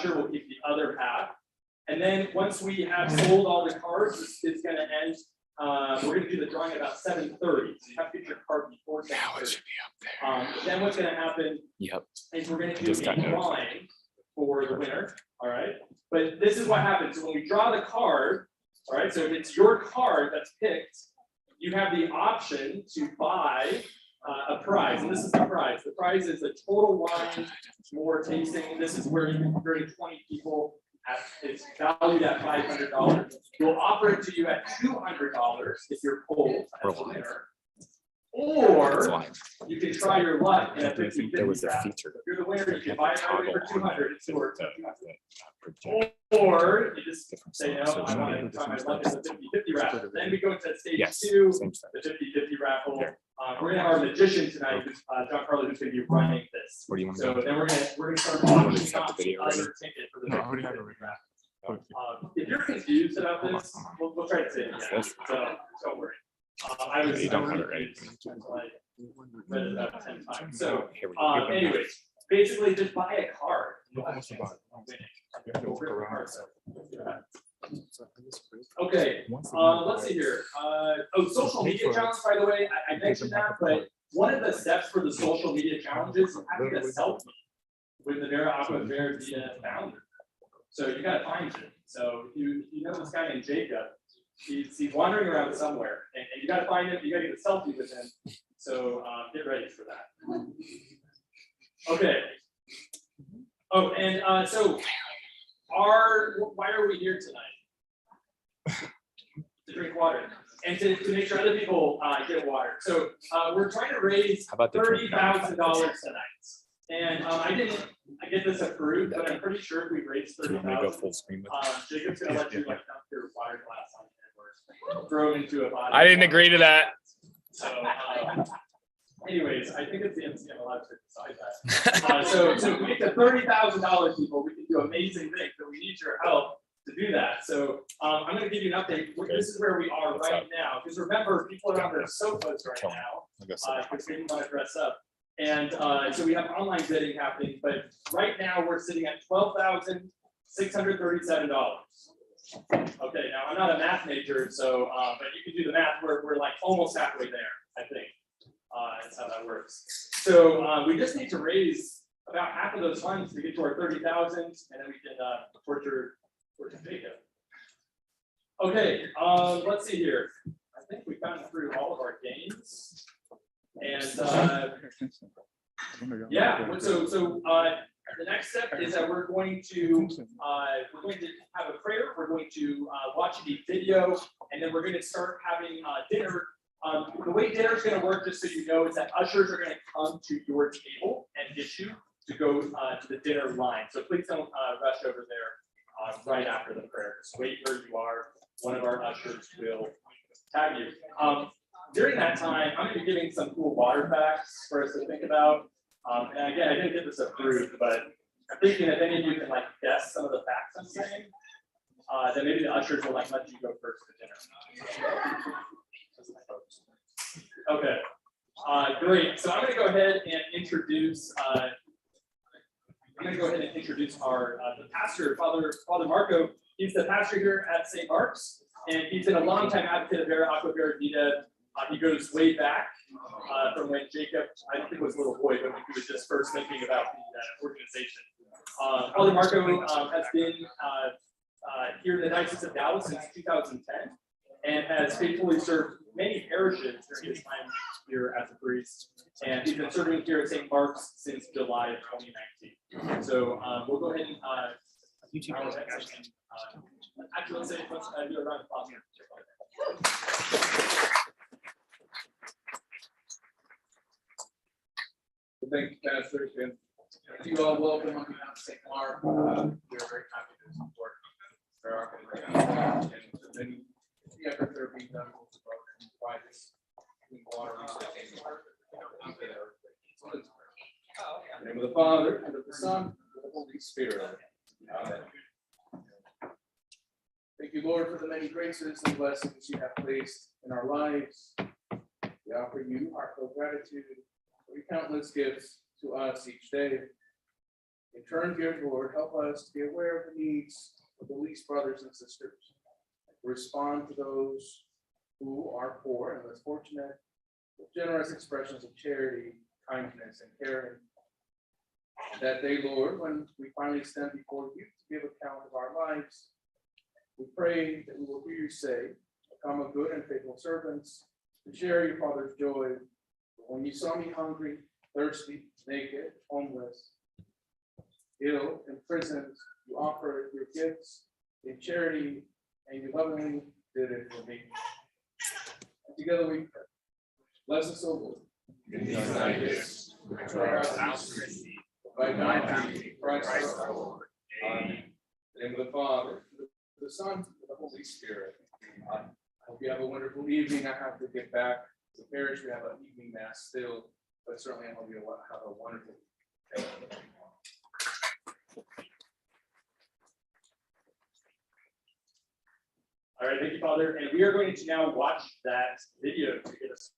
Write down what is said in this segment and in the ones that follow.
will keep the other half. And then once we have sold all the cards, it's going to end. We're going to do the drawing at about 7:30. So you have to get your card before 7:30. Then what's going to happen is we're going to do a drawing for the winner. All right. But this is what happens. So when we draw the card, all right, so if it's your card that's picked, you have the option to buy a prize. And this is the prize. The prize is a total wine more tasting. This is where you can bring 20 people. It's valued at $500. We'll offer it to you at $200 if you're pulled as a winner. Or you can try your luck in a 50-50 draft. If you're the winner, you can buy it right for $200. It's yours. Or you just say, no, I want to try my luck in the 50-50 raffle. Then we go into stage 2, the 50-50 raffle. We're gonna have our magician tonight, who's John Carlo, who's gonna be running this. What do you want? So then we're gonna start auctioning off the other ticket for the 50-50 raffle. If you're confused about this, we'll try to say it again. So don't worry. I was ready until I read it about 10 times. So anyways, basically just buy a card. Okay, let's see here. Social media challenge, by the way, I mentioned that, but one of the steps for the social media challenges is having a selfie with the Vera Aqua VAVV founder. So you gotta find him. So you know this guy named Jacob. He's wandering around somewhere, and you gotta find him. You gotta get a selfie with him. So get ready for that. Okay. Oh, and so why are we here tonight? To drink water and to make sure other people get water. So we're trying to raise $30,000 tonight. And I get this approved, but I'm pretty sure we raised $30,000. Jacob's gonna let you like dump your water glass on it or throw it into a bottle. I didn't agree to that. So anyways, I think it's the MCM allowed to decide that. So if we get to $30,000 people, we can do amazing things, but we need your help to do that. So I'm going to give you an update. This is where we are right now. Because remember, people are on their sofas right now because they didn't want to dress up. And so we have online bidding happening, but right now we're sitting at $12,637. Okay, now I'm not a math major, so but you can do the math. We're like almost halfway there, I think. That's how that works. So we just need to raise about half of those funds to get to our 30,000, and then we can torture Jacob. Okay, let's see here. I think we've gotten through all of our games, and yeah. So the next step is that we're going to have a prayer. We're going to watch a video, and then we're going to start having dinner. The way dinner is going to work, just so you know, is that ushers are going to come to your table and get you to go to the dinner line. So please don't rush over there right after the prayer. Just wait where you are. One of our ushers will tag you. During that time, I'm going to be giving some cool water facts for us to think about. And again, I didn't get this approved, but I'm thinking if any of you can like guess some of the facts I'm saying, then maybe the ushers will like let you go first to dinner. Okay, great. So I'm going to go ahead and introduce. Our the pastor, Father Marco. He's the pastor here at St. Mark's, and he's been a longtime advocate of Vera Aqua VAVV. He goes way back from when Jacob, I don't think was a little boy, but when he was just first thinking about the organization. Father Marco has been here in the Diocese of Dallas since 2010 and has faithfully served many parishes during his time here as a priest. And he's been serving here at St. Mark's since July of 2019. So we'll go ahead and actually, let's do a round of applause here. Thank you, Pastor, and you all welcome on behalf of St. Mark. We are very happy to support and then the efforts that are being done to provide this clean water resources. In the name of the Father, and of the Son, and of the Holy Spirit. Amen. Thank you, Lord, for the many graces and blessings you have placed in our lives. We offer you heartfelt gratitude for your countless gifts to us each day. In turn, dear Lord, help us to be aware of the needs of the least brothers and sisters, respond to those who are poor and less fortunate, with generous expressions of charity, kindness, and caring. That day, Lord, when we finally stand before you to give account of our lives, we pray that we will hear you say, "Become a good and faithful servants, to share your Father's joy. When you saw me hungry, thirsty, naked, homeless, ill, imprisoned, you offered your gifts in charity, and you lovingly did it for me." And together we pray. Bless us, O Lord. In these thy gifts, which are without receipt, By thy thy bounty, Christ Christ our our Lord. Lord. Amen. Amen. In the name of the Father, the Son, and the Holy Spirit. I hope you have a wonderful evening. I have to get back to the parish. We have an evening mass still, but certainly I hope you have a wonderful day. All right, thank you, Father. And we are going to now watch that video to get us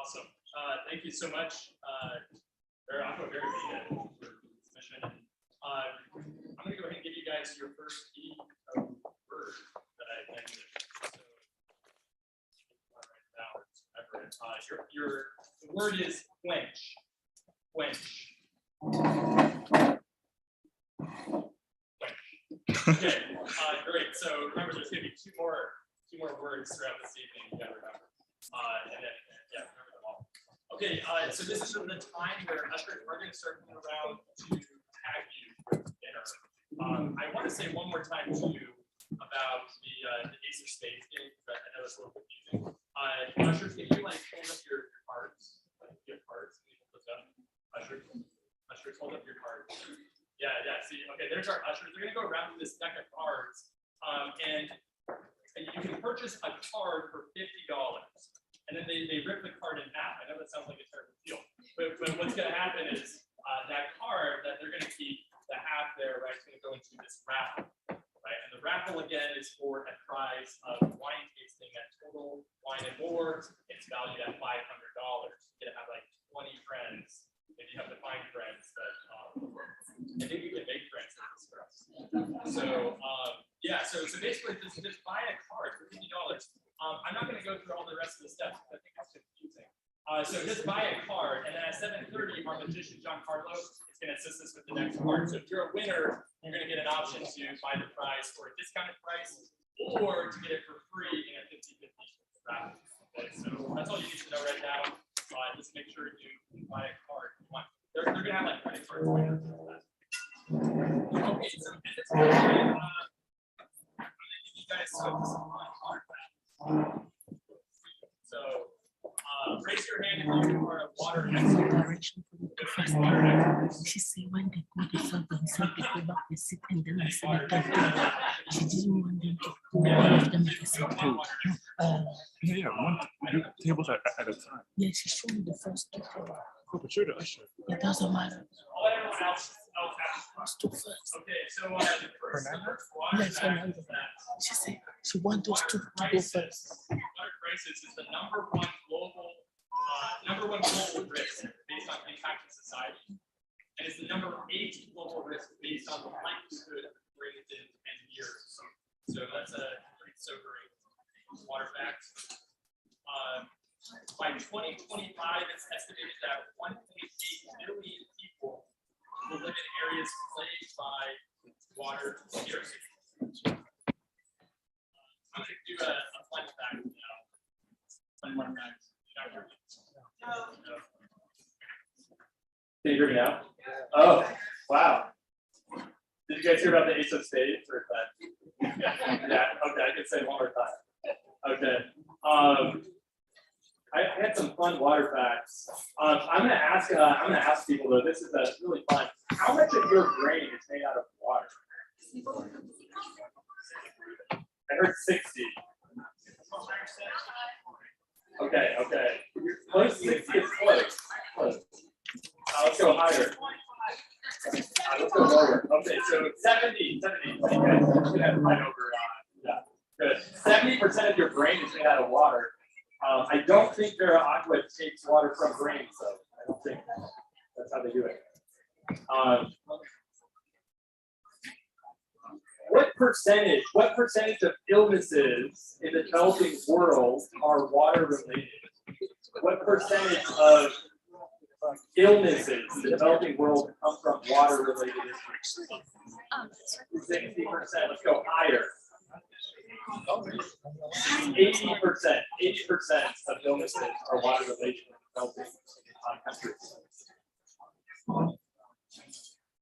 Awesome. Thank you so much. I feel very good for this mission. I'm going to go ahead and give you guys your first key of word that I mentioned. So, the word is quench. Quench. Okay, great. So remember, there's going to be two more words throughout this evening. You got to remember. And then, yeah, remember them all. Okay, so this is the time where ushers are going to start moving around to tag you for dinner. I want to say one more time to you about the Ace of Spades game, but I know it's a little confusing. Ushers, can you like hold up your cards? Your cards. Can you hold those up? Ushers, hold up your cards. Yeah. See, okay, there's our ushers. They're gonna go around with this deck of cards, and you can purchase a card for $50, and then they rip the card in half. I know that sounds like a terrible deal, but what's gonna happen is that card that they're gonna keep, the half there, right, is gonna go into this raffle, right? And the raffle again is for a prize of wine tasting at Total Wine and More. It's valued at $500. You can have like 20 friends. If you have to find friends that I think you can make friends in this for us. So yeah, so basically just buy a card for $50. I'm not going to go through all the rest of the steps because I think that's confusing. So just buy a card, and then at 7:30, our magician John Carlo is going to assist us with the next card. So if you're a winner, you're going to get an option to buy the prize for a discounted price or to get it for free in a 50/50 raffle. Okay, so that's all you need to know right now. Just make sure you buy a card. They're going to have like credit cards. Okay, so at this point, I'm going to give you guys some card back. So raise your hand if you are a water expert. Direction for the first. She said when they go to front and said they go back, they sit, and then I said they can't. She didn't want them to go all of them at the same time. Yeah, one tables at a time. Yeah, she showed me the first two. Cool, but you're the usher. It doesn't matter. All everyone else Let's do first. okay, so the first water Yes, Fernando. She said she wants those two to go first. Water crisis is the number one global risk based on impact to society, and it's the number 8 global risk based on the likelihood of raising in years. So that's a pretty sobering water fact. By 2025, it's estimated that 1.8 billion people will live in areas plagued by water scarcity. I'm going to do a fun fact now. Fun one fact. Can you hear me now? Oh, wow. Did you guys hear about the Ace of Spades? Or that? Yeah. Okay, I can say it one more time. Okay. I had some fun water facts. I'm gonna ask people though. This is really fun. How much of your brain is made out of water? I heard 60. Okay. Close. 60 is close. Let's go higher. Let's go lower. Okay, so 70. You guys should have right over. Yeah, good. 70% of your brain is made out of water. I don't think Vera Aqua takes water from brains, so I don't think that's how they do it. What percentage of illnesses in the developing world are water related? What percentage of illnesses in the developing world come from water related issues? 60%. Let's go higher. 80% of illnesses are water related in developing countries.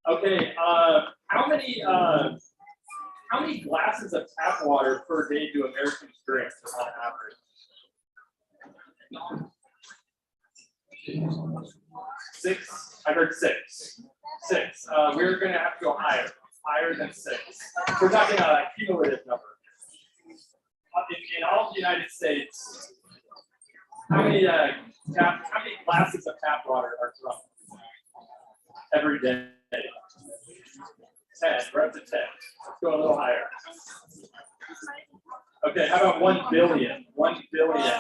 Okay, how many glasses of tap water per day do Americans drink on average? 6. I heard 6. We're going to have to go higher than 6. We're talking about a cumulative number. In all of the United States, how many glasses of tap water are drunk every day? 10. We're up to 10. Let's go a little higher. Okay, how about 1 billion? 1 billion.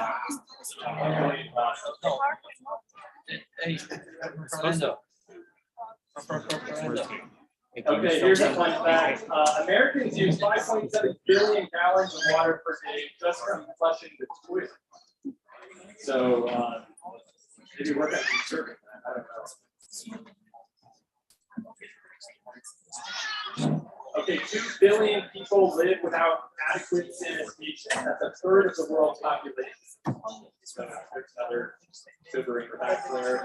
Hey, Fernando. Okay, here's a fun fact. Americans use 5.7 billion gallons of water per day just from flushing the toilet. So maybe work on conserving that. I don't know. Okay, 2 billion people live without adequate sanitation. That's a third of the world's population. So there's another sobering fact there.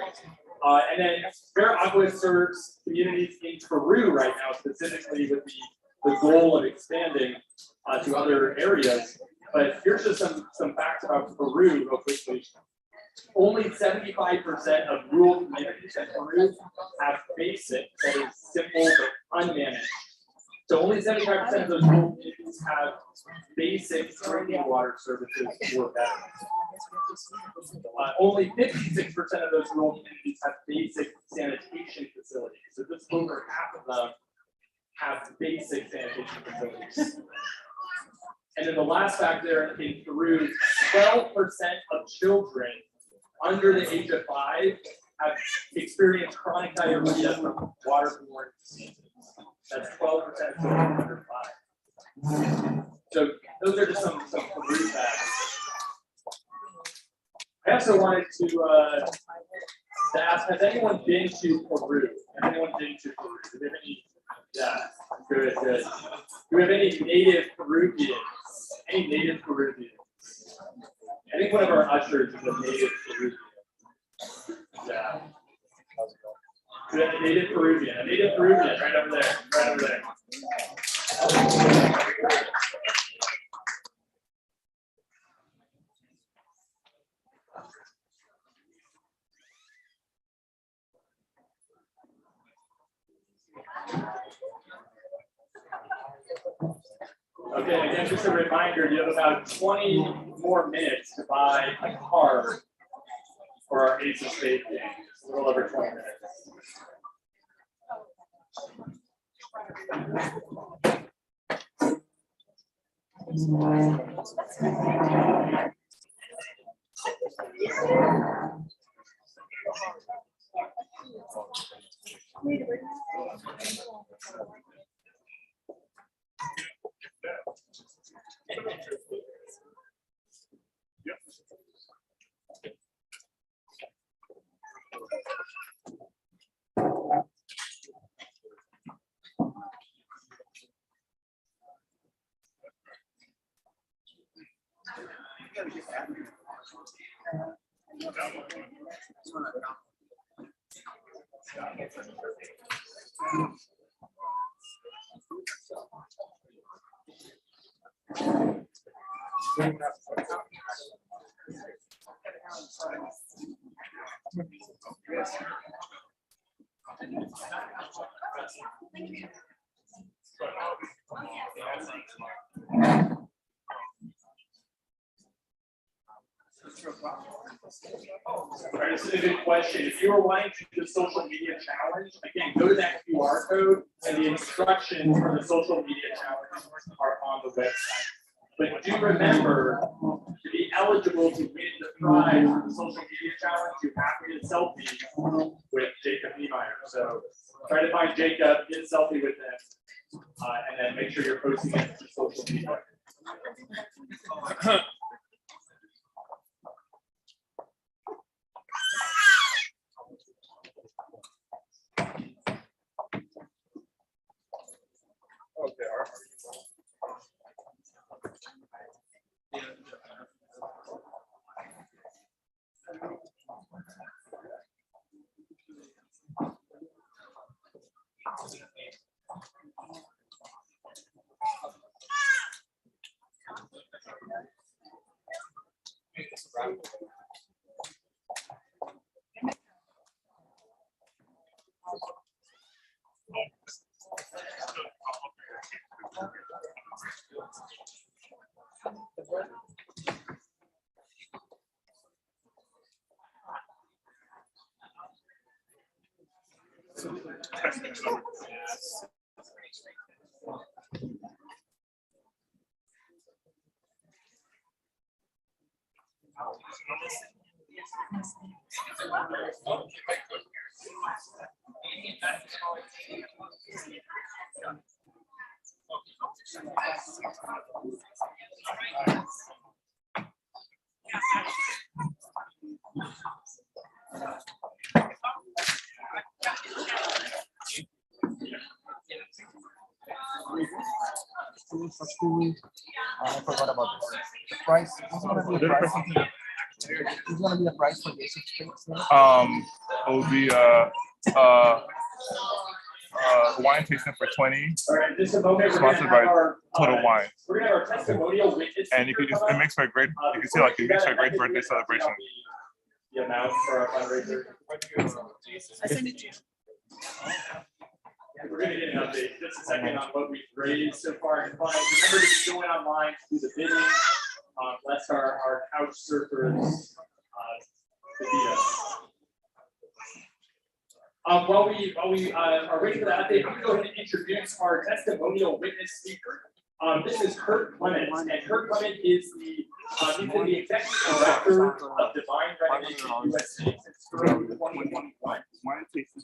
And then Veracruz serves communities in Peru right now, specifically with the goal of expanding to other areas. But here's just some facts about Peru real quickly. Only 75% of rural communities in Peru have basic, that is simple but unmanaged. So only 75% of those rural communities have basic drinking water services or better. Only 56% of those rural communities have basic sanitation facilities. So just over half of them have basic sanitation facilities. And then the last fact there in Peru, 12% of children under the age of 5 have experienced chronic diarrhea from waterborne diseases. That's 12% of children under 5. So those are just some Peru facts. I also wanted to ask, has anyone been to Peru? Has anyone been to Peru? Do we have any? Yeah, good, good. Do we have any native Peruvians? Any native Peruvians? I think one of our ushers is a native Peruvian. Yeah. We have a native Peruvian right over there, right over there. Okay, again, just a reminder, you have about 20 more minutes to buy a card for our Ace of Spades game. A little over 20 minutes. All right, this is a good question. If you are wanting to do the social media challenge, again, go to that QR code and the instructions for the social media challenge are on the website. But do remember, to be eligible to win the prize for the social media challenge, you have to get a selfie with Jacob Niemeyer. So try to find Jacob, get a selfie with him, and then make sure you're posting it to social media. I forgot about this. The price. What's gonna be the price? What's gonna be the price for basic steaks? It will be wine tasting for 20, All right, just a moment. We're sponsored gonna by have our, Total Wine. We're gonna have our testimonial witness. And you can just, it makes for a great, you can see like it makes for a great birthday celebration. The amount for our fundraiser. I send it to you. We're gonna get an update in just a second on what we've raised so far in fund. Remember to go online to do the bidding. That's our couch surfers. Video. While we are waiting for that update, I'm gonna go ahead and introduce our testimonial witness speaker. This is Kurt Clement, and Kurt Clement is he's been the executive director of Divine Renovation USA since early 2021.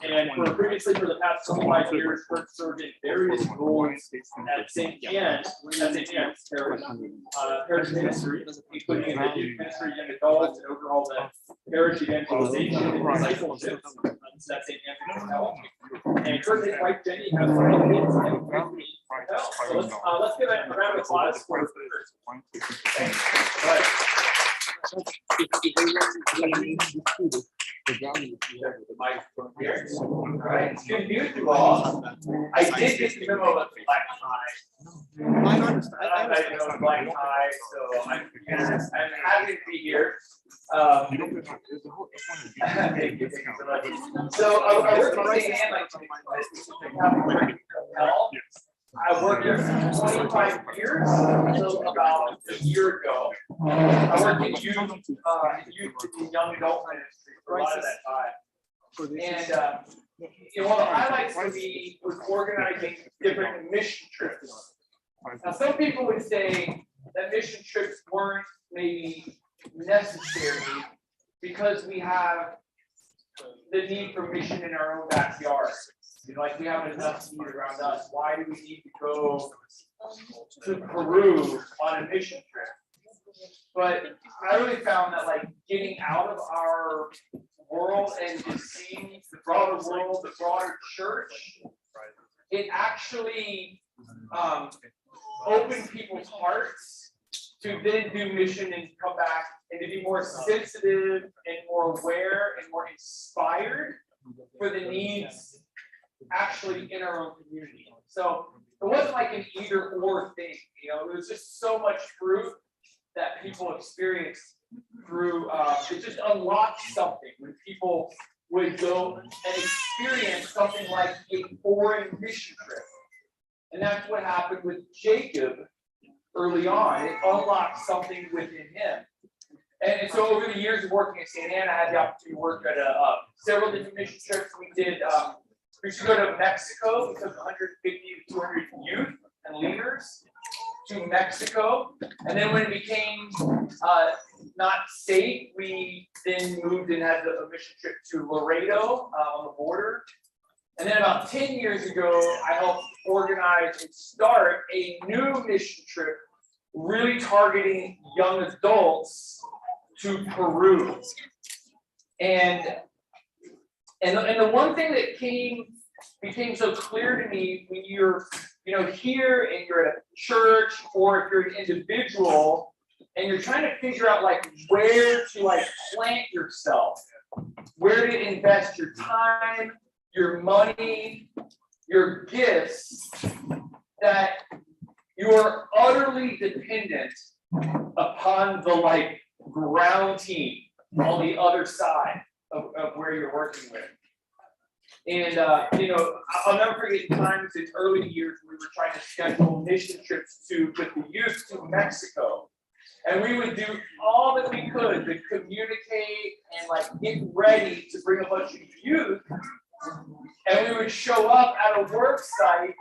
And previously for the past 25 years, Kurt served in various roles at St. Anne's Parish Ministry, including in the youth ministry, young adults, and overall the parish evangelization and discipleship. That's St. Anne's Hotel. And Kurt and wife Jenny have 3 kids and 3 so let's give a round of applause for Kurt. Alright, it's good news to all. I did get the memo about the black tie. I didn't know the black tie, so I'm happy to be here. Thank you so much. So I work for St. Anne, I worked there for 25 years until about a year ago. I worked in youth and young adult ministry for a lot of that time. And one of the highlights for me was organizing different mission trips. Now, some people would say that mission trips weren't maybe necessary because we have the need for mission in our own backyard. You know, like we have enough need around us. Why do we need to go to Peru on a mission trip? But I really found that like getting out of our world and just seeing the broader world, the broader church, it actually opened people's hearts to then do mission and come back and to be more sensitive and more aware and more inspired for the needs actually in our own community. So it wasn't like an either or thing, you know, it was just so much fruit that people experienced through, it just unlocked something when people would go and experience something like a foreign mission trip. And that's what happened with Jacob early on. It unlocked something within him. And so over the years of working at St. Anne, I had the opportunity to work at several different mission trips. We did, we used to go to Mexico. We took 150 to 200 youth and leaders to Mexico. And then when it became not safe, we then moved and had a mission trip to Laredo on the border. And then about 10 years ago, I helped organize and start a new mission trip, really targeting young adults to Peru. And the one thing that became so clear to me when you're, you know, here and you're at a church, or if you're an individual and you're trying to figure out like where to like plant yourself, where to invest your time, your money, your gifts, that you are utterly dependent upon the like ground team on the other side of where you're working with. And you know, I'll never forget times in early years we were trying to schedule mission trips with the youth to Mexico. And we would do all that we could to communicate and like get ready to bring a bunch of youth. And we would show up at a work site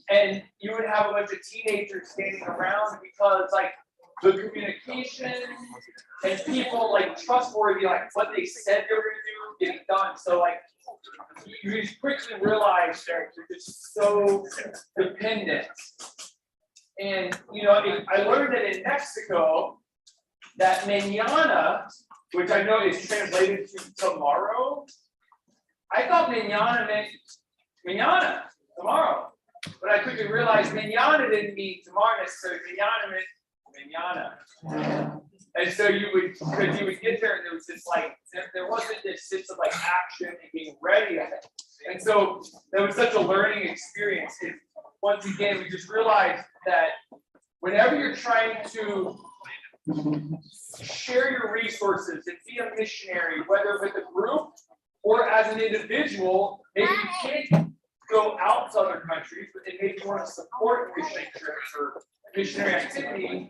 and you would have a bunch of teenagers standing around because like the communication, and people like trustworthy, like what they said they were gonna do, getting done. So like, you just quickly realize that you're just so dependent. And, you know, I learned that in Mexico, that mañana, which I know is translated to tomorrow, I thought mañana meant mañana, tomorrow. But I quickly realized mañana didn't mean tomorrow necessarily, mañana meant mañana. And so you would, because you would get there and there was this like, there wasn't this sense of like action and being ready. And so that was such a learning experience. And once again, we just realized that whenever you're trying to share your resources and be a missionary, whether with a group or as an individual, maybe you can't go out to other countries, but they maybe want to support missionary trips or missionary activity,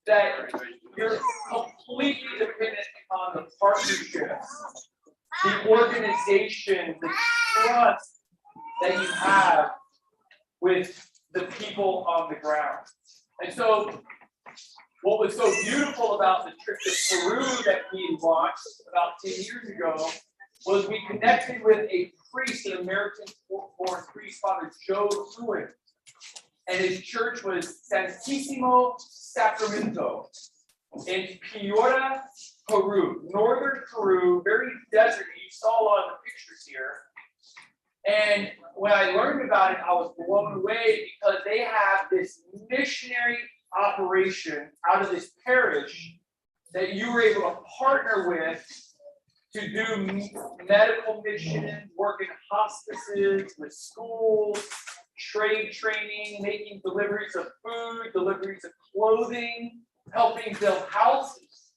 that you're completely dependent on the partnerships, the organization, the trust that you have with the people on the ground. And so what was so beautiful about the trip to Peru that we launched about 10 years ago was we connected with a priest, an American-born priest, Father Joe Lewin. And his church was Santísimo Sacramento in Piura, Peru, northern Peru, very deserty. You saw a lot of the pictures here. And when I learned about it, I was blown away because they have this missionary operation out of this parish that you were able to partner with to do medical mission, work in hospices, with schools, trade training, making deliveries of food, deliveries of clothing, helping build houses.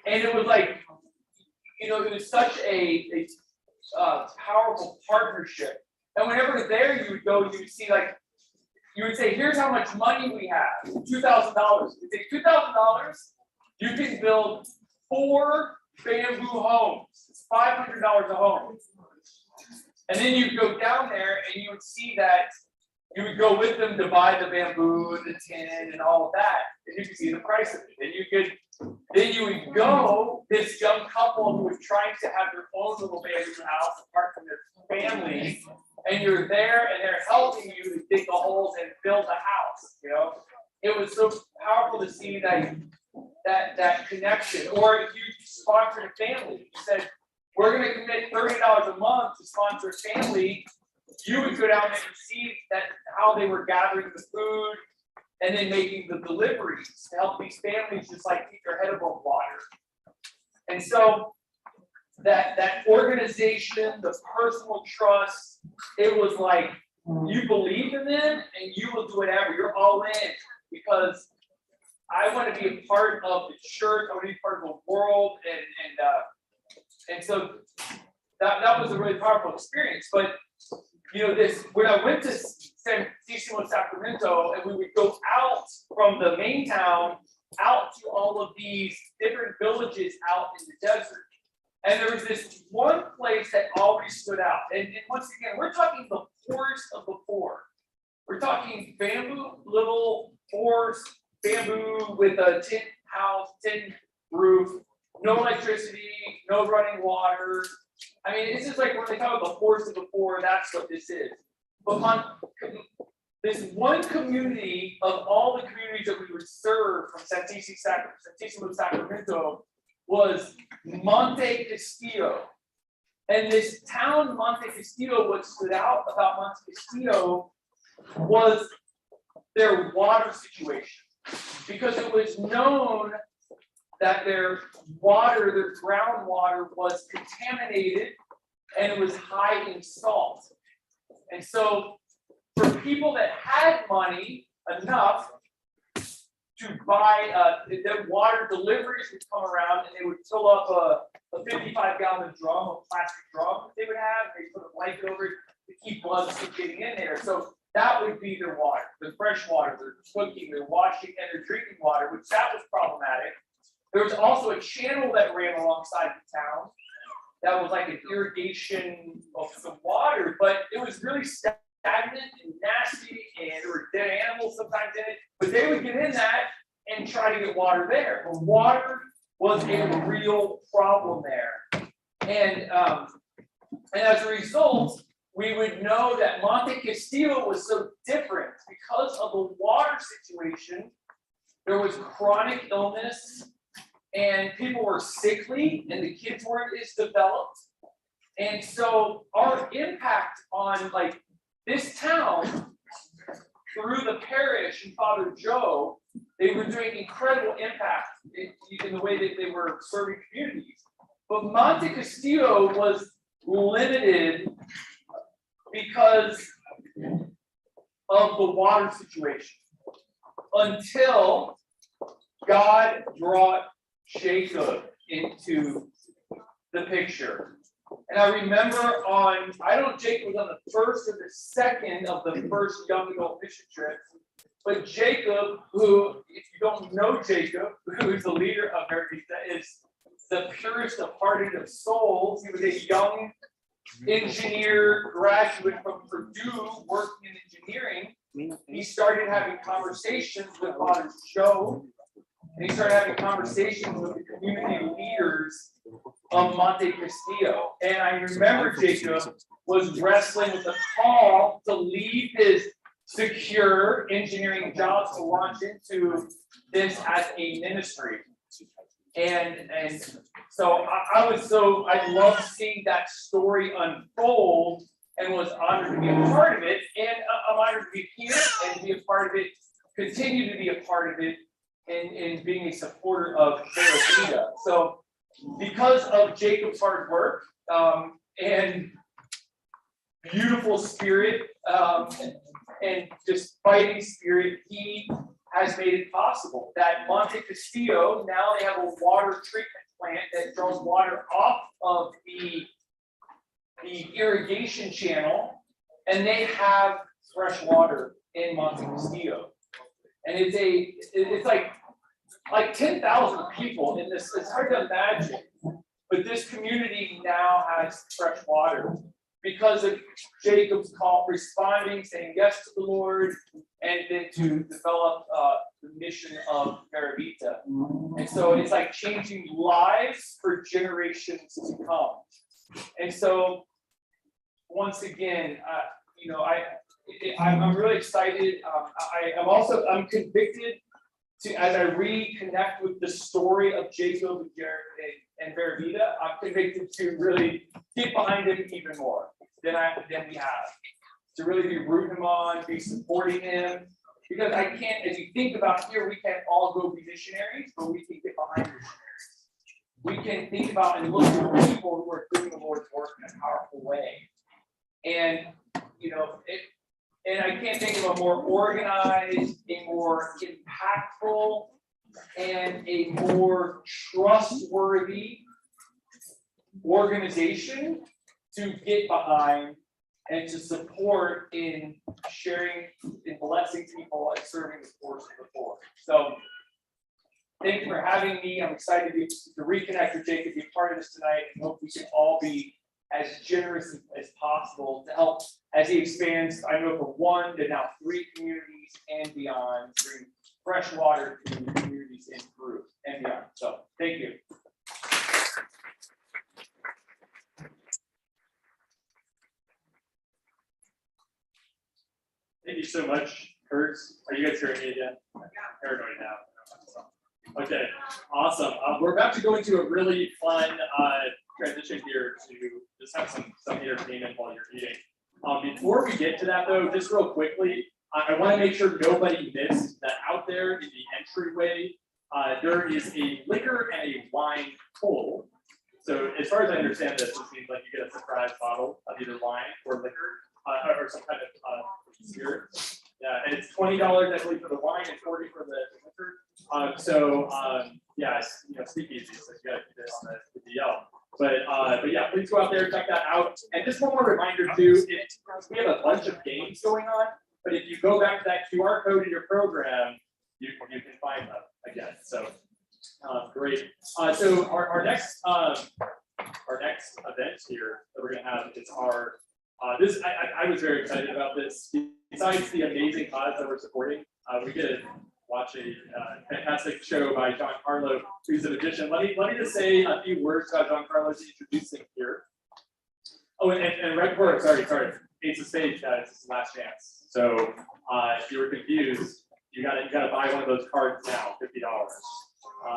And it was like, you know, it was such a powerful partnership. And whenever there you would go, you would see like, you would say, here's how much money we have, $2,000. You'd say, $2,000, you can build 4 bamboo homes. It's $500 a home. And then you go down there and you would see that you would go with them to buy the bamboo and the tin and all of that. And you could see the price of it. And then you would go, this young couple who was trying to have their own little bamboo house apart from their family, and you're there and they're helping you to dig the holes and build the house, you know? It was so powerful to see that connection. Or if you sponsored a family, you said, we're gonna commit $30 a month to sponsor a family, you would go down there and see that how they were gathering the food and then making the deliveries to help these families just like keep their head above water. And so that organization, the personal trust, it was like you believe in them and you will do whatever. You're all in because I want to be a part of the church. I want to be part of the world, and so that was a really powerful experience. But you know, when I went to Santísimo Sacramento, and we would go out from the main town out to all of these different villages out in the desert. And there was this one place that always stood out. And once again, we're talking the poorest of the poor. We're talking bamboo, little forest, bamboo with a tin house, tin roof, no electricity, no running water. I mean, this is like when they talk about the poorest of the poor, that's what this is. But this one community of all the communities that we would serve from Santísimo Sacramento was Monte Castillo. And this town, Monte Castillo, what stood out about Monte Castillo was their water situation. Because it was known that their water, their groundwater was contaminated and it was high in salt. And so for people that had money enough to buy, their water deliveries would come around and they would fill up a 55-gallon drum, a plastic drum that they would have. They put a blanket over it to keep blood from getting in there. So that would be their water, the fresh water, their cooking, their washing, and their drinking water, which that was problematic. There was also a channel that ran alongside the town that was like an irrigation of some water, but it was really stagnant and nasty, and there were dead animals sometimes in it. But they would get in that and try to get water there. But water was a real problem there. And as a result, we would know that Monte Castillo was so different because of the water situation. There was chronic illness and people were sickly and the kids weren't as developed. And so our impact on like this town through the parish and Father Joe, they were doing incredible impact in the way that they were serving communities. But Monte Castillo was limited because of the water situation until God brought Jacob into the picture. And I remember Jacob was on the first or the second of the first young adult mission trips. But Jacob, who, if you don't know Jacob, who is the leader of VAVV, is the purest of hearted of souls. He was a young engineer graduate from Purdue working in engineering. He started having conversations with Father Joe, and he started having conversations with the community leaders of Monte Castillo. And I remember Jacob was wrestling with the call to leave his secure engineering jobs to launch into this as a ministry. And so I loved seeing that story unfold and was honored to be a part of it. And I'm honored to be here and be a part of it, continue to be a part of it, and being a supporter of VAVV. So because of Jacob's hard work and beautiful spirit and just fighting spirit, he has made it possible that Monte Castillo, now they have a water treatment plant that draws water off of the irrigation channel, and they have fresh water in Monte Castillo. And it's like 10,000 people in this. It's hard to imagine, but this community now has fresh water because of Jacob's call, responding, saying yes to the Lord, and then to develop the mission of VAVV. And so it's like changing lives for generations to come. And so once again, I'm really excited. I'm convicted to, as I reconnect with the story of Jacob and VAVV, I'm convicted to really get behind him even more than we have. To really be rooting him on, be supporting him. Because I can't, as you think about here, we can't all go be missionaries, but we can get behind missionaries. We can think about and look at the people who are doing the Lord's work in a powerful way. And and I can't think of a more organized, a more impactful, and a more trustworthy organization to get behind and to support in sharing, in blessing people and serving the poor of the poor. So thank you for having me. I'm excited to reconnect with Jacob, be part of this tonight, and hope we can all be as generous as possible to help as he expands, I know, from 1 to now 3 communities and beyond, bring fresh water to communities in Peru and beyond. So thank you. Thank you so much, Kurt. Are you guys hearing me again? Paranoid now. Okay, awesome. We're about to go into a really fun transition here to just have some entertainment while you're eating. Before we get to that though, just real quickly, I want to make sure nobody missed that out there in the entryway, there is a liquor and a wine pool. So as far as I understand this means like you get a surprise bottle of either wine or liquor, or some kind of spirit. Yeah, and it's $20 I believe for the wine and $40 for the liquor. Yeah, Speakeasy, so you got to keep it on the DL. But yeah, please go out there, check that out. And just one more reminder too, we have a bunch of games going on, but if you go back to that QR code in your program, you can find them again. So great. So our next event here that we're gonna have is our I was very excited about this. Besides the amazing cause that we're supporting, we get a watch a fantastic show by Giancarlo, who's a magician. Let me just say a few words about Giancarlo to introduce him here. Oh, and right before, sorry, Ace of Spades, guys, this is last chance. So if you were confused, you gotta buy one of those cards now, $50.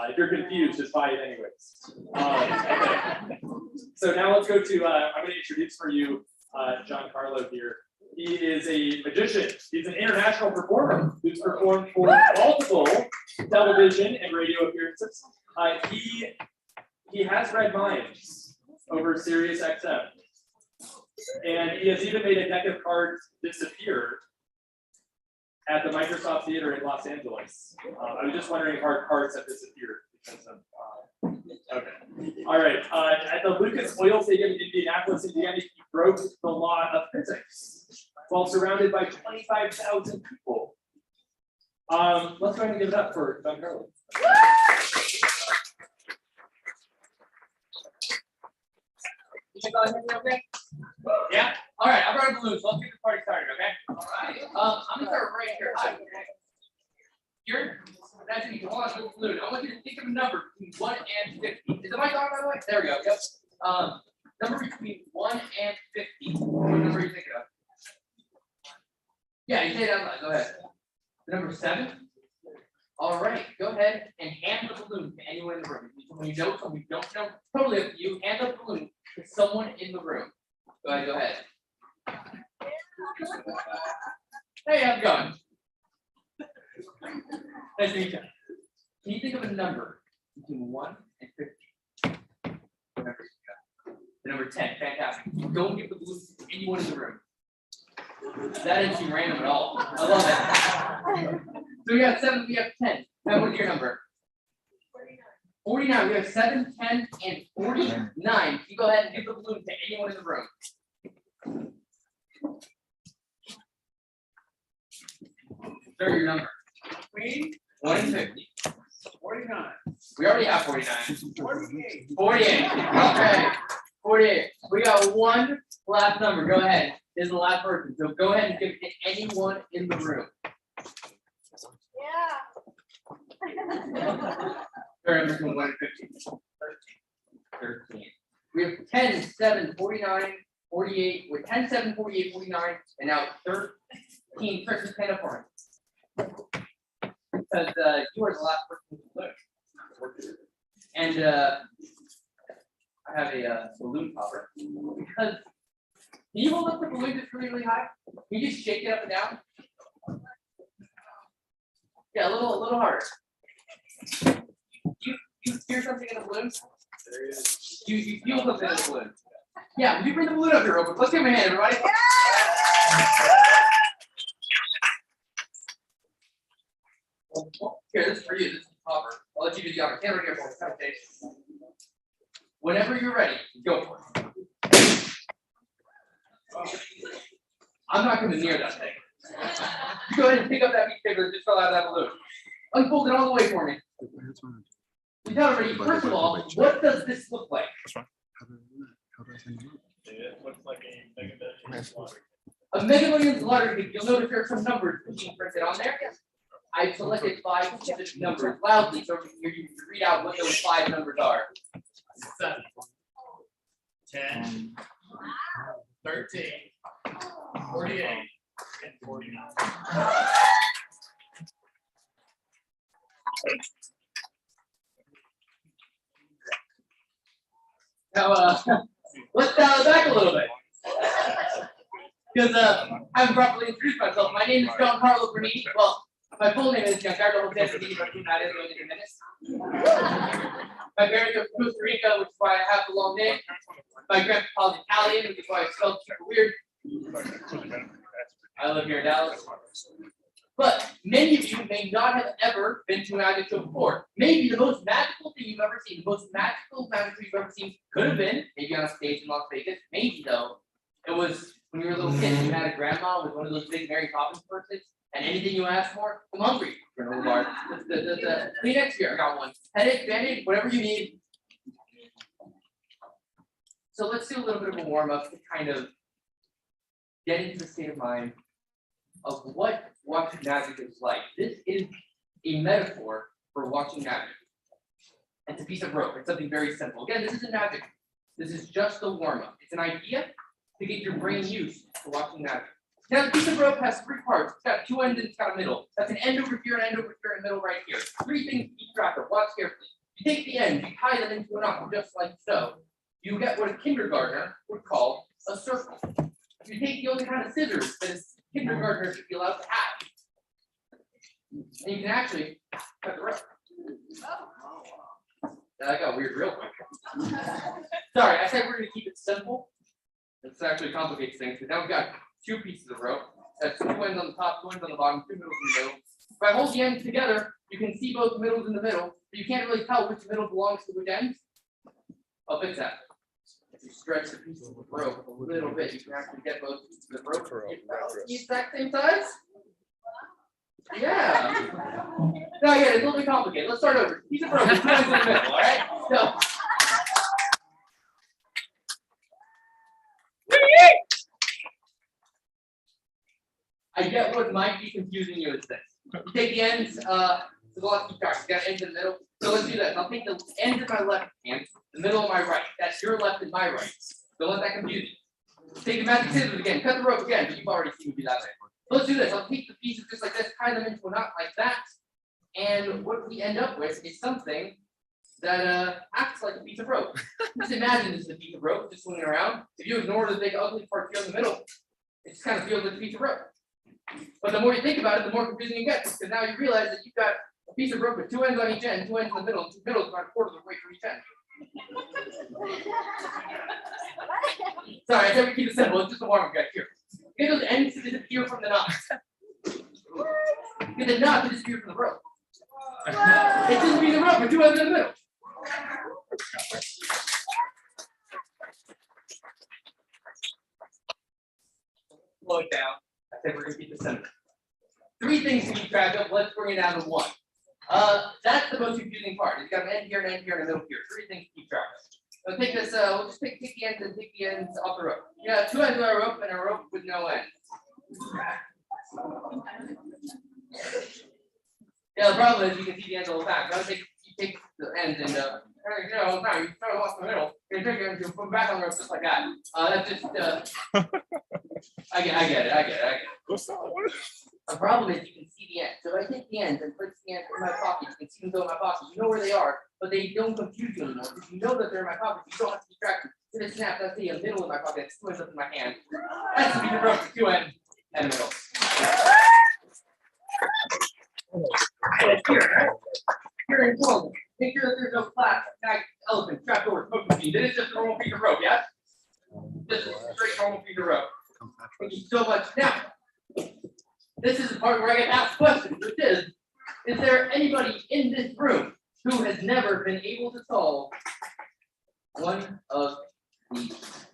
If you're confused, just buy it anyways. Okay. So now let's go to, I'm going to introduce for you Giancarlo here. He is a magician. He's an international performer who's performed for multiple television and radio appearances. He has read minds over Sirius XM. And he has even made a deck of cards disappear at the Microsoft Theater in Los Angeles. I was just wondering how cards have disappeared because of, okay. All right, at the Lucas Oil Stadium in Indianapolis, Indiana, he broke the law of physics while surrounded by 25,000 people. Let's go ahead and give it up for Giancarlo. Okay? Yeah? All right, I brought a balloon, so let's get the party started, okay? All right. I'm gonna start right here. Hi. Here, that's me. Hold on, with the balloon. I want you to think of a number between 1 and 50. Is the mic on, by the way? There we go. Yep. Number between 1 and 50. What number are you thinking of? Yeah, you say it out loud. Go ahead. The number 7? All right, go ahead and hand the balloon to anyone in the room. Someone you know, someone you don't know, totally up to you. Hand the balloon to someone in the room. Go ahead. Hey, how's it going? Nice to meet you. Can you think of a number between 1 and 50? Whatever you got. The number 10, fantastic. Don't give the balloon to anyone in the room. That didn't seem random at all. I love it. So we got 7, we have 10. Now what's your number? 49. We have 7, 10, and 49. You go ahead and give the balloon to anyone in the room. Sir, your number. Between 1 and 50. 49. We already have 49. 48. 48. Okay. 48. We got one last number. Go ahead. This is the last person. So go ahead and give it to anyone in the room. Yeah. Sorry, between 1 and 50. 13. We have 10, 7, 49, 48. We're 10, 7, 48, 49, and now 13. Press the pen up for me. Because you are the last person to look. And I have a balloon popper. Because can you hold up the balloon that's really, really high? Can you just shake it up and down? Yeah, a little harder. You hear something in the balloon? There it is. You feel something in the balloon. Yeah, will you bring the balloon up here real quick? Let's give him a hand, everybody. Here, this is for you. This is the popper. I'll let you do the honor. Stand right here for the Whenever you're ready, go for it. I'm not going to near that thing. You go ahead and pick up that piece of paper that just fell out of that balloon. Unfold it all the way for me. We got already. First of all, what does this look like? It looks like a Mega Millions lottery. A Mega Millions lottery. You'll notice there are some numbers being printed on there. I've selected 5 specific numbers loudly so you can read out what those 5 numbers are. 7, 10, 13, 48, and 49. Now, let's dial it back a little bit. Because I haven't properly introduced myself. My name is Giancarlo Bernini. Well, my full name is Giancarlo Bernini, but that is only in a minute. My parents are from Costa Rica, which is why I have the long name. My grandpa's Italian, which is why it's spelled super weird. I live here in Dallas. But many of you may not have ever been to an magic show before. Maybe the most magical thing you've ever seen, the most magical magic show you've ever seen could have been maybe on a stage in Las Vegas. Maybe though, it was when you were a little kid and you had a grandma with one of those big Mary Poppins purses, and anything you asked for, I'm hungry. Granola bar. The Kleenex here, I got one. Headache, Band-Aid, whatever you need. So let's do a little bit of a warm-up to kind of get into the state of mind of what watching magic is like. This is a metaphor for watching magic. It's a piece of rope. It's something very simple. Again, this isn't magic. This is just the warm-up. It's an idea to get your brain used to watching magic. Now, the piece of rope has 3 parts. It's got 2 ends and it's got a middle. That's an end over here, an end over here, and a middle right here. 3 things to keep track of. Watch carefully. You take the ends, you tie them into a knot, just like so. You get what a kindergartner would call a circle. You take the only kind of scissors that a kindergartner should be allowed to have. And you can actually cut the rope. That got weird real quick. Sorry, I said we're going to keep it simple. This actually complicates things, because now we've got 2 pieces of rope. That's 2 ends on the top, 2 ends on the bottom, 2 middles in the middle. If I hold the ends together, you can see both middles in the middle, but you can't really tell which middle belongs to which end. I'll fix that. If you stretch the pieces of rope a little bit, you can actually get both pieces of rope the exact same size. Yeah. No, yeah, it's a little bit complicated. Let's start over. Piece of rope, 2 ends in the middle, all right? So. I get what might be confusing you is this. You take the ends, there's a lot to keep track. You got ends in the middle. So let's do this. I'll take the ends of my left hand, the middle of my right. That's your left and my right. Don't let that confuse you. Take the magic scissors again, cut the rope again, but you've already seen me do that way. So let's do this. I'll take the pieces just like this, tie them into a knot like that. And what we end up with is something that acts like a piece of rope. Just imagine this is a piece of rope just swinging around. If you ignore the big ugly part here in the middle, it just kind of feels like a piece of rope. But the more you think about it, the more confusing it gets, because now you realize that you've got a piece of rope with 2 ends on each end, 2 ends in the middle, and 2 middles about a quarter of the way from each end. Sorry, I said we keep it simple. It's just a warm-up guy here. Get those ends to disappear from the knot. Get the knot to disappear from the rope. It's just a piece of rope with 2 ends in the middle. Slow it down. I said we're going to keep it simple. 3 things to keep track of. Let's bring it down to 1. That's the most confusing part. You've got an end here, an end here, and a middle here. 3 things to keep track of. So take this, we'll just take the ends and take the ends off the rope. Yeah, 2 ends on a rope and a rope with no end. Yeah, the problem is you can see the ends all the time. You take the ends and all the time, you throw it off the middle, you take it and you put them back on the rope just like that. That's just I get it. The problem is you can see the ends. So if I take the ends and put the ends in my pocket, you can see them go in my pocket. You know where they are, but they don't confuse you anymore. Because you know that they're in my pocket, you don't have to keep track. So they snap, that's the middle in my pocket, it's 2 ends up in my hand. That's the piece of rope with 2 ends and a middle. Here in clothing, make sure that there's no flat, elephant, trapdoor, smoke machine. This is just a normal piece of rope, yes? This is a straight normal piece of rope. Thank you so much. Now, this is the part where I get asked questions, which is there anybody in this room who has never been able to solve one of these?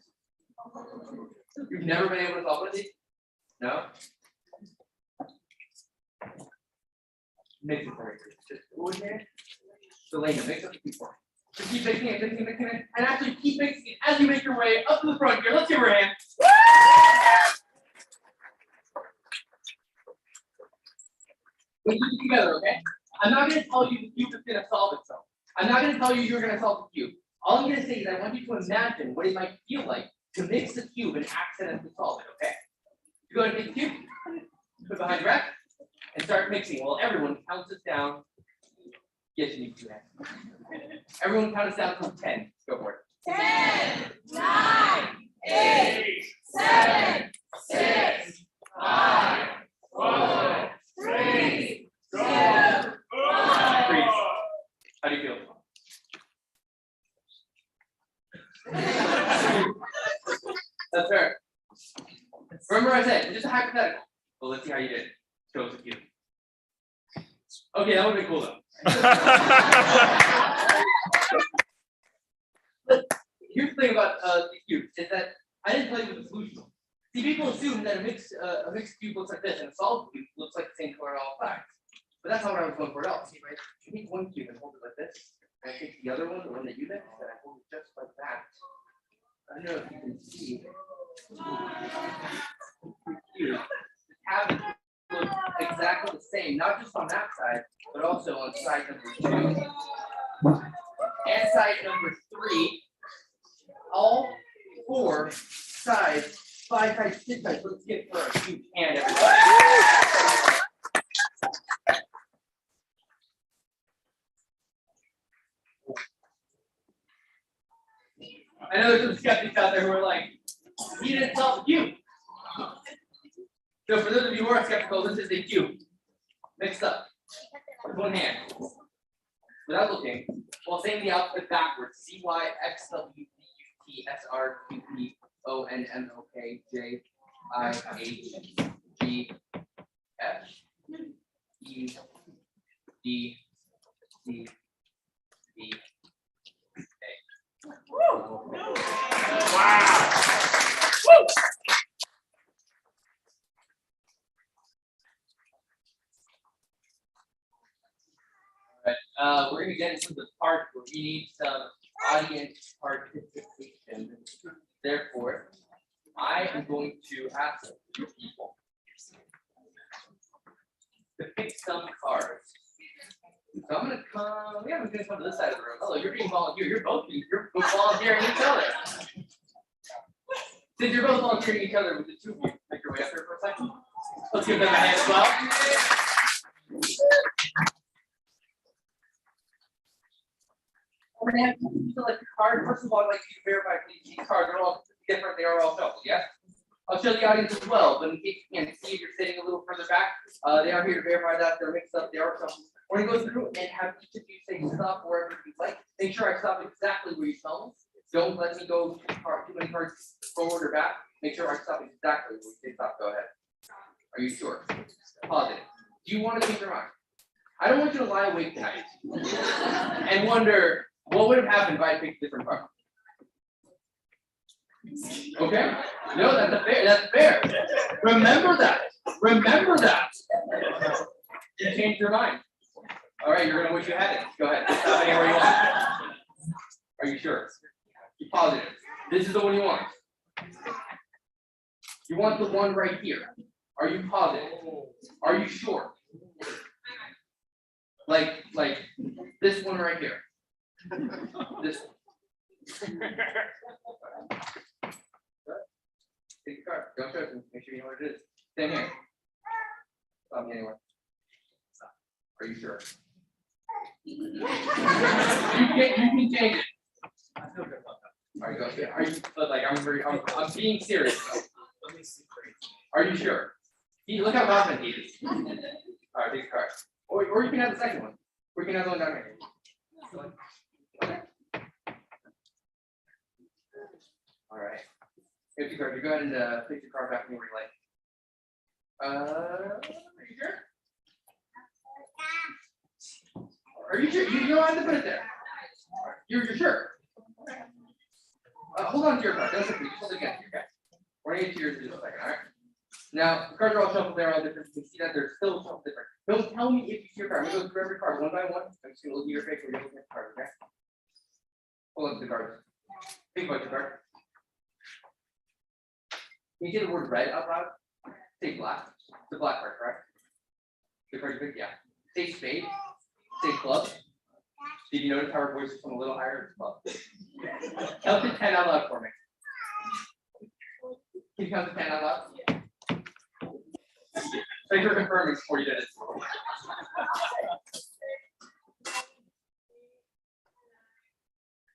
You've never been able to solve one of these? No? Mix it for me. Just go in here. Selena, mix up the people. Just keep mixing it, and actually keep mixing it as you make your way up to the front here. Let's give her a hand. We keep it together, okay? I'm not going to tell you the cube is going to solve itself. I'm not going to tell you you're going to solve the cube. All I'm going to say is I want you to imagine what it might feel like to mix the cube and accidentally solve it, okay? You go ahead and take the cube, put it behind your back, and start mixing. Well, everyone counts us down. Yes, you need 2 hands. Everyone count us down from 10. Go for it. 10, 9, 8, 7, 6, 5, 4, 3, 2, 1. How do you feel? That's fair. Remember I said, it's just a hypothetical. Well, let's see how you did. Show us a cube. Okay, that would be cool though. But here's the thing about the cube is that I didn't play with the solution. See, people assume that a mixed cube looks like this and a solid cube looks like the same color on all sides. But that's not what I was going for at all. See, right? You take one cube and hold it like this, and I take the other one, the one that you mixed, and I hold it just like that. I don't know if you can see. The cube, the cabinet looks exactly the same, not just on that side, but but also on side number 2 and side number 3. All 4 sides, 5 sides, 6 sides. Let's give her a huge hand, everybody. I know there's some skeptics out there who are like, he didn't solve the cube. So for those of you who are skeptical, this is a cube mixed up with one hand. Without looking, while saying the alphabet backwards, CY XWBUT we're gonna get into the part where we need some audience participation. Therefore, I am going to ask you people to pick some cards. So I'm gonna come. Yeah, I'm gonna come to this side of the room. Hello, you're being volunteer. You're both volunteering each other. Since you're both volunteering each other, with the 2 of you make your way up here for a second. Let's give them a hand as well. We're gonna have to select the card. First of all, I'd like you to verify these cards are all different. They are all shuffled. Yes. I'll show the audience as well, but in case you can't see, if you're sitting a little further back, they are here to verify that they're mixed up. They are shuffled. We're gonna go through and have each of you say stop wherever you like. Make sure I stop exactly where you tell me. Don't let me go too many cards forward or back. Make sure I stop exactly where you say stop. Go ahead. Are you sure? Positive. Do you want to change your mind? I don't want you to lie awake tonight and wonder what would have happened if I picked a different card. Okay? No, that's fair. That's fair. Remember that. Remember that. You changed your mind. All right, you're gonna wish you had it. Go ahead. Stop anywhere you want. Are you sure? Be positive. This is the one you want. You want the one right here. Are you positive? Are you sure? Like this one right here. This one. Take the card. Don't trust me. Make sure you know what it is. Same here. Stop me anywhere. Stop. Are you sure? You can change it. All right, go. Are you like I'm being serious. Are you sure? Look how confident he is. All right, take the card. Or you can have the second one. Or you can have the one down here. Okay. All right. Here's your card. You go ahead and place your card back where you like. Are you sure? Are you sure? You don't have to put it there. You're sure? Hold on to your card. Don't just hold it against you, okay? We're gonna get to yours in a second, all right? Now, the cards are all shuffled, they're all different. You can see that they're still shuffled different. Don't tell me if you see your card. I'm gonna go through every card one by one. I'm just gonna look at your face when you're looking at the card, okay? Hold on to the cards. Think about your card. Can you say the word red out loud? Say black. It's a black card, correct? The card you picked, yeah. Say spade. Say club. Did you notice how our voice is from a little higher? Club. Count to 10 out loud for me. Can you count to 10 out loud? Thanks for confirming before you did it.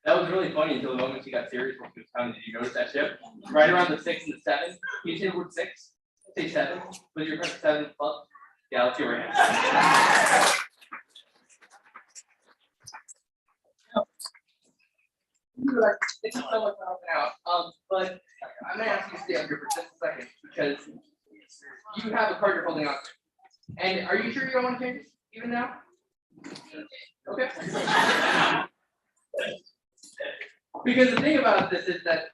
That was really funny until the moment she got serious when she was counting. Did you notice that shift? Right around the 6 and the 7. Can you say the word 6? Say 7. Was your press 7 club? Yeah, let's see your hand. Thank you so much for helping out. But I'm gonna ask you to stay up here for just a second because you have a card you're holding on to. And are you sure you don't want to change it even now? Okay. Because the thing about this is that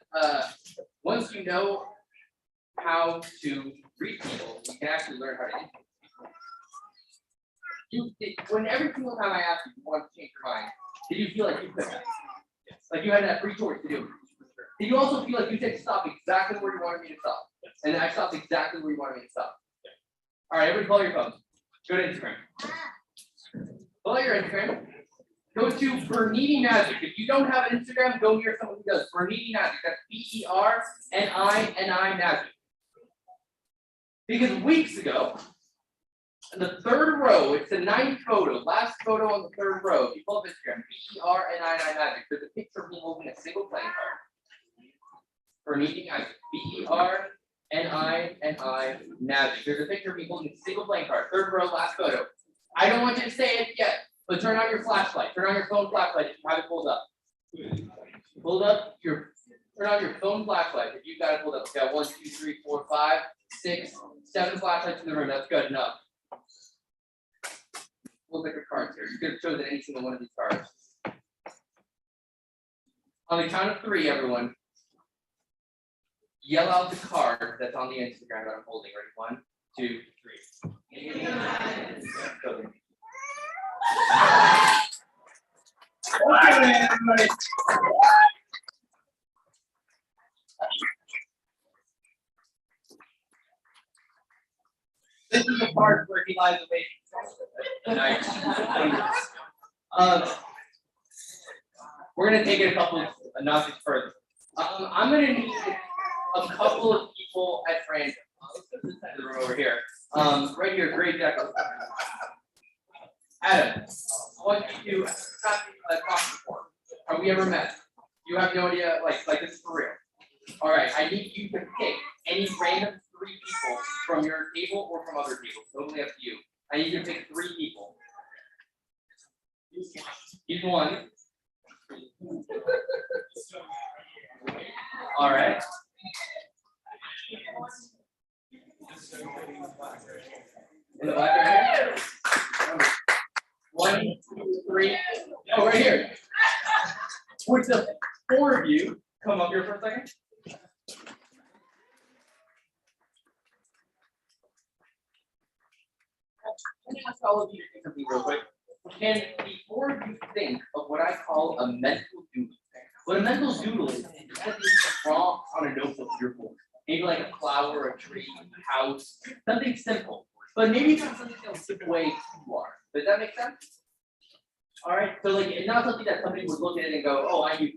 once you know how to read people, you can actually learn how to influence. When every single time I asked you want to change your mind, did you feel like you could have? Like you had that free choice to do it? Did you also feel like you said stop exactly where you wanted me to stop? And I stopped exactly where you wanted me to stop. All right, everybody call your phones. Go to Instagram. Follow your Instagram. Go to Bernini Magic. If you don't have an Instagram, go near someone who does. Bernini Magic. That's BERNINI Magic. Because weeks ago, in the third row, it's the 9th photo, last photo on the third row. If you pull up Instagram, BERNINI Magic. There's a picture of me holding a single playing card. Bernini Magic. BERNINI Magic. There's a picture of me holding a single playing card. Third row, last photo. I don't want you to say it yet, but turn on your flashlight. Turn on your phone flashlight if you have it pulled up. Turn on your phone flashlight if you've got it pulled up. Okay, 1, 2, 3, 4, 5, 6, 7 flashlights in the room. That's good enough. We'll look at your cards here. You could have chosen any single one of these cards. On the count of 3, everyone, yell out the card that's on the Instagram that I'm holding. Ready? 1, 2, 3. Okay, everybody. This is the part where he lies awake. Nice. We're gonna take it a couple of notches further. I'm gonna need a couple of people at random. This side of the room over here. Right here, great Deco. Adam, I want you to talk before. Have we ever met? You have no idea, like this is for real. All right, I need you to pick any random 3 people from your table or from other tables. Totally up to you. I need you to pick 3 people. Use one. All right. In the black right here. 1, 2, 3. Oh, right here. Would the 4 of you come up here for a second? Let me ask all of you to think of me real quick. Can the 4 of you think of what I call a mental doodle? What a mental doodle is draw on a notebook to your board. Maybe like a flower, a tree, a house, something simple. But maybe it's not something that'll slip away too far. Does that make sense? All right. So like it's not something that somebody would look at it and go, oh, I knew.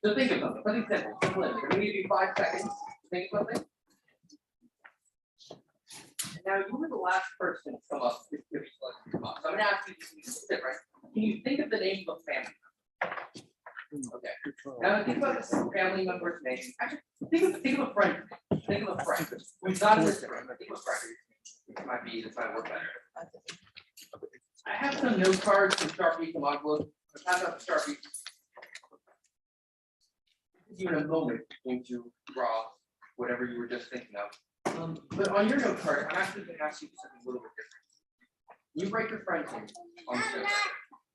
So think of something simple. Simple. I'm going to give you 5 seconds to think of something. Now you were the last person to come up. So I'm going to ask you to sit right. Can you think of the name of a family member? Okay. Now think about this family member's name. Actually, think of a friend. Think of a friend. Who's not in this room. Think of a friend. This might work better. I have some note cards, some Sharpies, some envelopes. Pass out the Sharpies. You in a moment going to draw whatever you were just thinking of. But on your note card, I'm actually going to ask you something a little bit different. You write your friend's name on the note.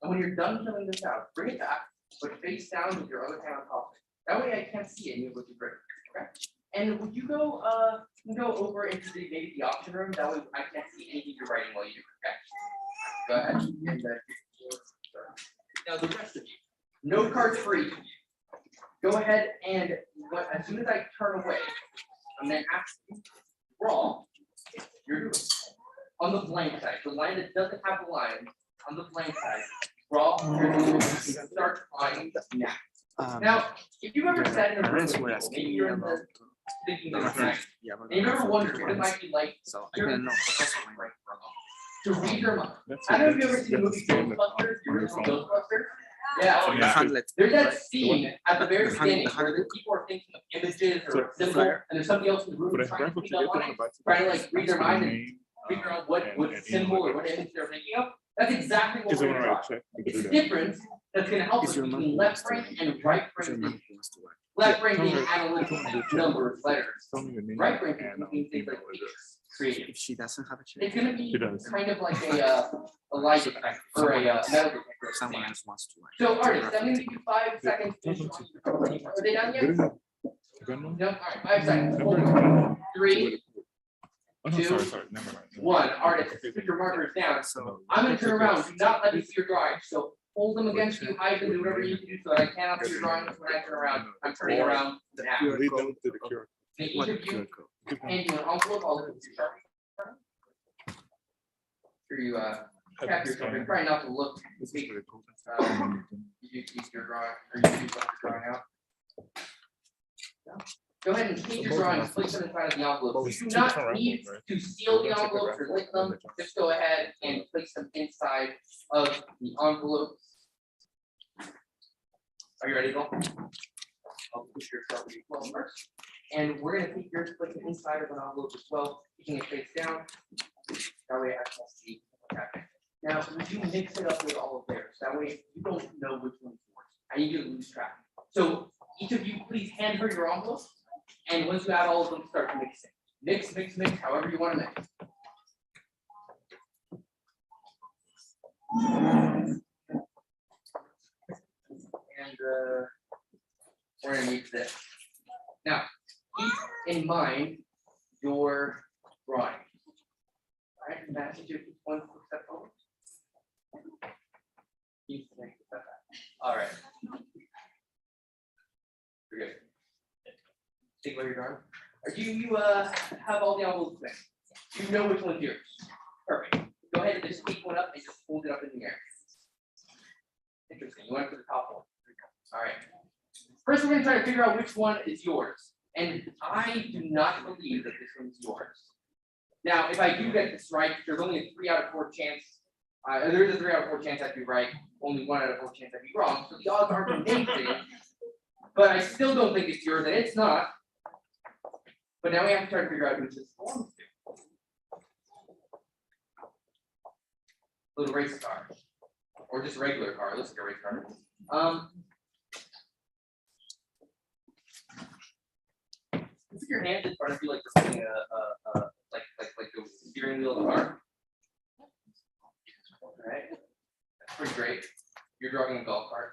And when you're done filling this out, bring it back, but face down with your other hand on top of it. That way I can't see any of what you written. Okay? And would you go over into maybe the option room? That way I can't see anything you're writing while you do it. Okay? Go ahead. And, now the rest of you, note cards for each of you. Go ahead and as soon as I turn away, I'm going to ask you to draw your doodle on the blank side. The line that doesn't have the line on the blank side. Draw your doodle. Start drawing now. Now, if you've ever sat in a room with people, maybe you're in the thinking of a and you ever wondered what it might be like to read your mind. I don't know if you've ever seen the movie Ghostbusters, the original Ghostbusters. Yeah, there's that scene at the very beginning where the people are thinking of images or a symbol, and there's somebody else in the room trying to pick up on it, trying to like read their mind and figure out what symbol or what image they're thinking of. That's exactly what we're going to try. It's the difference that's going to help us between left brain and right brain. Left brain being analytical, numbers, letters. Right brain being things like pictures, creative. If she doesn't have a chance, It's going to be kind of like a light effect or a metal detector. someone else wants to. So artists, I'm going to give you 5 seconds. Are they done yet? No. All right, 5 seconds. 3, Oh, no, 2, sorry, never mind. 1. Artists, put your markers down. So I'm going to turn around. Do not let me see your drawings. So hold them against you, hide them, do whatever you can do so that I cannot see your drawings when I turn around. I'm turning around now. Lead them to the cure. And each of you hand you an envelope. I'll look at you. sure you cap yourself. Try not to look. You your drawing or you do what you're drawing out. Go ahead and take your drawings, place them inside of the envelope. You do not need to seal the envelopes or lick them. Just go ahead and place them inside of the envelopes. Are you ready, Bill? I'll push your property well first. And we're gonna take yours, place it inside of an envelope as well, keeping it face down. That way I can see what's happening. Now, would you mix it up with all of theirs? That way you don't know which one's yours. I need you to lose track. So each of you, please hand her your envelope. And once you have all of them, start mixing. Mix, mix, mix, however you want to mix. And we're gonna use this. Now, keep in mind your drawing. All right, imagine you keep one step forward. All right. We're good. Think about your drawing. Do you have all the envelopes mixed? You know which one's yours. Perfect. Go ahead and just pick one up and just hold it up in the air. Interesting. You went for the top one. All right. First, we're going to try to figure out which one is yours. And I do not believe that this one's yours. Now, if I do get this right, there's only a 3 out of 4 chance. There is a 3 out of 4 chance I'd be right. Only 1 out of 4 chance I'd be wrong. So the odds aren't amazing. But I still don't think it's yours, and it's not. But now we have to try to figure out who this belongs to. Little race car. Or just regular car. Looks like a race car. Put your hands in front of you like you're holding like the steering wheel of the car. Alright. That's pretty great. You're driving a golf cart.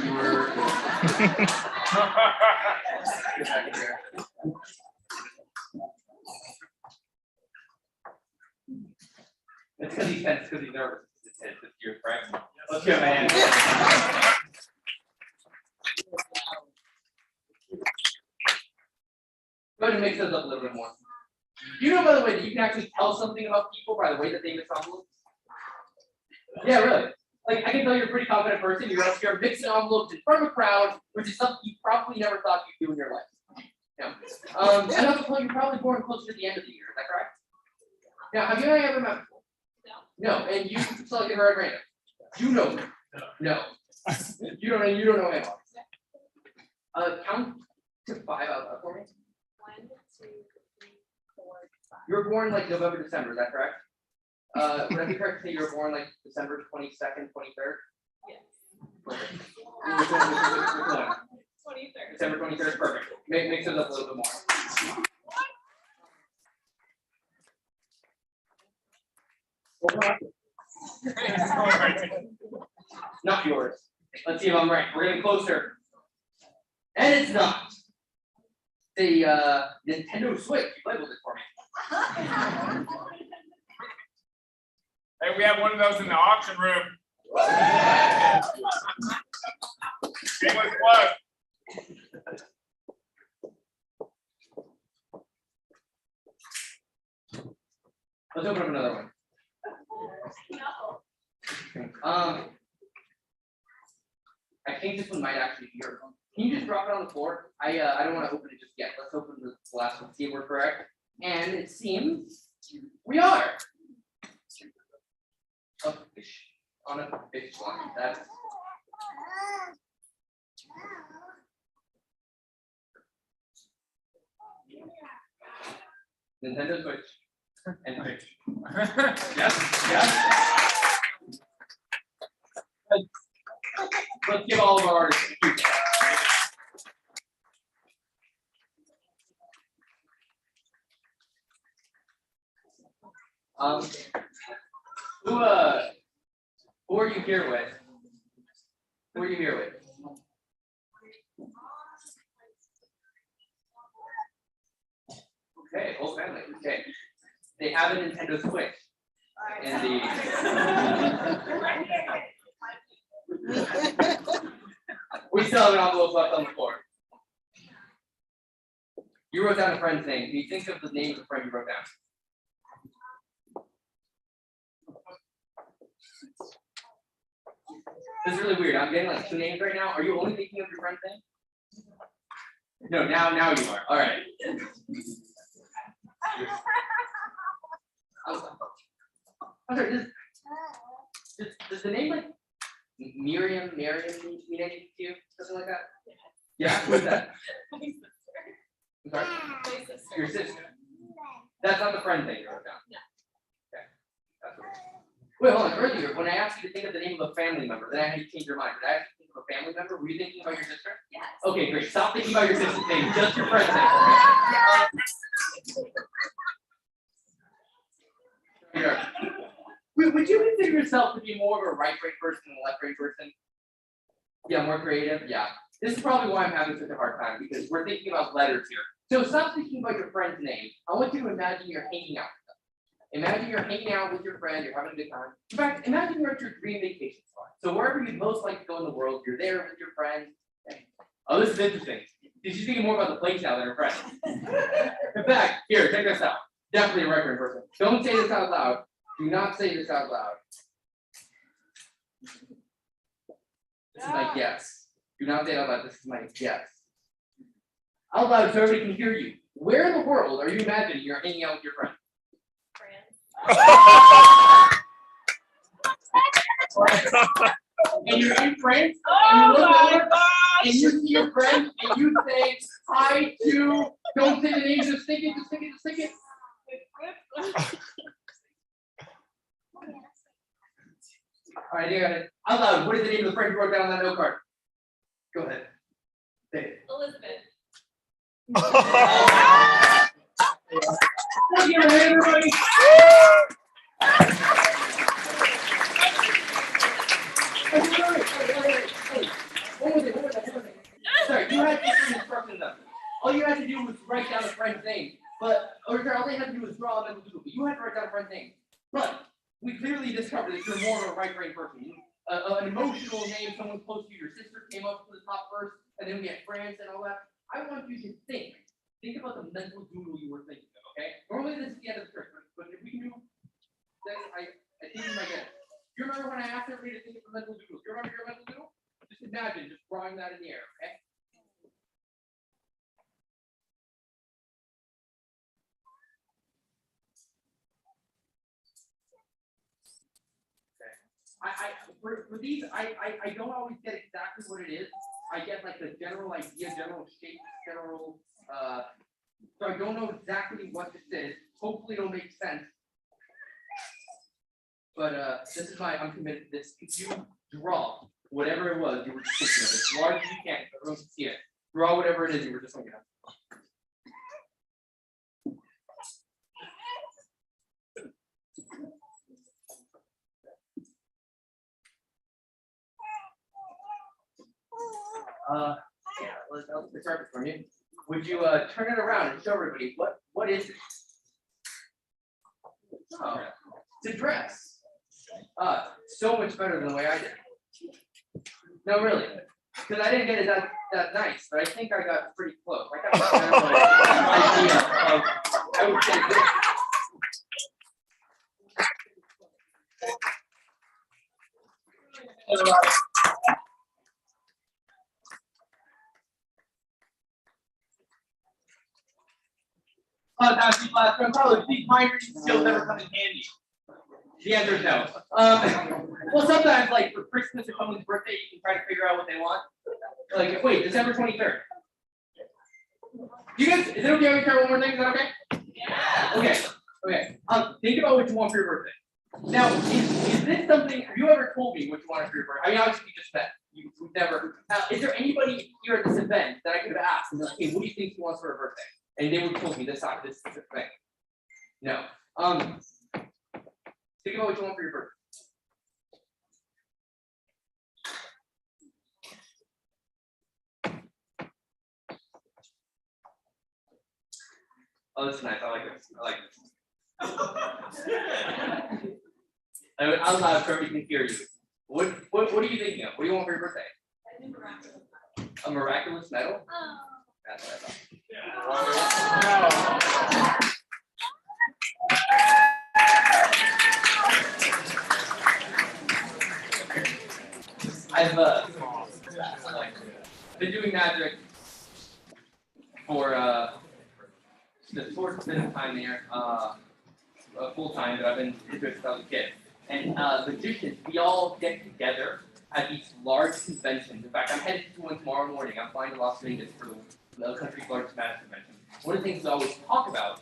You're It's because he's tense, because he's nervous. It's your friend. Let's give him a hand. Go ahead and mix those up a little bit more. You know, by the way, that you can actually tell something about people by the way that they mix envelopes? Yeah, really. Like, I can tell you're a pretty confident person. You're up here mixing envelopes in front of a crowd, which is something you probably never thought you'd do in your life. Yeah. And also, you're probably born closer to the end of the year. Is that correct? Now, have you ever met before? No. And you selected her at random. You know her. No. You don't know him. Count to 5 out for me. 1, 2, 3, 4, 5. You were born like November, December, is that correct? Would I be correct to say you were born like December 22nd, 23rd? Yes. Perfect. 23rd. December 23rd, perfect. Mix it up a little bit more. Not yours. Let's see if I'm right. We're getting closer. And it's not. The Nintendo Switch. You labeled it for me. Hey, we have one of those in the auction room. Shameless plug. Let's open up another one. I think this one might actually be yours. Can you just drop it on the floor? I don't want to open it just yet. Let's open the last one, see if we're correct. And it seems we are. A fish on a fish line. That's Nintendo Switch and fish. Yes. Let's give all of our artists a huge hand. Who are you here with? Who are you here with? Okay, whole family. Okay. They have a Nintendo Switch. And we still have an envelope left on the floor. You wrote down a friend's name. Can you think of the name of the friend you wrote down? This is really weird. I'm getting like 2 names right now. Are you only thinking of your friend's name? No, now you are. All right. I'm sorry. Does the name like Miriam mean anything to you? Something like that? Yeah. Who's that? I'm sorry. Your sister. That's not the friend thing you wrote down. No. Okay. That's what. Wait, hold on. Earlier, when I asked you to think of the name of a family member, then I had you change your mind. Did I actually think of a family member? Were you thinking about your sister? Yes. Okay, great. Stop thinking about your sister's name. Just your friend's name. Would you consider yourself to be more of a right brain person than a left brain person? Yeah, more creative. Yeah. This is probably why I'm having such a hard time, because we're thinking about letters here. So stop thinking about your friend's name. I want you to imagine you're hanging out with them. Imagine you're hanging out with your friend, you're having a good time. In fact, imagine you're at your dream vacation spot. So wherever you'd most like to go in the world, you're there with your friend. Oh, this is interesting. She's thinking more about the place now than her friend. In fact, here, check this out. Definitely a record person. Don't say this out loud. Do not say this out loud. This is my guess. Do not say it out loud. This is my guess. Out loud so everybody can hear you. Where in the world are you imagining you're hanging out with your friend? And you're in France, and you look over, and you see your friend, and you say hi to, don't say the name, just think it. All right, you got it. Out loud, what is the name of the friend you wrote down on that note card? Go ahead. Say it. Elizabeth. Thank you, everybody. Sorry, you had different instructions though. All you had to do was write down a friend's name, but all you had to do was draw a mental doodle. But you had to write down a friend's name. But we clearly discovered that you're more of a right brain person. An emotional name, someone close to you. Your sister came up to the top first, and then we had France and all that. I want you to think about the mental doodle you were thinking of. Okay. Normally this is the end of the trick, but if we can do, then I think we might get it. You remember when I asked everybody to think of a mental doodle? You remember your mental doodle? Just imagine just drawing that in the air, okay? For these, I don't always get exactly what it is. I get like the general idea, general shape, general, so I don't know exactly what this is. Hopefully it'll make sense. But this is I'm committed to this. If you draw whatever it was you were thinking of, as large as you can, so everyone can see it. Draw whatever it is you were just thinking of. Yeah, let's start from you. Would you turn it around and show everybody what is it? Oh, it's a dress. So much better than the way I did. No, really, because I didn't get it that nice, but I think I got pretty close. I got a general idea of, I would say this. That's the last one. Probably these minor skills never come in handy. The answer is no. Well, sometimes, like for Christmas or someone's birthday, you can try to figure out what they want. Like, wait, December 23rd. You guys, is it okay if we try one more thing? Is that okay? Yeah. Okay. Think about what you want for your birthday. Now, is this something? Have you ever told me what you wanted for your birthday? I mean, obviously, you just met. You've never. Is there anybody here at this event that I could have asked and be like, hey, what do you think she wants for her birthday? And they would have told me this specific thing. No. Think about what you want for your birthday. Oh, that's nice. I like this. Out loud so everybody can hear you. What are you thinking of? What do you want for your birthday? A miraculous medal? Oh. That's what I thought. doing magic for the short bit of time there, full time that I've been into it since I was a kid. And magicians, we all get together at these large conventions. In fact, I'm headed to one tomorrow morning. I'm flying to Las Vegas for the country's largest magic convention. One of the things we always talk about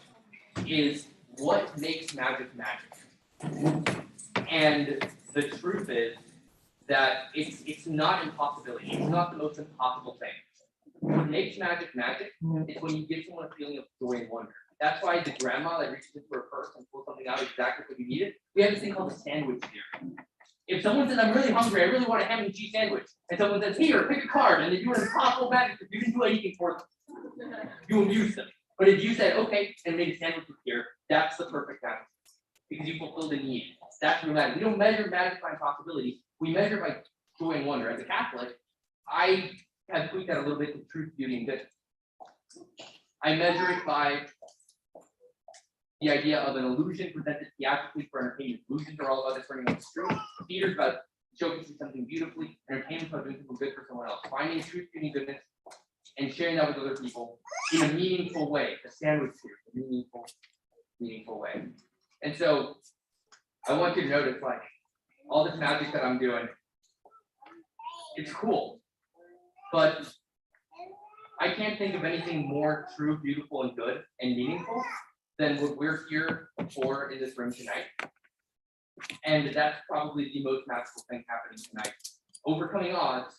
is what makes magic magic. And the truth is that it's not impossibility. It's not the most impossible thing. What makes magic magic is when you give someone a feeling of joy and wonder. That's why the grandma that reaches into her purse and pulls something out exactly what you needed. We have this thing called the sandwich theory. If someone says, I'm really hungry, I really want a ham and cheese sandwich, and someone says, here, pick a card, and they do an impossible magic, you didn't do anything for them. You amuse them. But if you said, okay, and made a sandwich here, that's the perfect magic. Because you fulfill the need. That's what magic. We don't measure magic by possibility. We measure by joy and wonder. As a Catholic, I have tweaked that a little bit to truth, beauty, and goodness. I measure it by the idea of an illusion presented theatrically for entertainment. Illusions are all about discerning what's true. Theater's about showcasing something beautifully. Entertainment's about doing something good for someone else. Finding truth, beauty, and goodness, and sharing that with other people in a meaningful way. The sandwich here, a meaningful way. And so I want you to notice, like, all this magic that I'm doing, it's cool. But I can't think of anything more true, beautiful, and good and meaningful than what we're here for in this room tonight. And that's probably the most magical thing happening tonight. Overcoming odds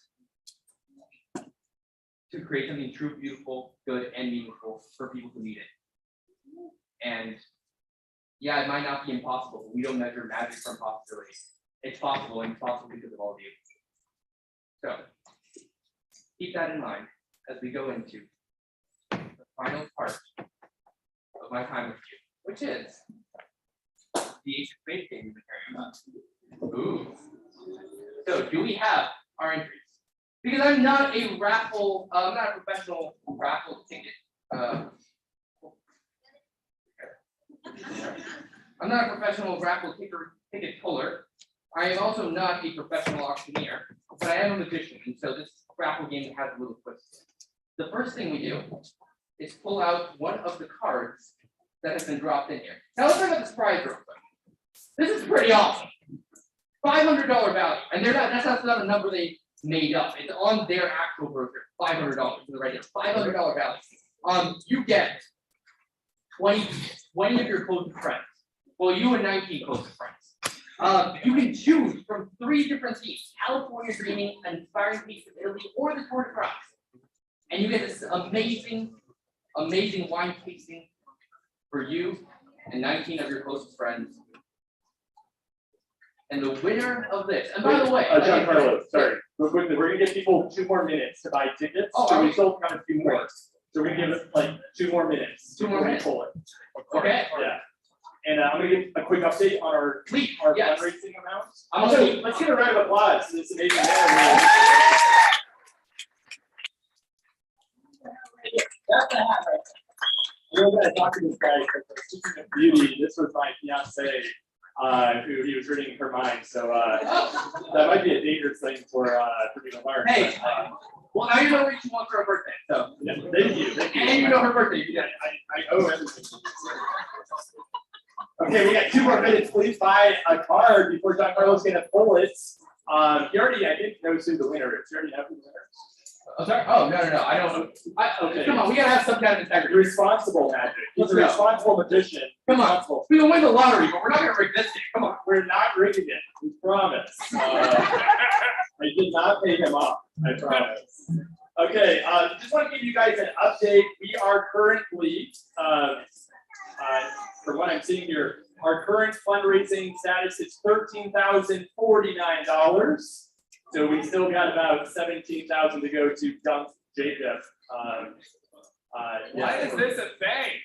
to create something true, beautiful, good, and meaningful for people who need it. And yeah, it might not be impossible, but we don't measure magic from possibility. It's possible, and it's possible because of all of you. So keep that in mind as we go into the final part of my time with you, which is the Ace of Spades game we've been carrying on. Ooh. So do we have our entries? Because I'm not a raffle, I'm not a professional raffle ticket. I'm not a professional raffle ticket puller. I am also not a professional auctioneer, but I am a magician, and so this raffle game has a little twist. The first thing we do is pull out one of the cards that has been dropped in here. Now let's talk about this prize real quick. This is pretty awesome. $500 value, and that's not a number they made up. It's on their actual brochure. $500 right there. $500 value. You get 20 of your closest friends. Well, you and 19 closest friends. You can choose from 3 different themes: California Dreaming, an inspiring piece of Italy, or the Tour de France. And you get this amazing wine tasting for you and 19 of your closest friends. And the winner of this, and by the way, John Carlos, sorry, real quickly, we're gonna give people 2 more minutes to buy tickets. Oh, so we still got a few more. So we're gonna give it like 2 more minutes. 2 more minutes. Pull it. Okay. Yeah. And I'm gonna give a quick update on our Yes. fundraising amounts. I'm So also- let's give a round of applause to this amazing man. We're gonna talk to this guy. Speaking of beauty, this was my fiance, who he was reading her mind. So that might be a dangerous thing for me to learn. Hey, but, well, now you know what she wants for her birthday, so. yeah, thank you. And you know her birthday. Yeah, I owe everything. Okay, we got 2 more minutes. Please buy a card before John Carlos gonna pull it. He already, I think, knows who the winner is. You already know who the winner is. Oh, sorry. Oh, no, I don't. Okay. Come on, we gotta have some kind of integrity. Responsible magic. He's a Let's go. responsible magician. Come on. Responsible. We can win the lottery, but we're not gonna rig this thing. Come on. We're not rigging it. We promise. I did not pay him off. I promise. Okay. Just want to give you guys an update. We are currently, from what I'm seeing here, our current fundraising status is $13,049. So we still got about 17,000 to go to dump Jacob. Why is this a thing?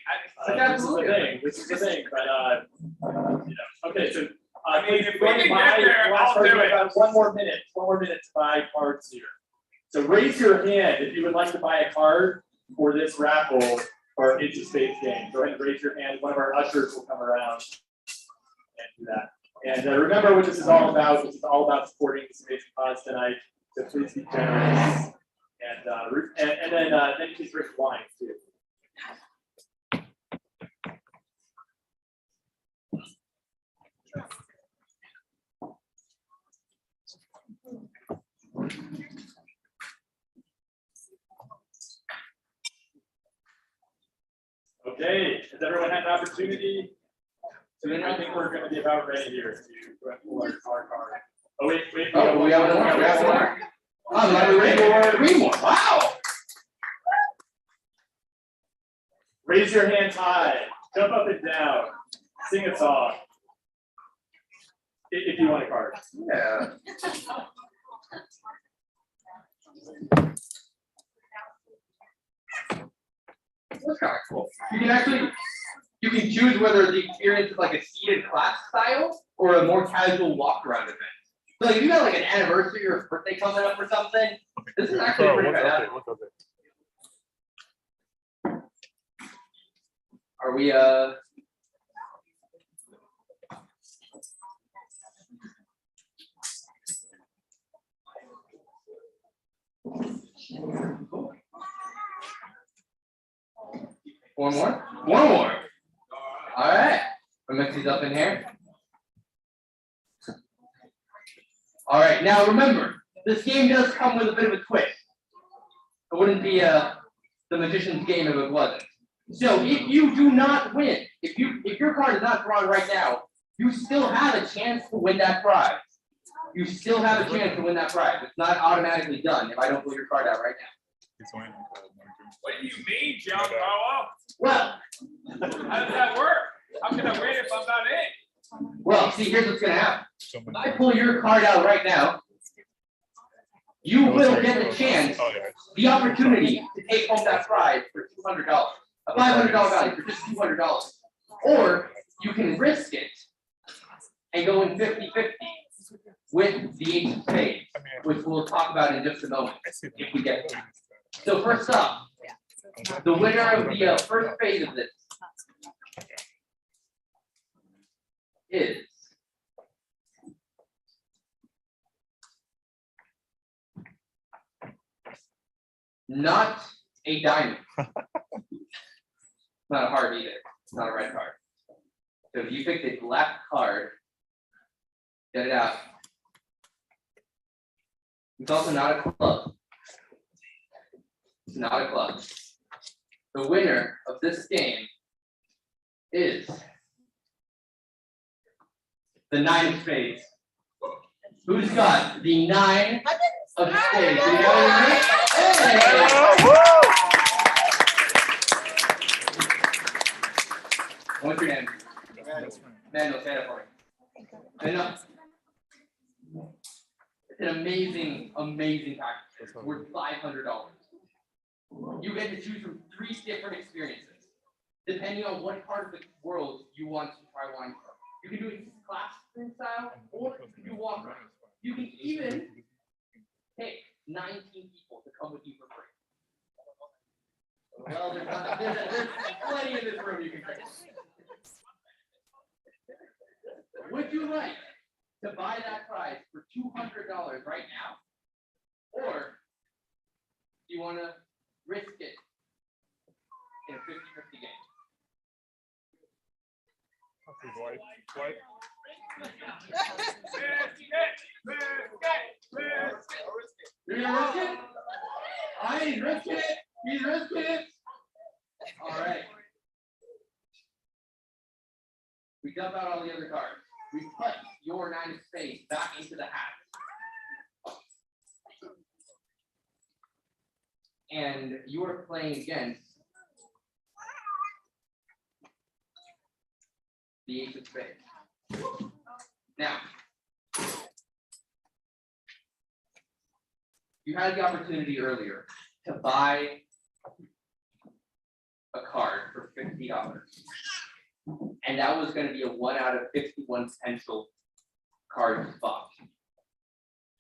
This is the thing. This is the thing. But okay. So I mean, if we going to can buy get there, last I'll card, do we it. have one more minute to buy cards here. So raise your hand if you would like to buy a card for this raffle or Ace of Spades game. Go ahead and raise your hand. One of our ushers will come around and do that. And remember what this is all about. This is all about supporting this amazing cause tonight. So please be generous And then you can drink wine too. Okay, has everyone had an opportunity? So then I think we're going to be about ready here to pull our card. Oh wait. Oh, we have one more. We have one more. Oh, we're ready for three more. Wow. Raise your hands high, jump up and down, sing a song. If you want a card. Yeah. That's kind of cool. You can choose whether the experience is like a seated class style or a more casual walk around event. So like if you got like an anniversary or a birthday coming up or something, this is actually pretty bad. Are we one more? One more. All right. I'll mix these up in here. All right. Now remember, this game does come with a bit of a twist. It wouldn't be the magician's game if it wasn't. So if you do not win, if your card is not drawn right now, you still have a chance to win that prize. You still have a chance to win that prize. It's not automatically done if I don't pull your card out right now. What do you mean, John Paolo? Well, how does that work? How can I win if I'm not in? well, see, here's what's gonna happen. If I pull your card out right now, you will get the chance, the opportunity to take home that prize for $200, a $500 value for just $200. Or you can risk it and go in 50-50 with the ace of spades, which we'll talk about in just a moment if we get there. So first up, the winner of the first phase of this is not a diamond. Not a heart either. It's not a red card. So if you pick the black card, get it out. It's also not a club. It's not a club. The winner of this game is the 9 of spades. Who's got the 9 of spades? Do you have any? Hey! What's your name? Manuel, say that for me. Manuel. It's an amazing, amazing package. Worth $500. You get to choose from 3 different experiences, depending on what part of the world you want to try wine from. You can do it classroom style, or you can do walk around. You can even pick 19 people to come with you for free. Well, there's plenty in this room you can pick. Would you like to buy that prize for $200 right now? Or do you want to risk it in a 50-50 game? You're gonna risk it? I ain't risking it. He's risking it. All right. We dump out all the other cards. We put your 9 of spades back into the hat. And you are playing against the ace of spades. Now, you had the opportunity earlier to buy a card for $50. And that was going to be a 1 out of 51 potential card spot.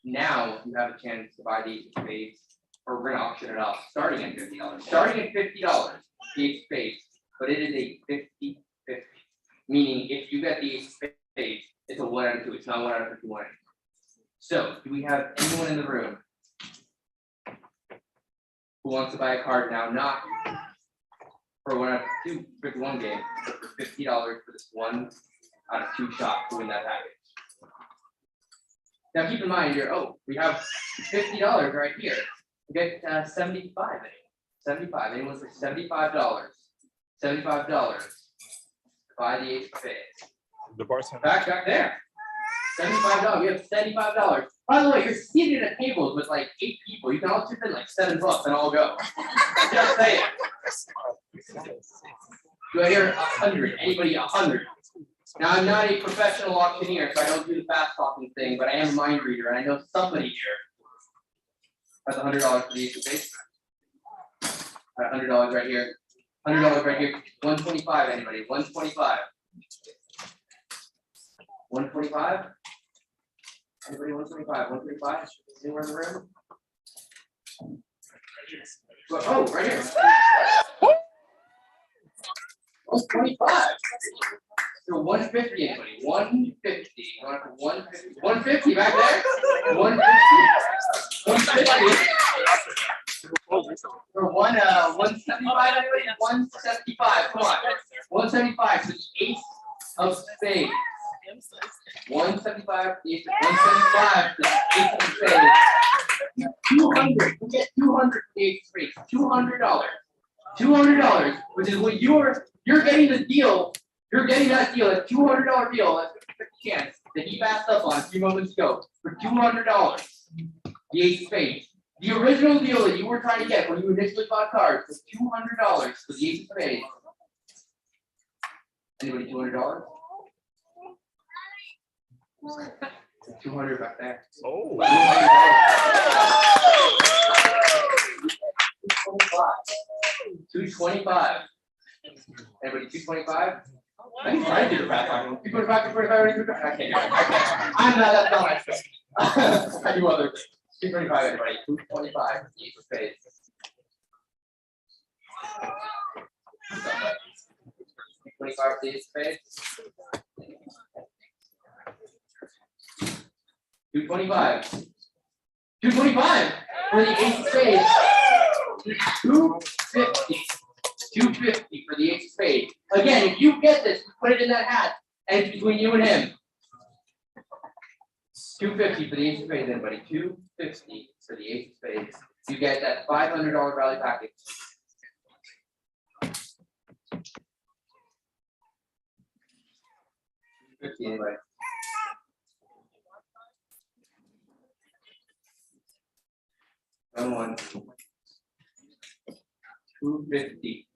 Now you have a chance to buy the ace of spades, or we're going to auction it off starting at $50. Starting at $50, the ace of spades, but it is a 50-50. Meaning if you get the ace of spades, it's a 1 out of 2. It's not 1 out of 51. So do we have anyone in the room who wants to buy a card now, not for one out of 251 game, but for $50 for this 1 out of 2 shot to win that package. Now keep in mind here, we have $50 right here. We get 75. 75. Anyone for $75? $75. Buy the ace of spades. The bartender. Back there. $75. We have $75. By the way, you're seated at tables with like 8 people. You can all chip in like $7 and all go. Just saying. Do I hear 100? Anybody 100? Now I'm not a professional auctioneer, so I don't do the fast talking thing, but I am a mind reader, and I know somebody here has $100 for the ace of spades. $100 right here. $100 right here. 125. Anybody? 125. 125. Anybody? 125. 125. Anywhere in the room? Oh, right here. 125. So 150. Anybody? 150. 150. 150 back there. 150. 150. For 175, anybody? 175. Come on. 175. So the ace of spades. 175. The ace of 175. The ace of spades. 200. We get 200 for the ace of spades. $200. $200, which is what you're getting the deal. You're getting that deal, a $200 deal. That's a 50 chance that he passed up on a few moments ago for $200. The ace of spades. The original deal that you were trying to get when you initially bought cards was $200 for the ace of spades. Anybody $200? 200 back there. Oh. 225. Anybody 225? I can try to do the fast talking. 225, 225, I can't do it. I'm not that dumb. I do other things. 225, everybody. 225. Ace of spades. 225 for the ace of spades. 225. 225 for the ace of spades. 250. 250 for the ace of spades. Again, if you get this, put it in that hat, and it's between you and him. 250 for the ace of spades, anybody. 250 for the ace of spades. You get that $500 rally package. $250, anybody. One. 250.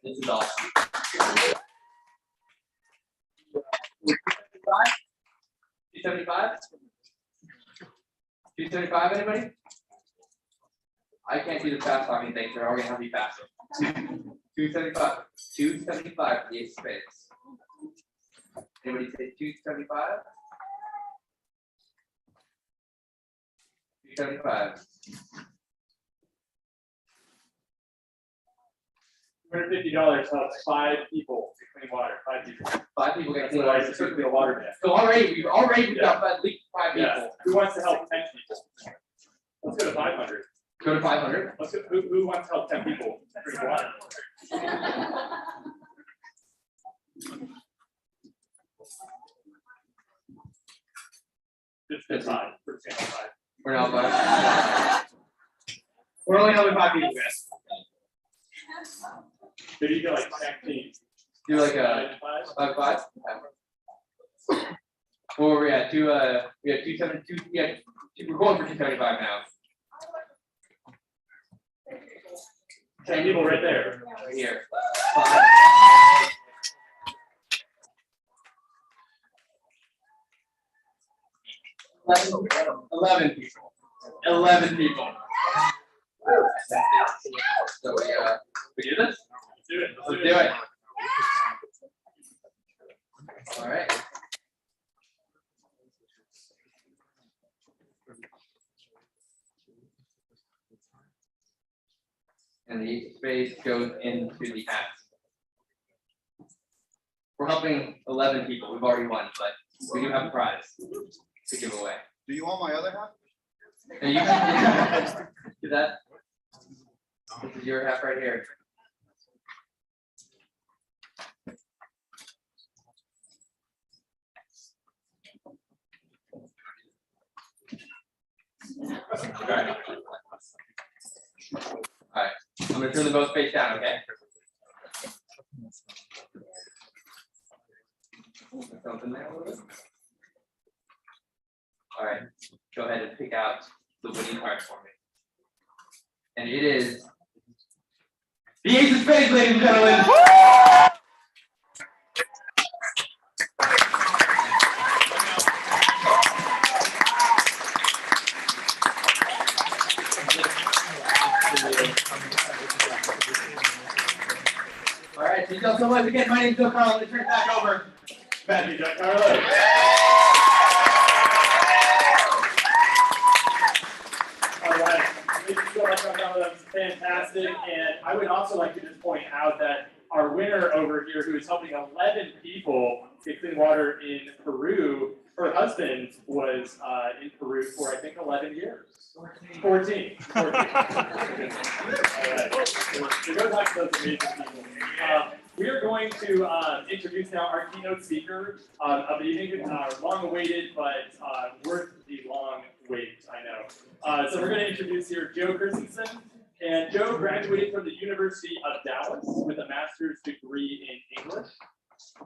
This is awesome. 275? 275, anybody? I can't do the fast talking thing, so we're gonna have to be faster. 275. 275 for the ace of spades. Anybody say 275? 275. $250 helps 5 people to clean water. 5 people. 5 people get clean Otherwise, water. it's certainly a water ban. So we've got at least 5 Yeah. people. Who wants to help 10 people? Let's go to 500. Go to 500. Let's go. Who wants to help 10 people drink water? It's 5. We're saying 5. We're not 5. We're only helping 5 people, guys. Maybe you go like 10 Do like a 5. Well, we're at 272. Yeah, we're going for 275 now. 10 people right there. Right here. 5. Eleven people. 11 people. So we do this? Let's do it. Let's do it. All right. And the space goes into the hat. We're helping 11 people. We've already won, but we do have a prize to give away. Do you want my other hat? And you can do that. This is your half right here. All right, I'm gonna turn the boat face down, okay? Something there a little bit. All right, go ahead and pick out the winning card for me. And it is the Ace of Spades, ladies and gentlemen. All right, thank you all so much again. My name is Bill Carl. Let me turn it back over. Back to you, Carlo. All right, thank you so much, Carlo. That was fantastic. And I would also like to just point out that our winner over here, who is helping 11 people get clean water in Peru, her husband was in Peru for, I think, 11 years. 14. All right. So go talk to those amazing people. We are going to introduce now our keynote speaker of the evening, long-awaited, but worth the long wait, I know. So we're going to introduce here Joe Christensen. And Joe graduated from the University of Dallas with a master's degree in English.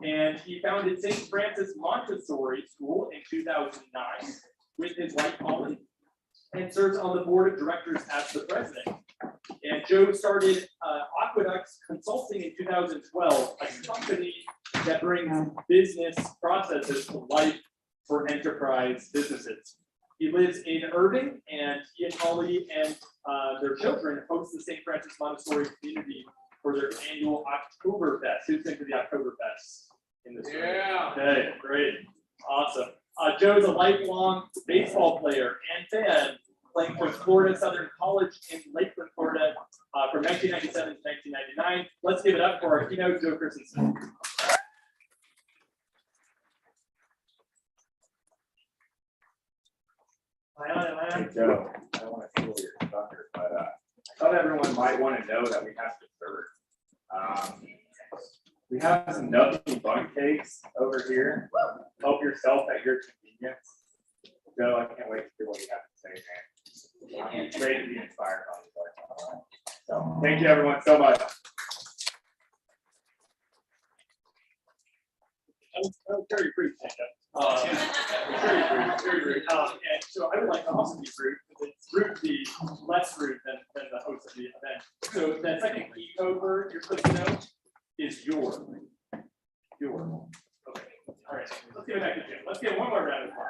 And he founded St. Francis Montessori School in 2009 with his wife Holly, and serves on the board of directors as the president. And Joe started Aqueducts Consulting in 2012, a company that brings business processes to life for enterprise businesses. He lives in Irving, and he and Holly and their children host the St. Francis Montessori community for their annual Oktoberfest. Who's been to the Oktoberfest in this room? Yeah. Okay, great, awesome. Joe's a lifelong baseball player and fan, playing for Florida Southern College in Lakeland, Florida, from 1997 to 1999. Let's give it up for our keynote, Joe Christensen. Hey Joe, I don't want to steal your thunder, but I thought everyone might want to know that we have dessert. We have some nutsy bun cakes over here. Help yourself at your convenience. Joe, I can't wait to hear what you have to say, man. I'm ready to be inspired by you. So thank you everyone so much. That was very brief, very brief, very brief. And so I would like to also be rude, because it's rude to be less rude than the host of the event. So that second key code word you're supposed to know is your. Your. Okay. All right. Let's give it back to Jim. Let's get one more round of applause.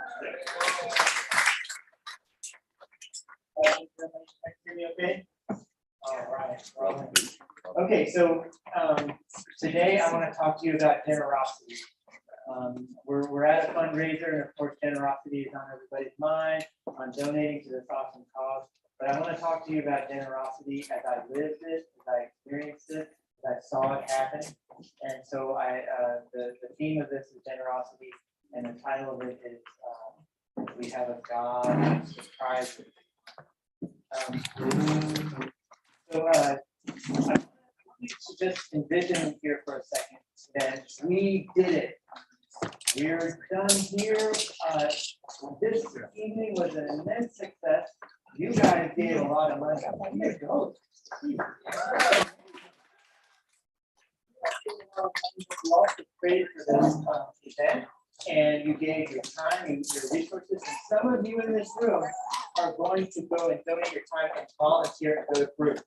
Hear me okay? All right. Okay, so today I want to talk to you about generosity. We're at a fundraiser, and of course, generosity is on everybody's mind on donating to this awesome cause. But I want to talk to you about generosity as I lived it, as I experienced it, as I saw it happen. And so the theme of this is generosity, and the title of it is We Have a God Surprise. So I just envision here for a second that we did it. We're done here. This evening was an immense success. You guys gave a lot of money. Here goes. You also paid for this event, and you gave your time and your resources. And some of you in this room are going to go and donate your time and volunteer for the group.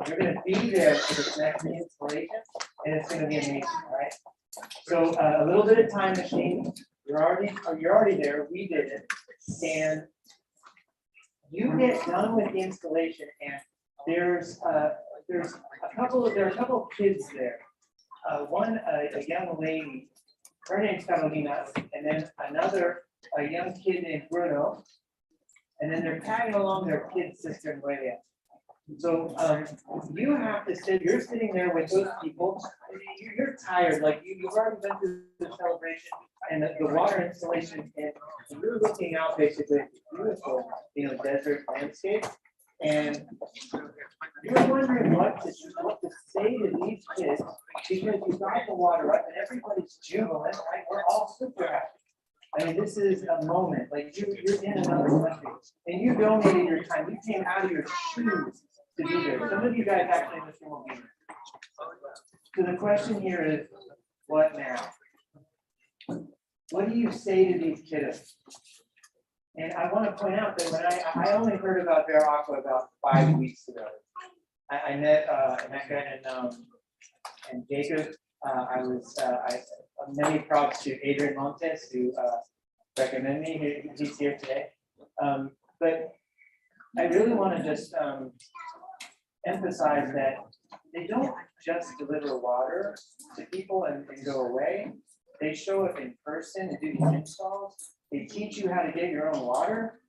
You're going to be there for this next installation, and it's going to be amazing, all right? So a little bit of time machine. You're already there. We did it, and you get done with the installation, and there are a couple of kids there. One a young lady, her name's Carolina, and then a young kid named Bruno, and then they're tagging along their kid sister Noelia. So, you have to sit, you're sitting there with those people, you're tired, like you've already been through the celebration and the water installation, and you're looking out basically at the beautiful, desert landscape. And you're wondering what to say to these kids, because you got the water up and everybody's jubilant, right? We're all super happy. I mean, this is a moment, like you're in another country and you donated your time, you came out of your shoes to be there. Some of you guys actually in this room will be here. So the question here is, what now? What do you say to these kiddos? And I want to point out that when I only heard about VAVV about 5 weeks ago. I met Emeka and Jacob. Many props to Adrian Montes who recommended me. He's here today. But I really want to just emphasize that they don't just deliver water to people and go away. They show up in person and do the installs. They teach you how to get your own water.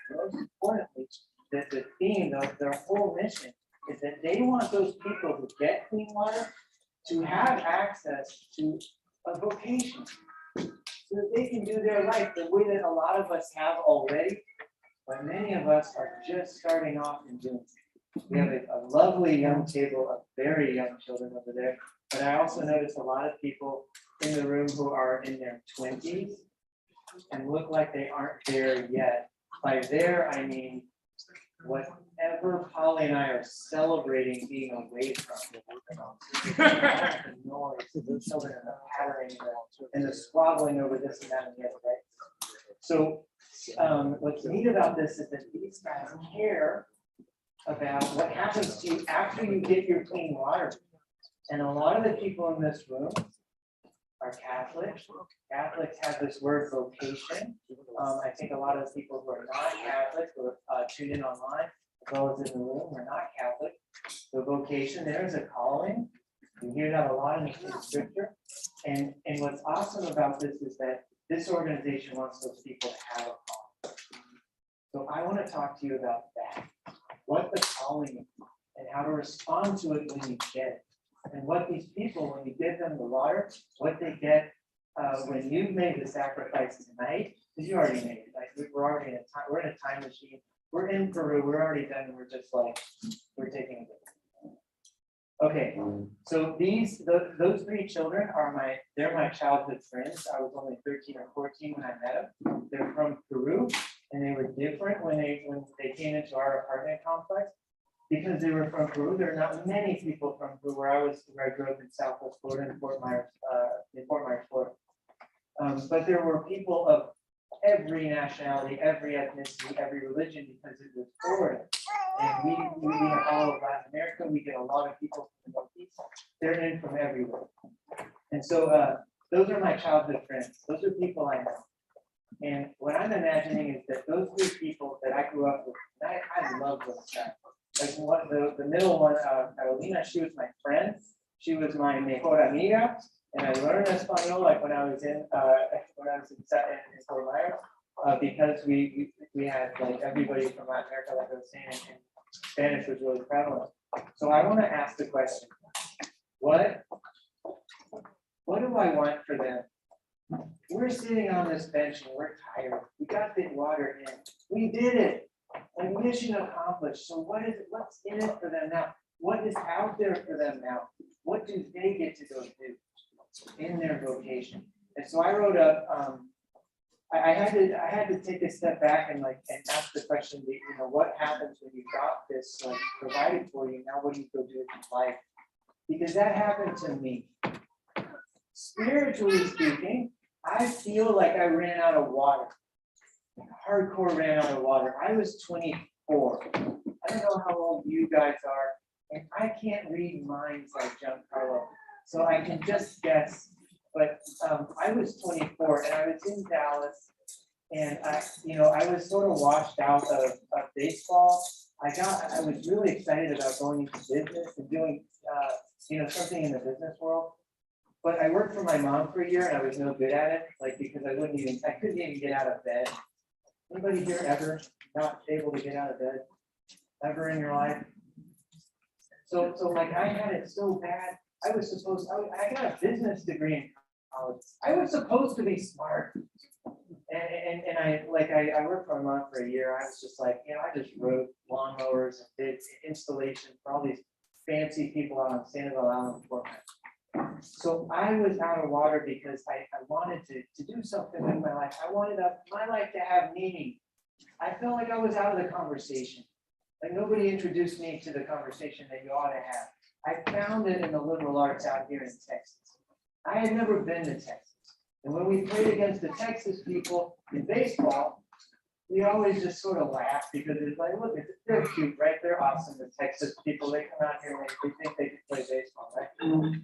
Most importantly, the theme of their whole mission is that they want those people who get clean water to have access to a vocation so that they can do their life the way that a lot of us have already, but many of us are just starting off and doing it. We have a lovely young table of very young children over there, but I also notice a lot of people in the room who are in their 20s and look like they aren't there yet. By there, I mean whatever Polly and I are celebrating being away from. The noise, the children and the pattering and the squabbling over this and that and the other, right? So what's neat about this is that these guys care about what happens to you after you get your clean water. And a lot of the people in this room are Catholics. Catholics have this word vocation. I think a lot of the people who are not Catholic or tuned in online, as well as in the room, are not Catholic. The vocation, there is a calling. We hear that a lot in the scripture. And what's awesome about this is that this organization wants those people to have a calling. So I want to talk to you about that. What the calling is and how to respond to it when you get it. And what these people, when you give them the water, what they get when you've made the sacrifice tonight, because you already made it. Like we're already in a time, we're in a time machine. We're in Peru. We're already done. And we're just like we're taking it. Okay, so those three children are they're my childhood friends. I was only 13 or 14 when I met them. They're from Peru, and they were different when they came into our apartment complex. Because they were from Peru, there are not many people from Peru where I grew up in Southwest Florida, in Fort Myers, Florida. But there were people of every nationality, every ethnicity, every religion, because it was Florida. And we have all of Latin America. We get a lot of people from the Northeast. They're in from everywhere. And so those are my childhood friends. Those are people I know. And what I'm imagining is that those three people that I grew up with, I love those guys. Like the middle one, Carolina, she was my friend. She was my mejor amiga, and I learned Espanol like when I was in Fort Myers, because we had like everybody from Latin America, like I was saying, and Spanish was really prevalent. So I want to ask the question: what do I want for them? We're sitting on this bench and we're tired. We got the water in. We did it. Like mission accomplished. So what is it? What's in it for them now? What is out there for them now? What do they get to go do in their vocation? And so I wrote up. I had to take a step back and ask the question. What happens when you got this provided for you? Now what do you go do with your life? Because that happened to me. Spiritually speaking, I feel like I ran out of water. Hardcore ran out of water. I was 24. I don't know how old you guys are, and I can't read minds like Giancarlo, so I can just guess. But I was 24, and I was in Dallas, and I was sort of washed out of baseball. I was really excited about going into business and doing something in the business world. But I worked for my mom for a year, and I was no good at it, because I couldn't even get out of bed. Anybody here ever not able to get out of bed? ever in your life? So like I had it so bad. I got a business degree in college. I was supposed to be smart. And I worked for a month for a year. I was just like, I just wrote lawnmowers and did installation for all these fancy people out on Sanibel Island. So I was out of water because I wanted to do something with my life. I wanted my life to have meaning. I felt like I was out of the conversation. Like nobody introduced me to the conversation that you ought to have. I found it in the liberal arts out here in Texas. I had never been to Texas. And when we played against the Texas people in baseball, we always just sort of laugh because it's like, look, they're cute, right? They're awesome. The Texas people, they come out here and they think they can play baseball, right?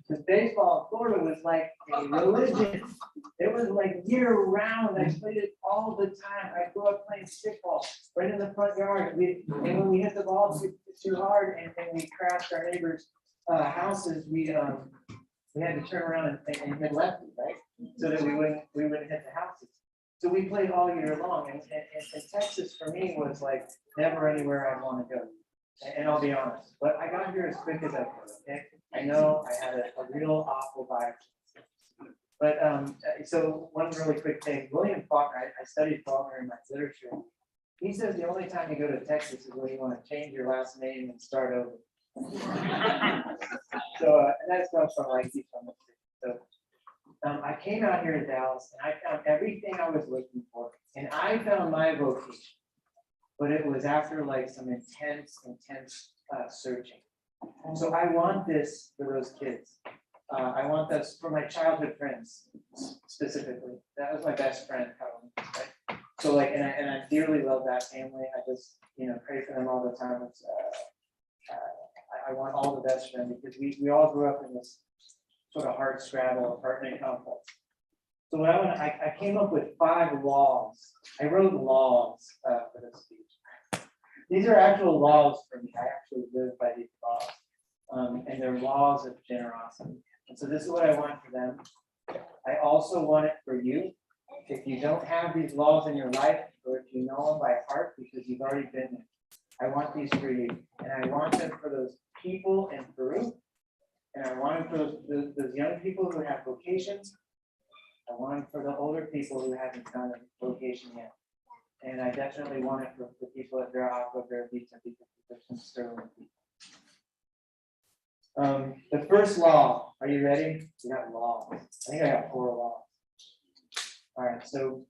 Because baseball in Florida was like a religion. It was like year round. I played it all the time. I grew up playing stickball right in the front yard. And when we hit the ball too hard and we crashed our neighbors' houses, we had to turn around and hit lefty, right? So that we wouldn't hit the houses. So we played all year long, and Texas for me was like never anywhere I'd want to go. And I'll be honest, but I got here as quick as I could. Okay? I know I had a real awful vibe. But so one really quick thing, William Faulkner, I studied Faulkner in my literature. He says the only time you go to Texas is when you want to change your last name and start over. So and that's not from like he's from the city. So I came out here to Dallas and I found everything I was looking for, and I found my vocation. But it was after like some intense searching. So I want this for those kids. I want this for my childhood friends specifically. That was my best friend, right? So like, and I dearly love that family. I just pray for them all the time. It's, I want all the best for them because we all grew up in this sort of hard scrabble apartment complex. So what I came up with 5 laws. I wrote laws for this speech. These are actual laws for me. I actually live by these laws, and they're laws of generosity. And so this is what I want for them. I also want it for you. If you don't have these laws in your life, or if you know them by heart because you've already been there, I want these for you, and I want them for those people in Peru. And I want them for those young people who have vocations. I want them for the older people who haven't done a vocation yet. And I definitely want it for the people at Vera Aqua, Vera Vita, because there's some sterling people. The first law, are you ready? We got laws. I think I got 4 laws. All right, so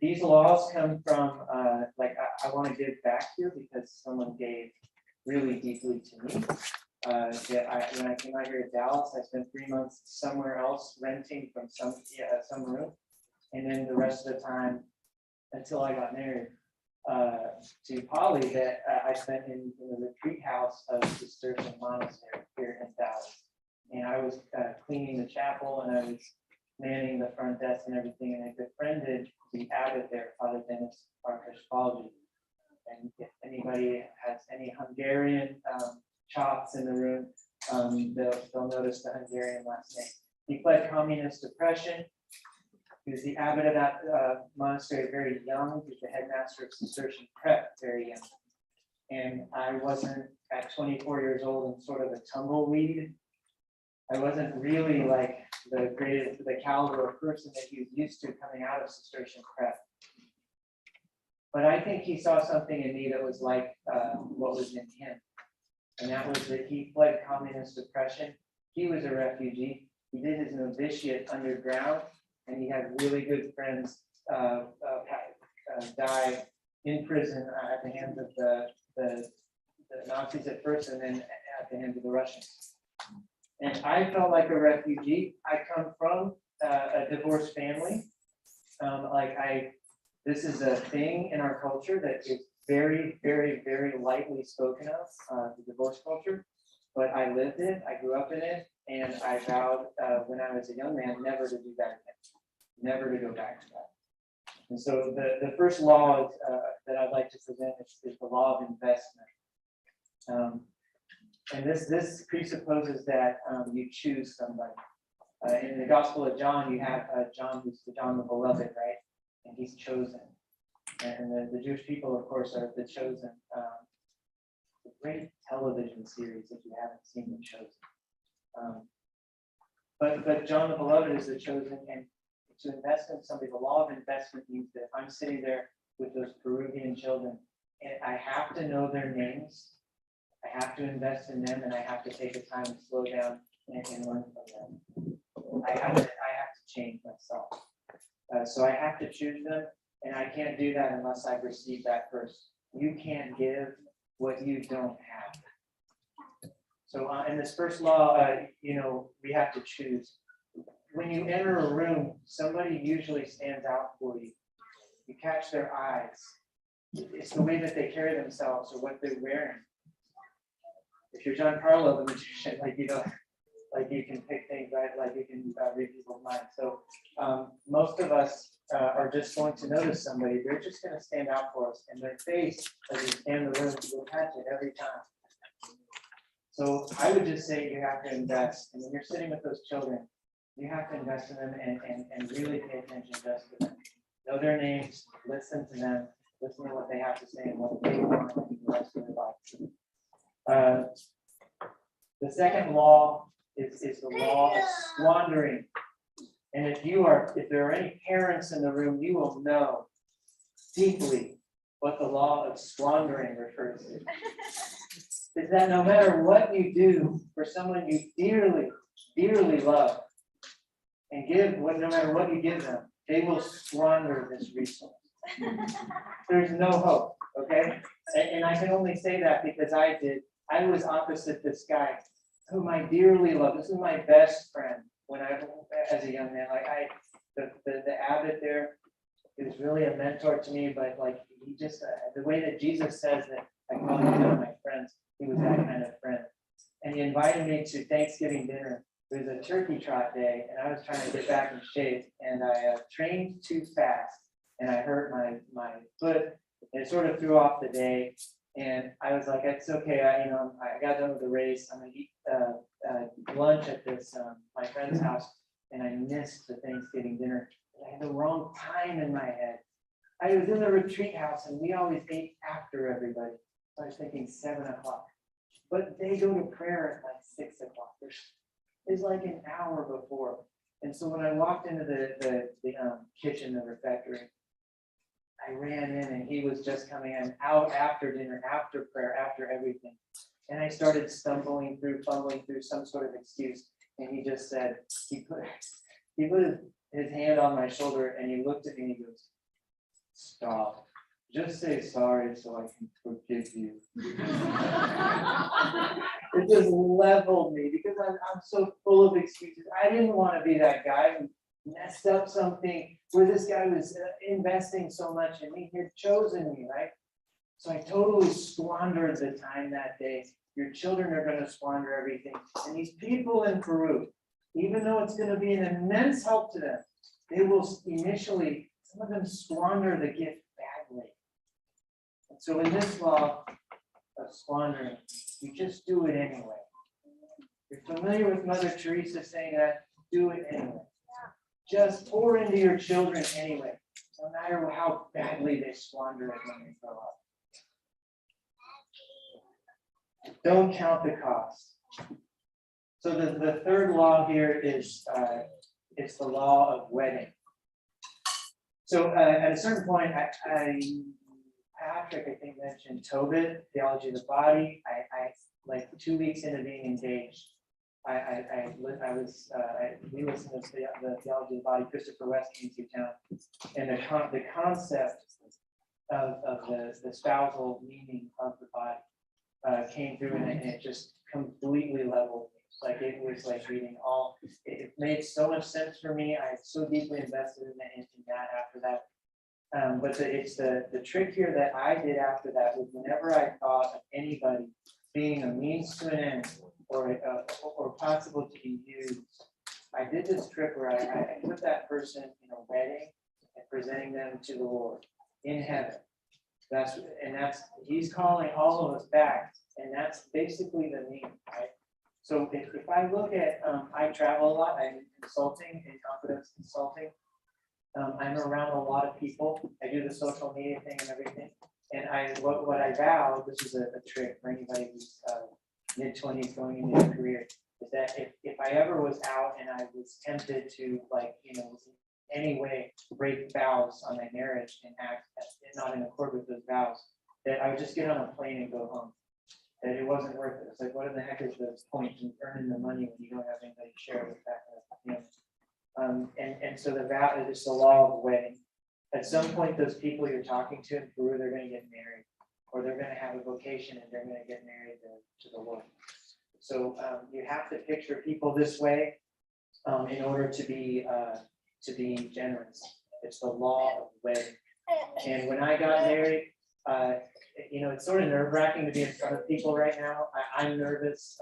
these laws come from, I want to give back here because someone gave really deeply to me. When I came out here to Dallas, I spent 3 months somewhere else renting from some room, and then the rest of the time until I got married to Polly that I spent in the retreat house of the Cistercian monastery here in Dallas, and I was cleaning the chapel and I was manning the front desk and everything, and I befriended the abbot there, Father Dennis Archipelago. And if anybody has any Hungarian chops in the room, they'll notice the Hungarian last name. He fled communist oppression. He was the abbot of that monastery very young. He was the headmaster of Cistercian Prep very young. And I wasn't at 24 years old and sort of a tumbleweed. I wasn't really like the caliber of person that he was used to coming out of Cistercian Prep. But I think he saw something in me that was like what was in him. And that was that he fled communist oppression. He was a refugee. He did his novitiate underground, and he had really good friends die in prison at the hands of the Nazis at first, and then at the hands of the Russians. And I felt like a refugee. I come from a divorced family. This is a thing in our culture that is very, very, very lightly spoken of, the divorce culture. But I lived it, I grew up in it, and I vowed when I was a young man never to do that again, never to go back to that. And so the first law that I'd like to present is the law of investment. And this presupposes that you choose somebody. In the Gospel of John, you have John, who's John the Beloved, right? And he's chosen. And the Jewish people, of course, are the chosen. a great television series if you haven't seen The Chosen. But John the Beloved is The Chosen, and to invest in somebody, the law of investment means that if I'm sitting there with those Peruvian children, and I have to know their names, I have to invest in them, and I have to take the time to slow down and learn from them. I have to change myself. So I have to choose them, and I can't do that unless I've received that first. You can't give what you don't have. So in this first law, we have to choose. When you enter a room, somebody usually stands out for you. You catch their eyes. It's the way that they carry themselves or what they're wearing. If you're Giancarlo, the magician, you can pick things, right? Like you can read people's minds. So most of us are just going to notice somebody. They're just going to stand out for us, and their face as they scan the room, you'll catch it every time. So I would just say you have to invest, and when you're sitting with those children, you have to invest in them and really pay attention just to them. Know their names, listen to them, listen to what they have to say and what they want in the rest of their life. The second law is the law of squandering. And if there are any parents in the room, you will know deeply what the law of squandering refers to. Is that no matter what you do for someone you dearly, dearly love, and give no matter what you give them, they will squander this resource. There's no hope, okay? And I can only say that because I was opposite this guy whom I dearly love. This is my best friend as a young man. The abbot there, he was really a mentor to me, but he just, the way that Jesus says that I call him one of my friends, he was that kind of friend. And he invited me to Thanksgiving dinner. It was a turkey trot day, and I was trying to get back in shape, and I trained too fast, and I hurt my foot, and it sort of threw off the day. And I was like, it's okay. I got done with the race. I'm gonna eat lunch at this my friend's house, and I missed the Thanksgiving dinner. I had the wrong time in my head. I was in the retreat house, and we always ate after everybody. So I was thinking 7 o'clock, but they go to prayer at 6 o'clock. It's like an hour before. And so when I walked into the kitchen, the refectory, I ran in, and he was just coming in out after dinner, after prayer, after everything. And I started fumbling through some sort of excuse. And he just said, he put his hand on my shoulder, and he looked at me and he goes, "Stop. Just say sorry so I can forgive you." It just leveled me because I'm so full of excuses. I didn't want to be that guy who messed up something where this guy was investing so much in me. He had chosen me, right? So I totally squandered the time that day. Your children are going to squander everything. And these people in Peru, even though it's going to be an immense help to them, they will initially, some of them squander the gift badly. And so in this law of squandering, you just do it anyway. You're familiar with Mother Teresa saying that, do it anyway. Just pour into your children anyway, no matter how badly they squander it when they grow up. Don't count the cost. So the third law here is it's the law of wedding. So at a certain point, Patrick, I think, mentioned Tobit, theology of the body. I like 2 weeks into being engaged, we listened to the theology of the body. Christopher West came to town, and the concept of the spousal meaning of the body came through, and it just completely leveled me. Like it was like reading all. It made so much sense for me. I so deeply invested in that after that. But it's the trick here that I did after that was whenever I thought of anybody being a means to an end or possible to be used, I did this trick where I put that person in a wedding and presenting them to the Lord in heaven. He's calling all of us back, and that's basically the meaning, right? So if I look at, I travel a lot. I'm in consulting and confidence consulting. I'm around a lot of people. I do the social media thing and everything. And what I vowed, this is a trick for anybody who's mid-20s going into their career, is that if I ever was out and I was tempted to, like, in any way break vows on my marriage and act not in accord with those vows, that I would just get on a plane and go home. That it wasn't worth it. It's like, what in the heck is the point in earning the money when you don't have anybody to share with that? And so the vow is the law of the wedding. At some point, those people you're talking to in Peru, they're going to get married, or they're going to have a vocation and they're going to get married to the Lord. So you have to picture people this way in order to be generous. It's the law of the wedding. And when I got married, it's sort of nerve-wracking to be in front of people right now. I'm nervous,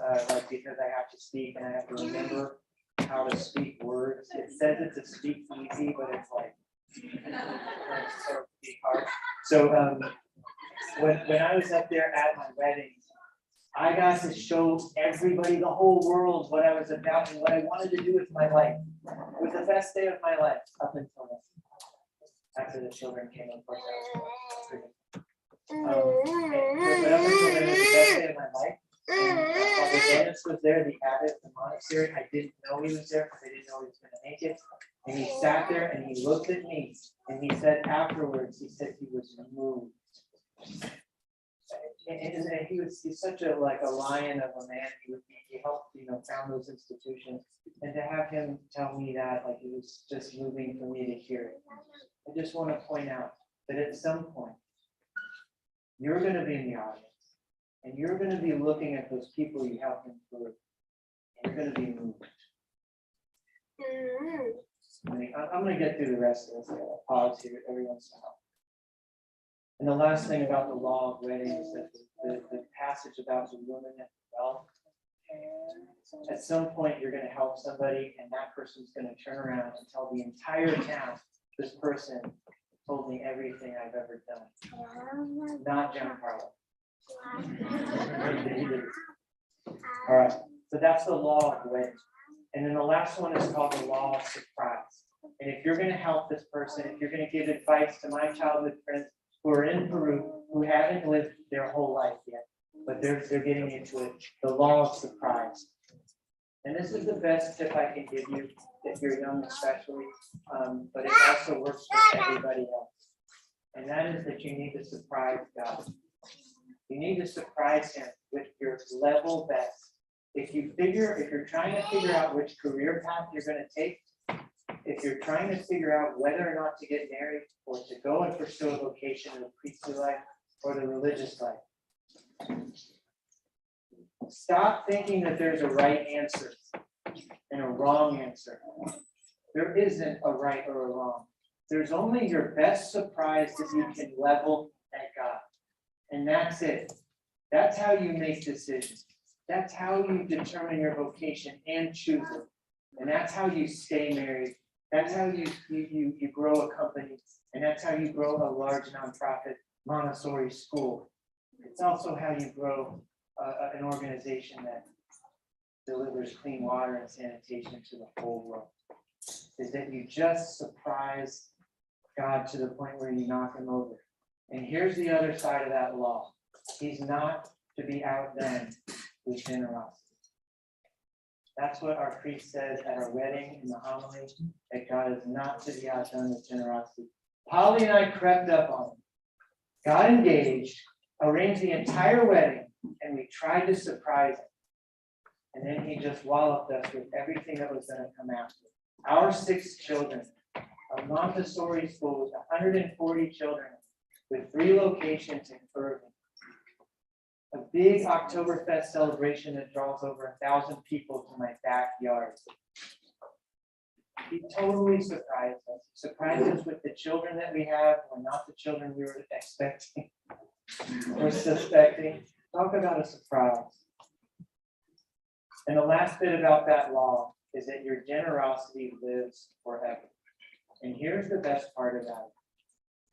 because I have to speak and I have to remember how to speak words. It says it's a speak easy, but it's like it's sort of hard. So when I was up there at my wedding, I got to show everybody, the whole world, what I was about and what I wanted to do with my life. It was the best day of my life up until then. After the children came, of course, I was pretty. But up until then, it was the best day of my life. And Father Dennis was there, the abbot of the monastery. I didn't know he was there because I didn't know he was going to make it. And he sat there and he looked at me and he said afterwards, he said he was moved. And he's such a lion of a man. He helped, found those institutions. And to have him tell me that, like, it was just moving for me to hear it. I just want to point out that at some point, you're going to be in the audience. And you're going to be looking at those people you helped improve. And you're going to be moved. I'm going to get through the rest of this. I'll pause here every once in a while. And the last thing about the law of wedding is that the passage about the woman at the well. At some point, you're going to help somebody, and that person's going to turn around and tell the entire town, this person told me everything I've ever done. Not Giancarlo. All right, so that's the law of wedding. And then the last one is called the law of surprise. And if you're going to help this person, if you're going to give advice to my childhood friends who are in Peru, who haven't lived their whole life yet, but they're getting into it, the law of surprise. And this is the best tip I can give you if you're young especially, but it also works for everybody else. And that is that you need to surprise God. You need to surprise him with your level best. If you're trying to figure out which career path you're going to take, if you're trying to figure out whether or not to get married or to go and pursue a vocation in the priestly life or the religious life, stop thinking that there's a right answer and a wrong answer. There isn't a right or a wrong. There's only your best surprise that you can level at God. And that's it. That's how you make decisions. That's how you determine your vocation and choose it. And that's how you stay married. That's how you grow a company. And that's how you grow a large nonprofit Montessori school. It's also how you grow an organization that delivers clean water and sanitation to the whole world. Is that you just surprise God to the point where you knock him over. And here's the other side of that law. He's not to be outdone with generosity. That's what our priest says at our wedding in the homily, that God is not to be outdone with generosity. Polly and I crept up on him, got engaged, arranged the entire wedding, and we tried to surprise him. And then he just walloped us with everything that was going to come after. Our 6 children, a Montessori school with 140 children, with 3 locations in Bergen. A big Oktoberfest celebration that draws over 1,000 people to my backyard. He totally surprised us. He surprised us with the children that we have, or not the children we were expecting or suspecting. Talk about a surprise. And the last bit about that law is that your generosity lives forever. And here's the best part about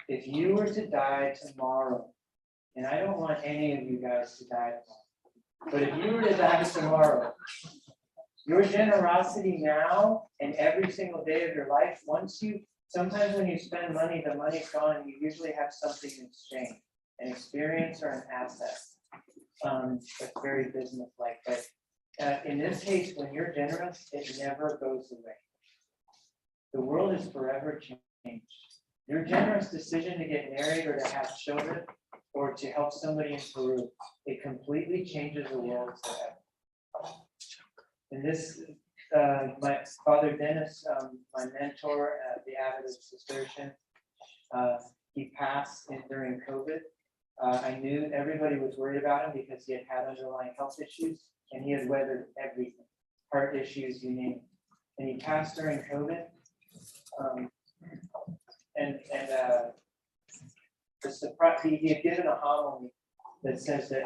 it. If you were to die tomorrow, and I don't want any of you guys to die tomorrow, but if you were to die tomorrow, your generosity now and every single day of your life, sometimes when you spend money, the money's gone and you usually have something in exchange. an experience or an asset. That's very business-like, but in this case, when you're generous, it never goes away. The world is forever changed. Your generous decision to get married or to have children or to help somebody in Peru, it completely changes the world forever. And this, my father Dennis, my mentor at the Adventist Cistercian, he passed during COVID. I knew everybody was worried about him because he had had underlying health issues and he had weathered everything, heart issues, you name it. And he passed during COVID. The surprise, he had given a homily that says that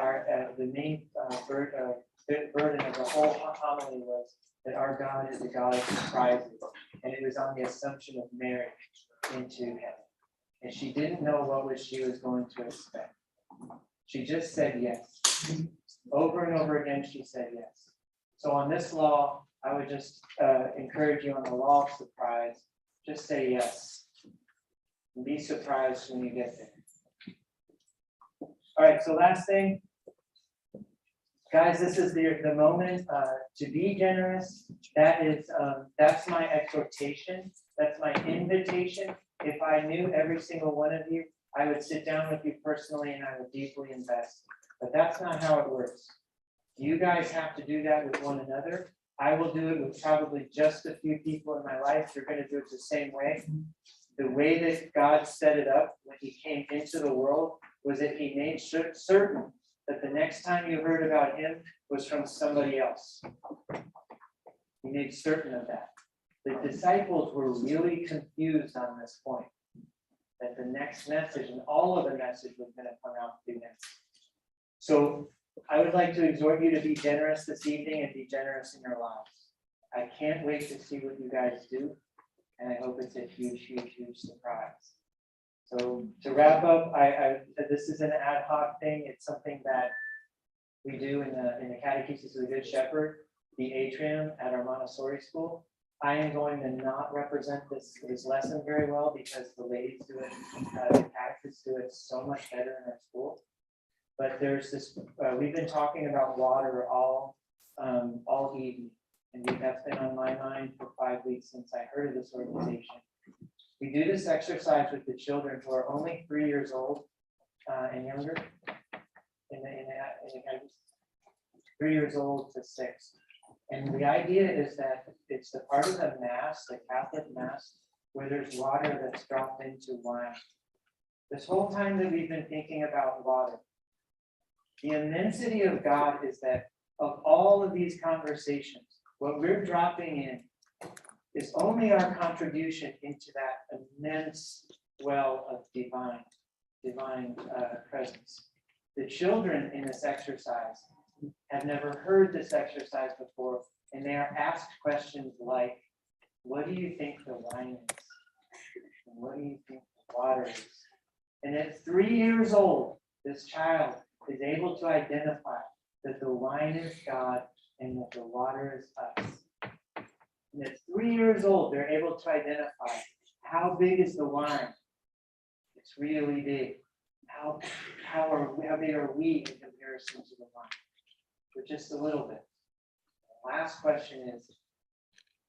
the main burden of the whole homily was that our God is a God of surprises, and it was on the assumption of marriage into heaven. And she didn't know she was going to expect. She just said yes. Over and over again, she said yes. So on this law, I would just encourage you on the law of surprise, just say yes. And be surprised when you get there. All right, so last thing. Guys, this is the moment to be generous. That's my exhortation. That's my invitation. If I knew every single one of you, I would sit down with you personally and I would deeply invest. But that's not how it works. You guys have to do that with one another. I will do it with probably just a few people in my life. You're going to do it the same way. The way that God set it up when he came into the world was that he made certain that the next time you heard about him was from somebody else. He made certain of that. The disciples were really confused on this point, that the next message and all of the message was going to come out through them. So I would like to exhort you to be generous this evening and be generous in your lives. I can't wait to see what you guys do, and I hope it's a huge, huge, huge surprise. So to wrap up, this is an ad hoc thing. It's something that we do in the Catechesis of the Good Shepherd, the atrium at our Montessori school. I am going to not represent this lesson very well because the ladies do it, the catechists do it so much better in our school. But there's this, we've been talking about water all evening, and that's been on my mind for 5 weeks since I heard of this organization. We do this exercise with the children who are only 3 years old and younger, in the 3 years old to 6. And the idea is that it's the part of the Mass, the Catholic Mass, where there's water that's dropped into wine. This whole time that we've been thinking about water, the immensity of God is that of all of these conversations, what we're dropping in is only our contribution into that immense well of divine presence. The children in this exercise have never heard this exercise before, and they are asked questions like, what do you think the wine is? And what do you think the water is? And at 3 years old, this child is able to identify that the wine is God and that the water is us. And at 3 years old, they're able to identify how big is the wine. It's really big. How big are we in comparison to the wine? But just a little bit. The last question is,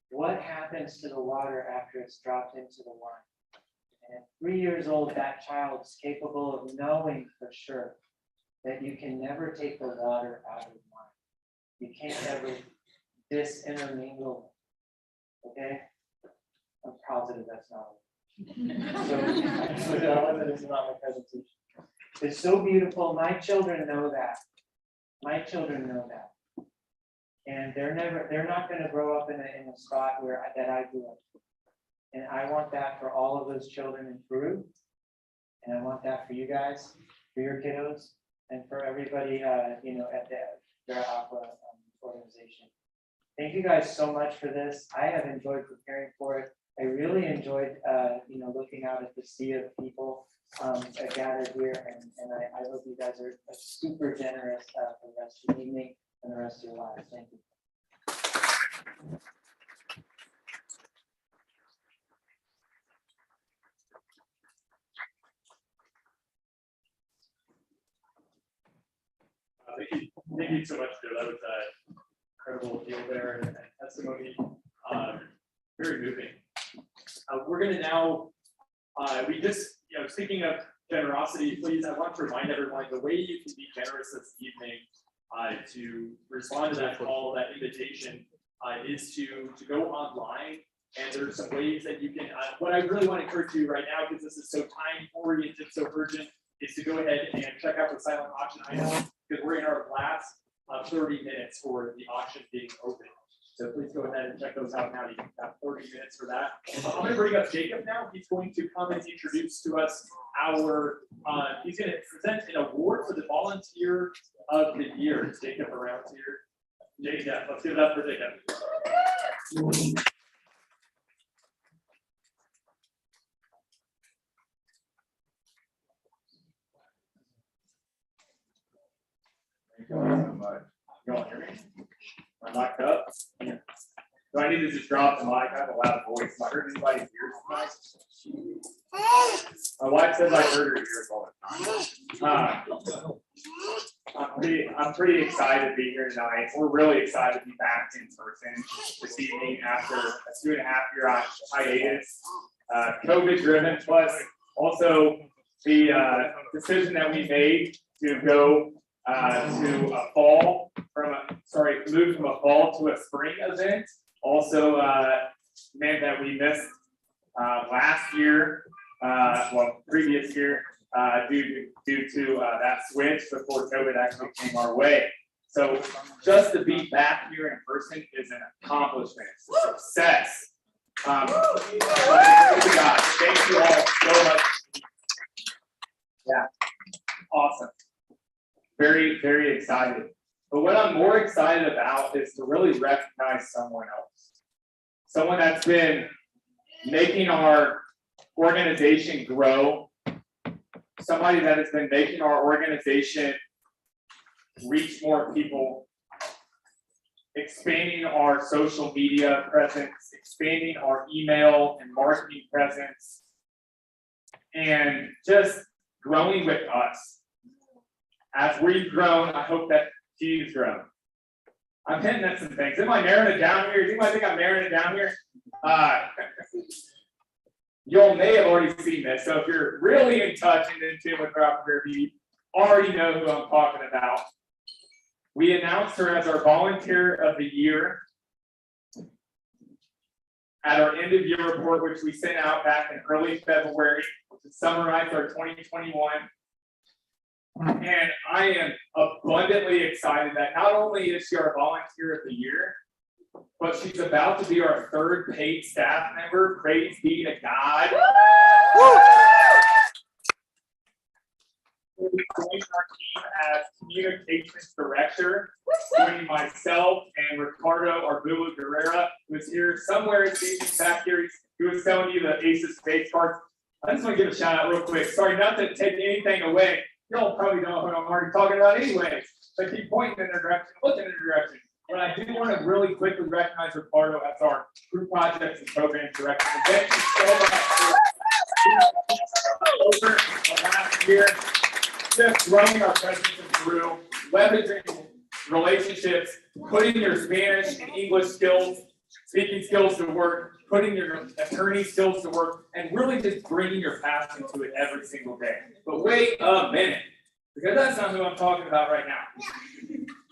what happens to the water after it's dropped into the wine? And at 3 years old, that child is capable of knowing for sure that you can never take the water out of the wine. You can't ever disintermingle. Okay? I'm positive that's not it. So that is not my presentation. It's so beautiful. My children know that. My children know that. And they're not going to grow up in a spot that I grew up. And I want that for all of those children in Peru. And I want that for you guys, for your kiddos, and for everybody, at the Vera Aqua organization. Thank you guys so much for this. I have enjoyed preparing for it. I really enjoyed, looking out at the sea of people gathered here, and I hope you guys are super generous for the rest of the evening and the rest of your lives. Thank you. you so much, Joe. That was an incredible appeal there and testimony. Very moving. We're gonna now, we just, speaking of generosity, please, I want to remind everyone, the way you can be generous this evening to respond to that call, that invitation, is to go online. And there's some ways that you can, what I really want to encourage you right now, because this is so time oriented, so urgent, is to go ahead and check out the silent auction items, because we're in our last 30 minutes for the auction being open. So please go ahead and check those out now. You have 30 minutes for that. I'm going to bring up Jacob now. He's going to come and introduce to us our, he's going to present an award for the Volunteer of the Year. Is Jacob around here? Jacob, let's give it up for Jacob. Thank you all so much. You all hear me? Am I locked up? Do I need to just drop the mic? I have a loud voice. Have I heard anybody's ears tonight? My wife says I heard her ears all the time. I'm pretty excited to be here tonight. We're really excited to be back in person this evening after a 2.5-year hiatus, COVID driven, plus also the decision that we made to go to a fall move from a fall to a spring event also meant that we missed last year, previous year, due to that switch before COVID actually came our way. So just to be back here in person is an accomplishment, it's a success. Thank you all so much. Yeah, awesome. Very, very excited. But what I'm more excited about is to really recognize someone else. Someone that's been making our organization grow. Somebody that has been making our organization reach more people, expanding our social media presence, expanding our email and marketing presence, and just growing with us. As we've grown, I hope that she's grown. I'm hinting at some things. Am I narrowing it down here? Does anybody think I'm narrowing it down here? You all may have already seen this. So if you're really in touch and in tune with VAVV, you already know who I'm talking about. We announced her as our Volunteer of the Year at our end of year report, which we sent out back in early February to summarize our 2021. And I am abundantly excited that not only is she our Volunteer of the Year, but she's about to be our 3rd paid staff member. Praise be to God. We'll be joining our team as Communications Director, joining myself and Ricardo Arbulu Guerrera, who's here somewhere in the back here. He was telling you the Ace of Spades cards. I just want to give a shout out real quick. Sorry, not to take anything away. Y'all probably know what I'm already talking about anyway. So keep pointing in their direction, looking in their direction. But I do want to really quickly recognize Ricardo as our group projects and programs director. Thank you so much for over the last year, just growing our presence in Peru, leveraging relationships, putting your Spanish and English skills, speaking skills to work, putting your attorney skills to work, and really just bringing your passion to it every single day. But wait a minute, because that's not who I'm talking about right now.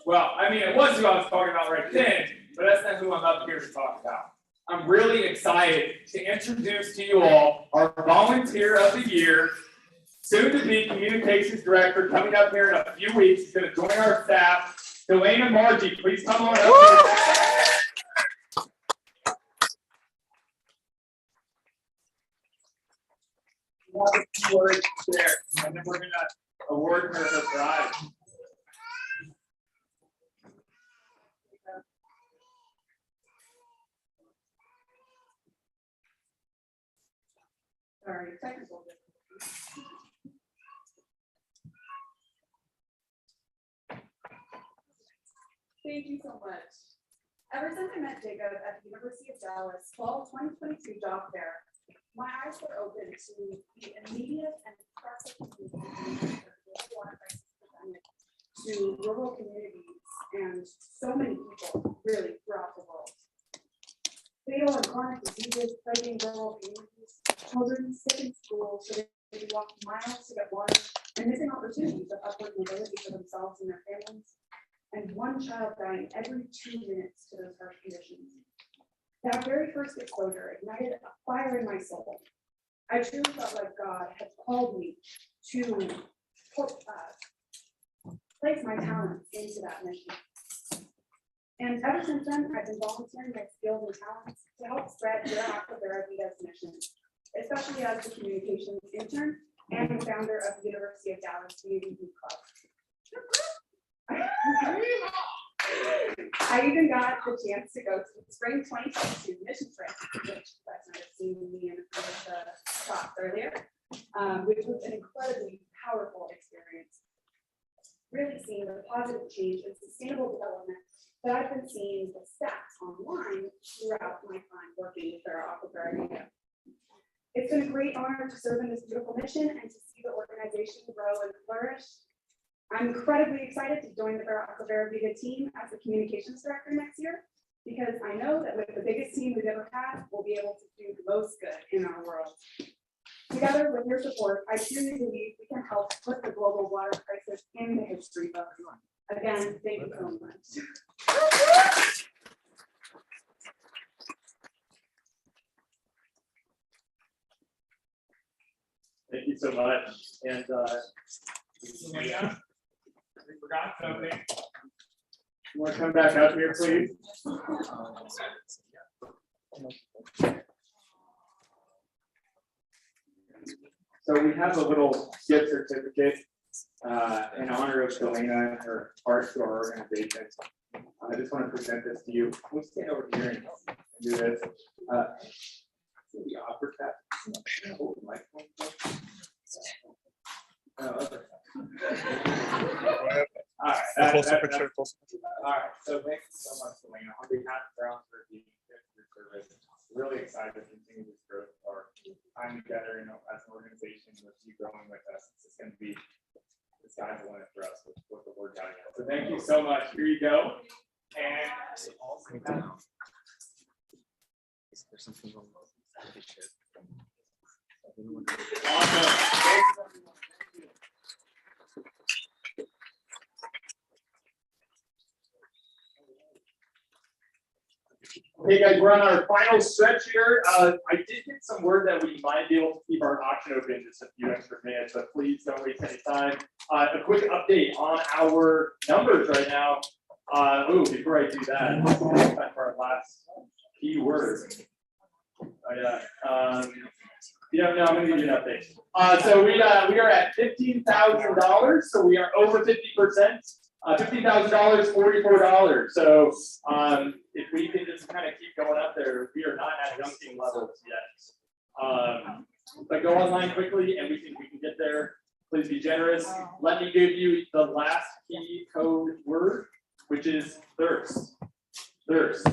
Well, I mean, it was who I was talking about right then, but that's not who I'm up here to talk about. I'm really excited to introduce to you all our Volunteer of the Year, soon to be Communications Director, coming up here in a few weeks. He's going to join our staff. Delana Margie, please come on up. Words there, and then we're going to award her her prize. Sorry, technical difficulties. Thank you so much. Ever since I met Jacob at the University of Dallas fall 2022 job fair, my eyes were open to the immediate and impressive water crisis presented to rural communities and so many people really throughout the world. Fatal and chronic diseases plaguing rural communities, children sick in school so they can walk miles to get water, and missing opportunities of upward mobility for themselves and their families, and one child dying every 2 minutes to those harsh conditions. That very first exposure ignited a fire in my soul. I truly felt like God had called me to place my talents into that mission. And ever since then, I've been volunteering my skills and talents to help spread VAVV's mission, especially as the communications intern and the founder of the University of Dallas VAVV Club. I even got the chance to go to the spring 2022 mission trip, which you guys might have seen me in the talk earlier, which was an incredibly powerful experience. Really seeing the positive change and sustainable development that I've been seeing the stats online throughout my time working with VAVV. It's been a great honor to serve in this beautiful mission and to see the organization grow and flourish. I'm incredibly excited to join the VAVV team as the communications director next year, because I know that with the biggest team we've ever had, we'll be able to do the most good in our world. Together with your support, I truly believe we can help put the global water crisis in the history books. Again, thank you so much. Thank you so much. And We forgot something. You want to come back up here, please? So we have a little gift certificate in honor of Selena and her heart to our organization. I just want to present this to you. Can we stand over here and do this? The opera tap. Hold the microphone. Oh, okay. All right. All right. So thank you so much, Selena. On behalf of Brown for the service, really excited to continue this growth of our time together, you know, as an organization with you growing with us. It's going to be the sky's the limit for us with the word down here. So thank you so much. Here you go. And There's something wrong with awesome. Okay, guys, we're on our final stretch here. I did get some word that we might be able to keep our auction open just a few extra minutes, but please don't waste any time. A quick update on our numbers right now. Before I do that, let's go back to our last key word. No, I'm gonna give you an update. So we are at $15,000. So we are over 50%. $15,000, $44. So if we can just kind of keep going up there, we are not at dunking levels yet. But go online quickly, and we think we can get there. Please be generous. Let me give you the last key code word, which is thirst. Thirst.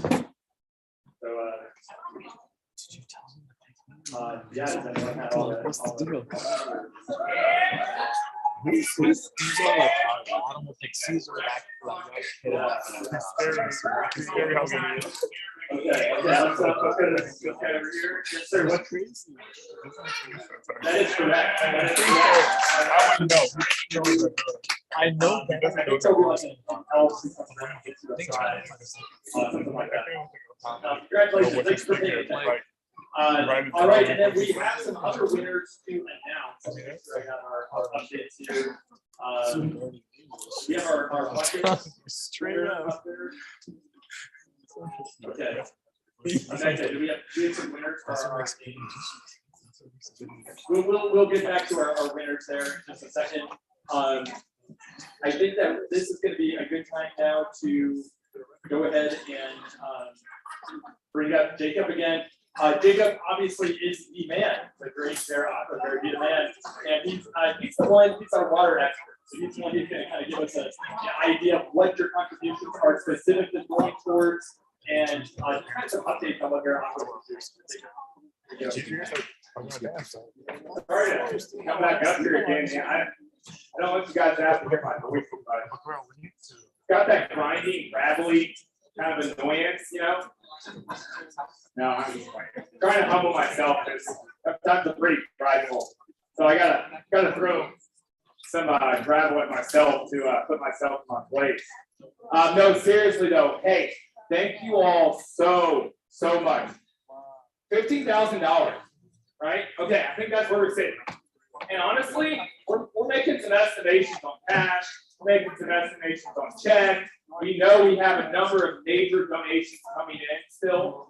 So yeah, does anyone have all that? Okay, let's go over here. Yes, sir. What trees? That is correct. I wouldn't know. I know I think so. Something like that. Congratulations. Thanks for taking it. All right, and then we have some other winners to announce. So I got our updates here. We have our buckets. Straight up. Okay. Do we have some winners for our? We'll get back to our winners there in just a second. I think that this is going to be a good time now to go ahead and bring up Jacob again. Jacob obviously is the man, the great very good man, and he's our water expert. So he's the one who's going to kind of give us an idea of what your contributions are specifically going towards, and kind of some updates on what your operations are. All right, come back up here again. I don't want you guys to have to hear my voice, but got that grinding, gravelly kind of annoyance, you know? No, I'm just playing. Trying to humble myself because sometimes I'm pretty prideful. So I gotta throw some gravel at myself to put myself in my place. No, seriously though, hey, thank you all so much. $15,000, right? Okay, I think that's where we're sitting. And honestly, we're making some estimations on cash, we're making some estimations on check. We know we have a number of major donations coming in still.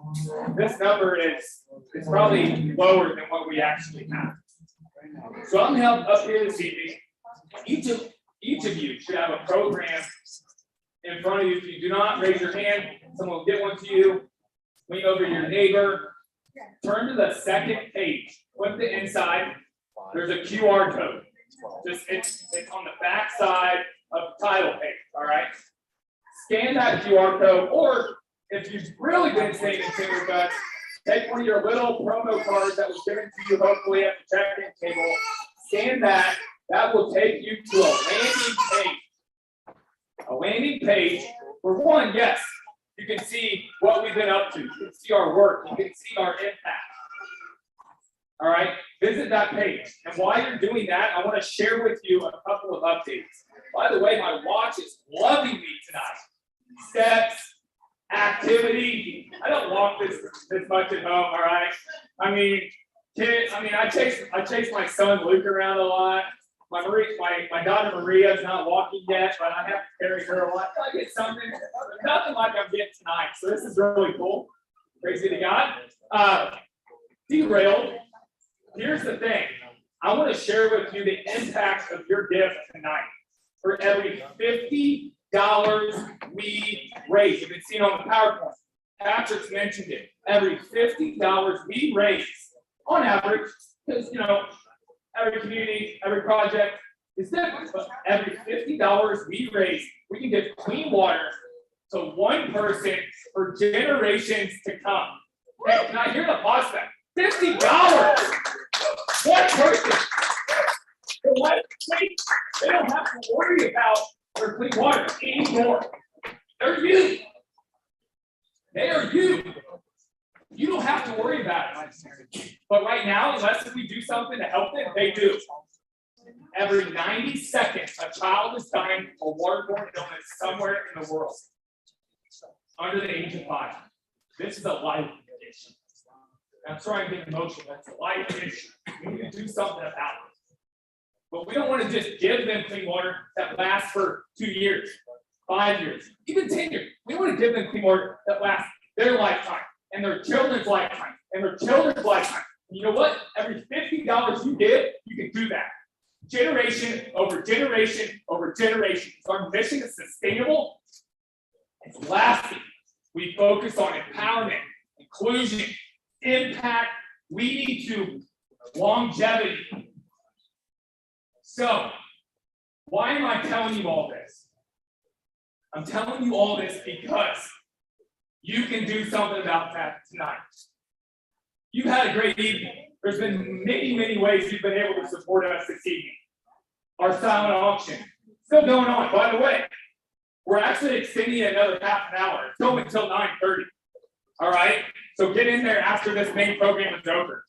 This number is probably lower than what we actually have. So I'm helping up here this evening. Each of you should have a program in front of you. If you do not, raise your hand, someone will get one to you. Lean over your neighbor. Turn to the second page. Flip the inside. There's a QR code. It's on the back side of the title page. All right. Scan that QR code, or if you've really been staying in tune with us, take one of your little promo cards that was given to you hopefully at the check-in table. Scan that. That will take you to a landing page. A landing page. For one, yes, you can see what we've been up to. You can see our work. You can see our impact. All right, visit that page. And while you're doing that, I want to share with you a couple of updates. By the way, my watch is loving me tonight. Steps, activity. I don't walk this much at home, all right? I mean, I chase my son Luke around a lot. My daughter Maria is not walking yet, but I have to carry her a lot. I get something, nothing like I'm getting tonight. So this is really cool. Praise be to God. Derailed. Here's the thing. I want to share with you the impact of your gift tonight. For every $50 we raise, you've been seeing on the PowerPoint. Patrick's mentioned it. Every $50 we raise, on average, because every community, every project is different. But every $50 we raise, we can give clean water to one person for generations to come. Hey, can I hear the applause back? $50. One person. They don't have to worry about their clean water anymore. They're you. They are you. You don't have to worry about it. But right now, unless we do something to help them, they do. Every 90 seconds, a child is dying of a waterborne illness somewhere in the world under the age of 5. This is a life condition. I'm sorry I'm getting emotional. That's a life issue. We need to do something about it. But we don't want to just give them clean water that lasts for 2 years, 5 years, even 10 years. We want to give them clean water that lasts their lifetime and their children's lifetime and their children's lifetime. And you know what? Every $50 you give, you can do that. Generation over generation over generation. So our mission is sustainable. It's lasting. We focus on empowerment, inclusion, impact, leading to longevity. So, why am I telling you all this? I'm telling you all this because you can do something about that tonight. You've had a great evening. There's been many ways you've been able to support us this evening. Our silent auction, still going on. By the way, we're actually extending it another half an hour. It's going until 9:30. All right? So get in there after this main program is over.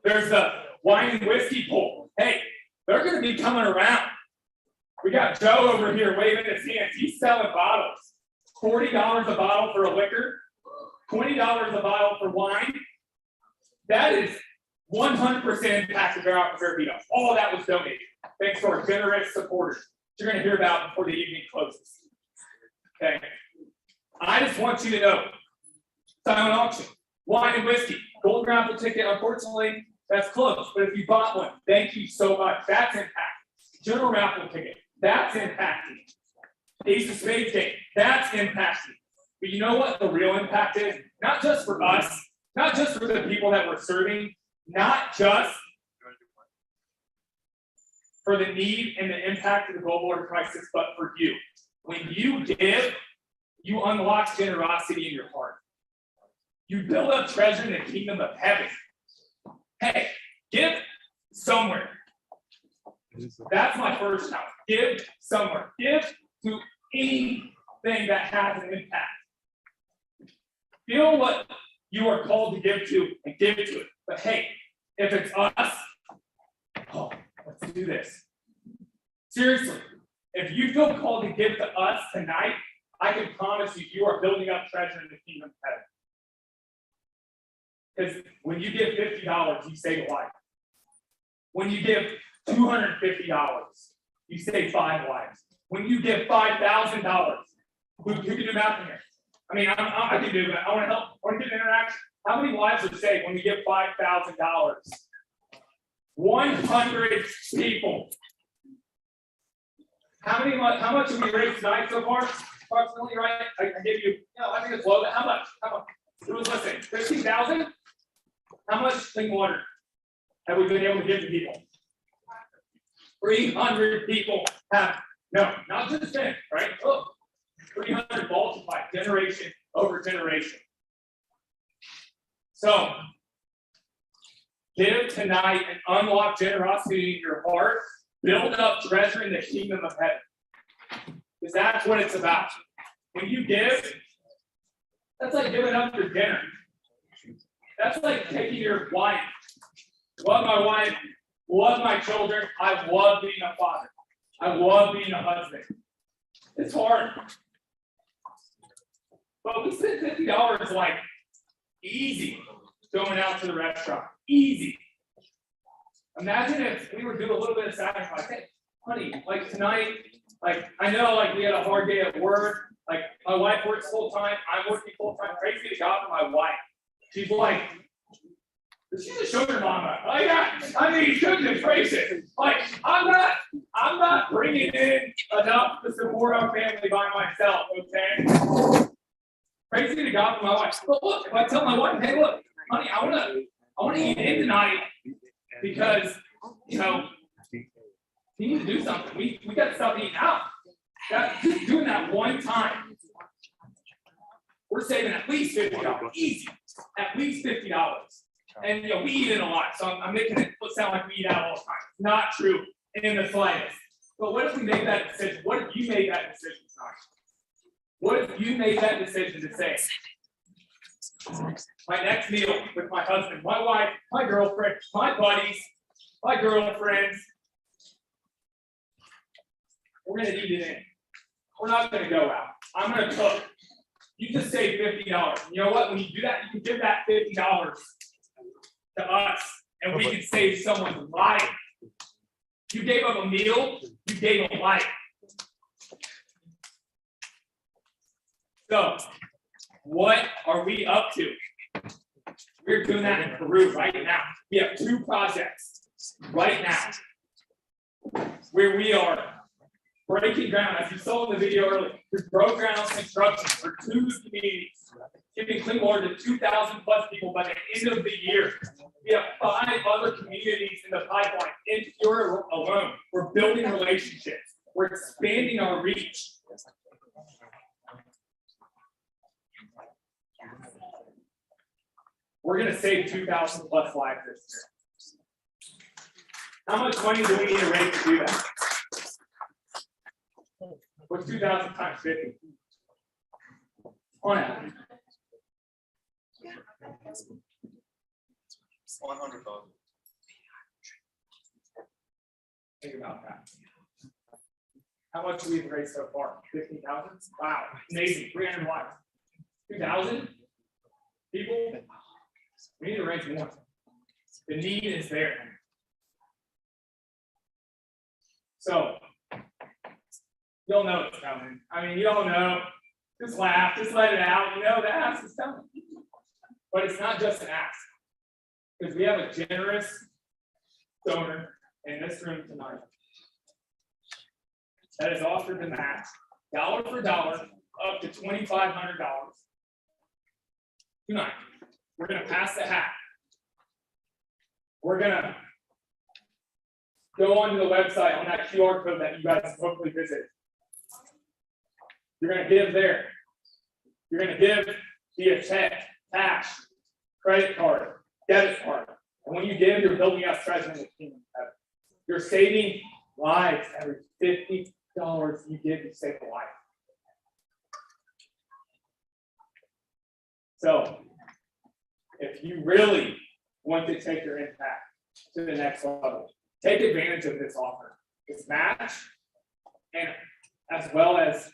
There's a wine and whiskey pool. Hey, they're going to be coming around. We got Joe over here waving his hands. He's selling bottles. $40 a bottle for a liquor, $20 a bottle for wine. That is 100% impact of our Fairview. All of that was donated. Thanks to our generous supporters. You're going to hear about before the evening closes. Okay. I just want you to know, silent auction, wine and whiskey, gold raffle ticket, unfortunately, that's closed. But if you bought one, thank you so much. That's impacting. General raffle ticket, that's impacting. Ace of Spades game, that's impacting. But you know what the real impact is? Not just for us, not just for the people that we're serving, not just for the need and the impact of the global water crisis, but for you. When you give, you unlock generosity in your heart. You build up treasure in the kingdom of heaven. Hey, give somewhere. That's my first challenge. Give somewhere. Give to anything that has an impact. Feel what you are called to give to and give to it. But hey, if it's us, oh, let's do this. Seriously, if you feel called to give to us tonight, I can promise you, you are building up treasure in the kingdom of heaven. Because when you give $50, you save a life. When you give $250, you save 5 lives. When you give $5,000, who can do math in here? I mean, I can do that. I want to help. I want to get an interaction. How many lives are saved when we give $5,000? 100 people. How much have we raised tonight so far? Approximately, right? I give you, I think it's low, but how much? Who was listening? 15,000? How much clean water have we been able to give to people? 300 people have, no, not just then, right? Oh, 300 multiplied generation over generation. So, give tonight and unlock generosity in your heart. Build up treasure in the kingdom of heaven. Because that's what it's about. When you give, that's like giving up your dinner. That's like taking your wife. Love my wife, love my children. I love being a father. I love being a husband. It's hard. But we spend $50 like easy going out to the restaurant. Easy. Imagine if we were doing a little bit of sacrifice. Hey, honey, like tonight, like I know like we had a hard day at work. Like my wife works full time, I'm working full time. Praise be to God for my wife. She's like, she's a sugar mama. Like I mean, goodness gracious. Like I'm not bringing in enough to support our family by myself. Okay. Praise be to God for my wife. But look, if I tell my wife, hey, look, honey, I want to eat in tonight because you need to do something. We got to stop eating out. Just doing that one time, we're saving at least $50. Easy, at least $50. And we eat in a lot, so I'm making it sound like we eat out all the time. Not true in the slightest. But what if we made that decision? What if you made that decision tonight? What if you made that decision to say, my next meal with my husband, my wife, my girlfriend, my buddies, my girlfriends, we're gonna eat it in. We're not gonna go out. I'm gonna cook. You just save $50. You know what? When you do that, you can give that $50 to us, and we can save someone's life. You gave up a meal, you gave a life. So, what are we up to? We're doing that in Peru right now. We have 2 projects right now where we are breaking ground. As you saw in the video earlier, we broke ground on construction for 2 communities, giving clean water to 2,000 plus people by the end of the year. We have 5 other communities in the pipeline. In Peoria alone, we're building relationships. We're expanding our reach. We're going to save 2,000 plus lives this year. How much money do we need to raise to do that? What's 2,000 times 50? On average. 100,000. Think about that. How much have we raised so far? 15,000? Wow, amazing. 300 lives. 2,000 people? We need to raise more. The need is there. So, you'll know it's coming. I mean, you don't know. Just laugh, just let it out. You know the ask is coming. But it's not just an ask. Because we have a generous donor in this room tonight that has offered to match dollar for dollar up to $2,500 tonight. We're going to pass the hat. We're going to go onto the website on that QR code that you guys hopefully visit. You're going to give there. You're going to give via check, cash, credit card, debit card. And when you give, you're building up treasure in the kingdom of heaven. You're saving lives every 50 dollars you give, you save a life. So if you really want to take your impact to the next level, take advantage of this offer, this match, and as well as,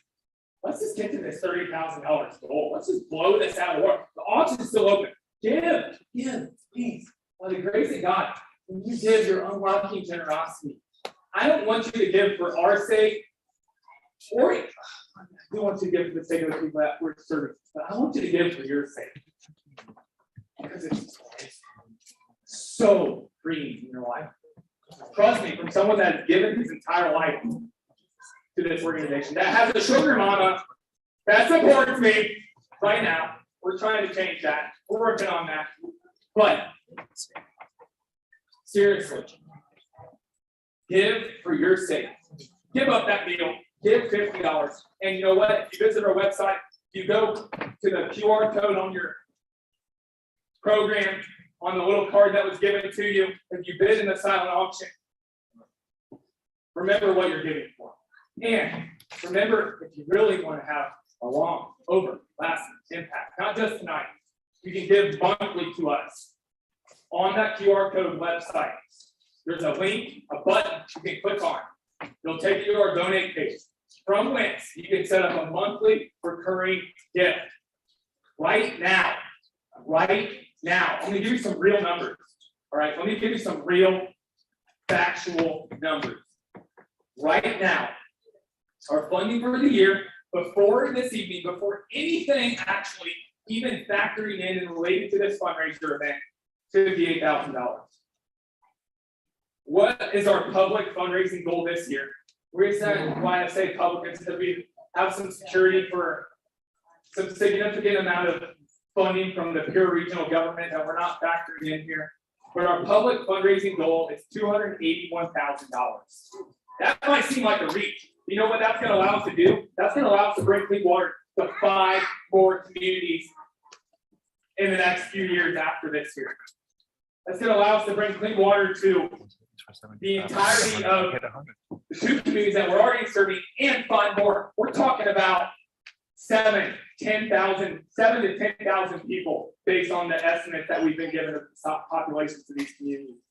let's just get to this $30,000 goal. Let's just blow this out of the water. The auction's still open. Give, please. By the grace of God, when you give, you're unlocking generosity. I don't want you to give for our sake, or I do want you to give for the sake of the people that we're serving, but I want you to give for your sake. Because it's so freeing in your life. Trust me, from someone that has given his entire life to this organization, that has a sugar mama that supports me right now. We're trying to change that. We're working on that. But seriously, give for your sake. Give up that meal. Give $50. And you know what? If you visit our website, you go to the QR code on your program, on the little card that was given to you, if you bid in the silent auction, remember what you're giving for. And remember, if you really want to have a long, lasting impact, not just tonight, you can give monthly to us. On that QR code website, there's a link, a button you can click on. It'll take you to our donate page, from whence you can set up a monthly recurring gift. Right now, I'm gonna give you some real numbers. All right, let me give you some real factual numbers. Right now, our funding for the year, before this evening, before anything actually even factoring in and related to this fundraiser event, $58,000. What is our public fundraising goal this year? Why I say public is that we have some security for some significant amount of funding from the pure regional government that we're not factoring in here. But our public fundraising goal is $281,000. That might seem like a reach. You know what that's going to allow us to do? That's going to allow us to bring clean water to 5 more communities in the next few years after this year. That's going to allow us to bring clean water to the entirety of the 2 communities that we're already serving and 5 more. We're talking about 7 to 10,000 people based on the estimates that we've been given of the populations to these communities.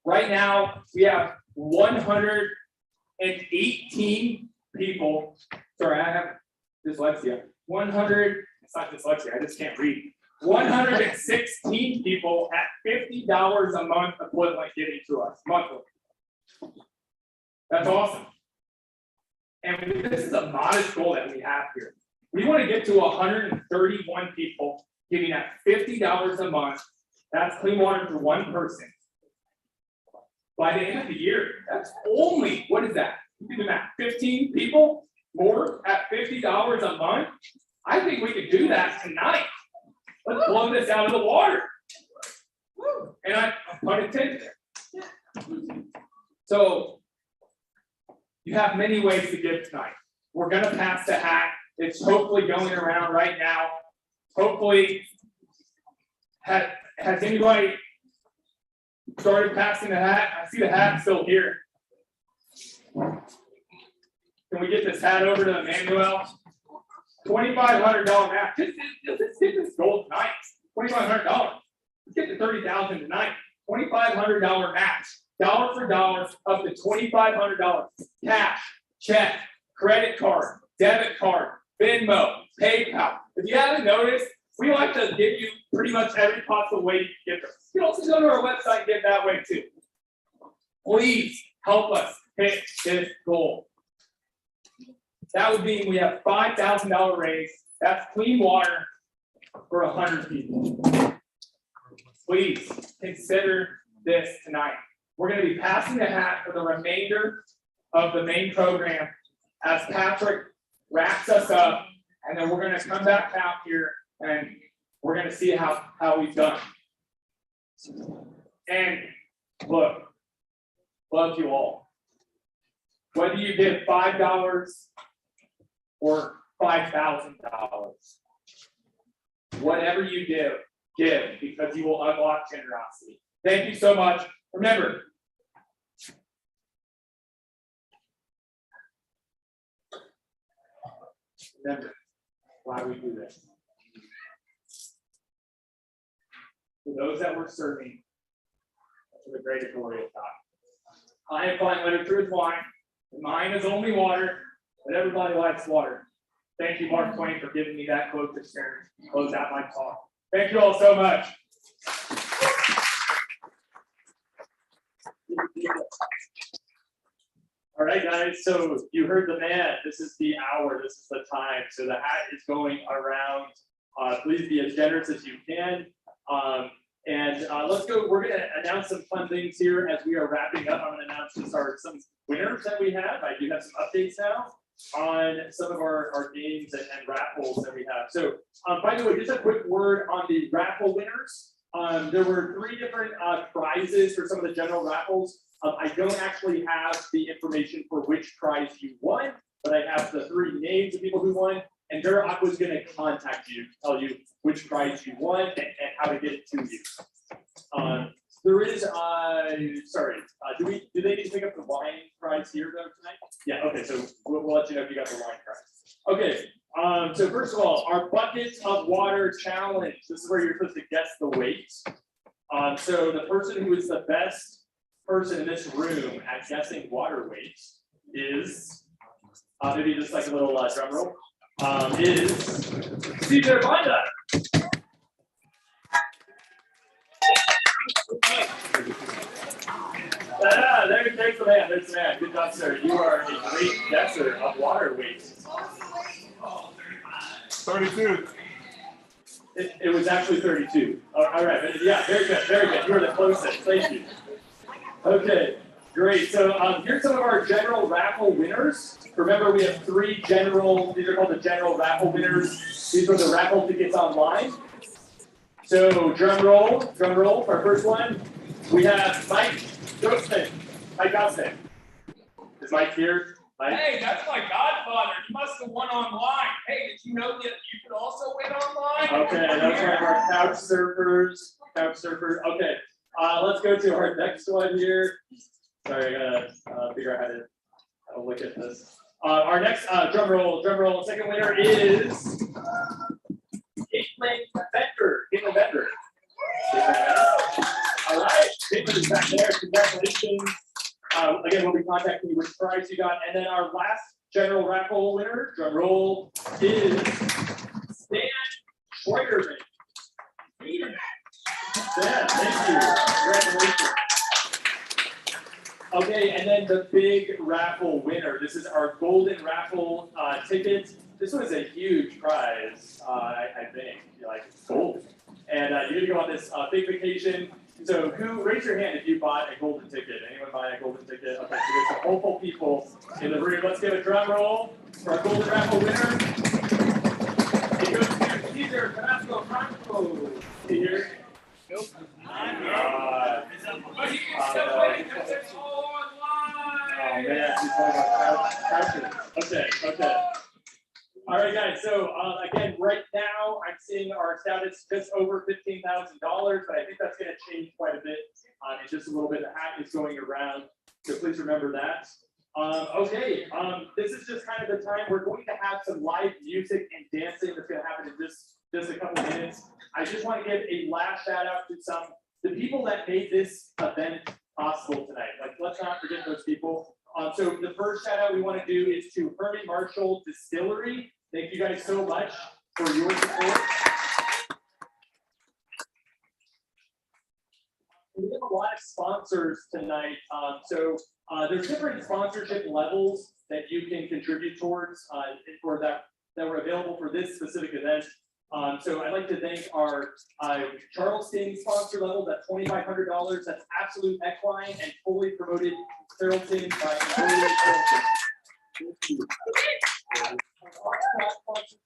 Right now, we have 118 people. Sorry, I have dyslexia. It's not dyslexia, I just can't read. 116 people at $50 a month equivalent giving to us monthly. That's awesome. And this is a modest goal that we have here. We want to get to 131 people giving at $50 a month. That's clean water for 1 person. By the end of the year, that's only, what is that? You can do that, 15 people more at $50 a month. I think we could do that tonight. Let's blow this out of the water. And I'm pun intended. So you have many ways to give tonight. We're gonna pass the hat. It's hopefully going around right now. Hopefully, has anybody started passing the hat? I see the hat still here. Can we get this hat over to Emmanuel? $2,500 match. Let's get this goal tonight. $2,500. Let's get to $30,000 tonight. $2,500 match. Dollar for dollar, up to $2,500. Cash, check, credit card, debit card, Venmo, PayPal. If you haven't noticed, we like to give you pretty much every possible way you can get there. You can also go to our website and get that way too. Please help us hit this goal. That would mean we have $5,000 raise. That's clean water for 100 people. Please consider this tonight. We're going to be passing the hat for the remainder of the main program as Patrick wraps us up, and then we're going to come back out here and we're going to see how we've done. And look, love you all. Whether you give $5 or $5,000, whatever you give because you will unlock generosity. Thank you so much. Remember, Remember why we do this. For those that we're serving, for the greater glory of God. I am calling whether truth wine, and mine is only water, but everybody likes water. Thank you, Mark Twain, for giving me that quote to share, close out my talk. Thank you all so much. All right, guys, so you heard the man. This is the hour, this is the time. So the hat is going around. Please be as generous as you can. Let's go. We're going to announce some fun things here as we are wrapping up. I'm going to announce just some winners that we have. I do have some updates now on some of our games and raffles that we have. So, by the way, just a quick word on the raffle winners. There were 3 different prizes for some of the general raffles. I don't actually have the information for which prize you won, but I have the 3 names of people who won. And Durak was going to contact you, tell you which prize you won and how to get it to you. There is, do they need to pick up the wine prize here though tonight? Yeah, okay, so we'll let you know if you got the wine prize. Okay, so first of all, our buckets of water challenge. This is where you're supposed to guess the weight. So the person who is the best person in this room at guessing water weight is, maybe just like a little drum roll. Is Caesar Banda. There's the man. There's the man. Good job, sir. You are a great guesser of water weight. 32. It was actually 32. All right. Yeah, very good. Very good. You were the closest. Thank you. Okay. Great. So here's some of our general raffle winners. Remember, we have 3 general, these are called the general raffle winners. These are the raffle tickets online. So drum roll for our first one. We have Mike Grossman. Mike Grossman. Is Mike here? Mike? Hey, that's my godfather. You must have won online. Hey, did you know that you could also win online? Okay, that's one of our couch surfers. Okay, let's go to our next one here. Sorry, I gotta figure out how to look at this. Our next drum roll. Second winner is Caitlin Bender. All right, Caitlin is back there. Congratulations. Again, we'll be contacting you which prize you got. And then our last general raffle winner, drum roll, is Stan Schweiderman. Stan, thank you. Congratulations. Okay, and then the big raffle winner. This is our golden raffle ticket. This was a huge prize, I think, like gold. And you're gonna go on this big vacation. So raise your hand if you bought a golden ticket. Anyone buy a golden ticket? Okay, so there's some hopeful people in the room. Let's give a drum roll for our golden raffle winner. It goes to Caesar Carrasco Franco. Here. Nope. But he can still win because it's all Oh online. man, she's talking about couches. Okay. All right, guys. So again, right now I'm seeing our status just over $15,000, but I think that's going to change quite a bit in just a little bit. The hat is going around, so please remember that. Okay, this is just kind of the time we're going to have some live music and dancing that's going to happen in just a couple of minutes. I just want to give a last shout out to the people that made this event possible tonight. Like, let's not forget those people. So the first shout out we want to do is to Herman Marshall Distillery. Thank you guys so much for your support. We have a lot of sponsors tonight. There's different sponsorship levels that you can contribute towards for that were available for this specific event. So I'd like to thank our Charleston sponsor level, that's $2,500. That's Absolute Equine and fully promoted Carrollton by Carrollton. Thank you.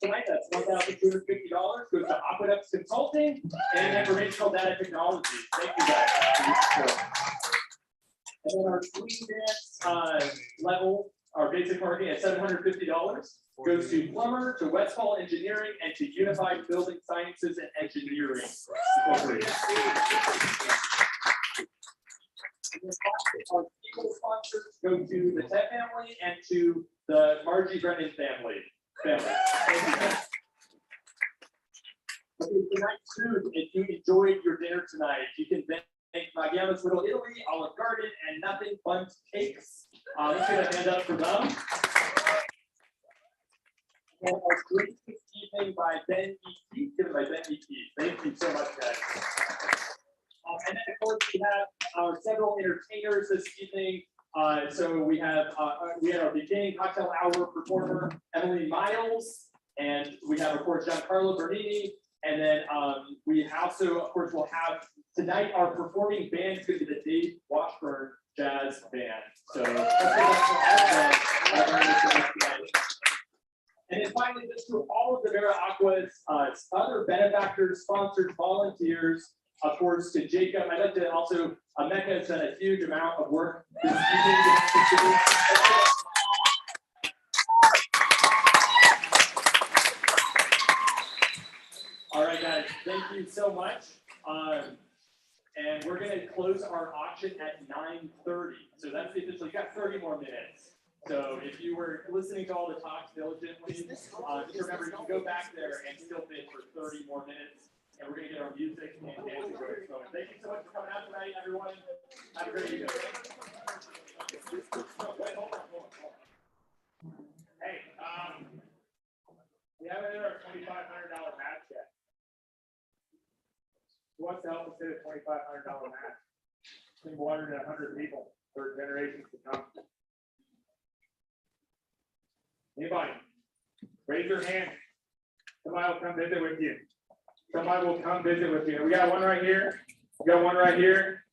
Tonight, that's $1,250. Goes to Aqueducts Consulting and Informational Data Technology. Thank you guys. And then our swing dance level, our basic parking at $750. Goes to Plumber, to Westfall Engineering, and to Unified Building Sciences and Engineering. Incorporated. Our people sponsors go to the Ted family and to the Margie Brennan family. families. Okay, tonight's food, if you enjoyed your dinner tonight, you can thank Maggiano's Little Italy, Olive Garden, and Nothing Bundt Cakes. Let's get a hand up for them. And our drink this evening by Ben E. Keith, given by Ben E. Keith. Thank you so much, guys. And then, of course, we have several entertainers this evening. So we had our beginning cocktail hour performer, Emily Miles, and we have, of course, Giancarlo Bernini. And then we also, of course, will have tonight our performing band is going to be the Dave Washburn Jazz Band. So let's give that for all of them. And then finally, just to all of the Vera Aqua's other benefactors, sponsors, volunteers, of course, to Jacob. I'd like to also, Mecca has done a huge amount of work this evening. All right, guys, thank you so much. And we're going to close our auction at 9:30. So that's the official, you got 30 more minutes. So if you were listening to all the talks diligently, just remember you can go back there and still bid for 30 more minutes. And we're going to get our music and dancing going. Thank you so much for coming out tonight, everyone. Have a great evening. Hey, we haven't hit our $2,500 match yet. Who wants to help us hit a $2,500 match? It's more than 100 people for generations to come. Anybody? Raise your hand. Somebody will come visit with you. Somebody will come visit with you. We got one right here. We got one right here.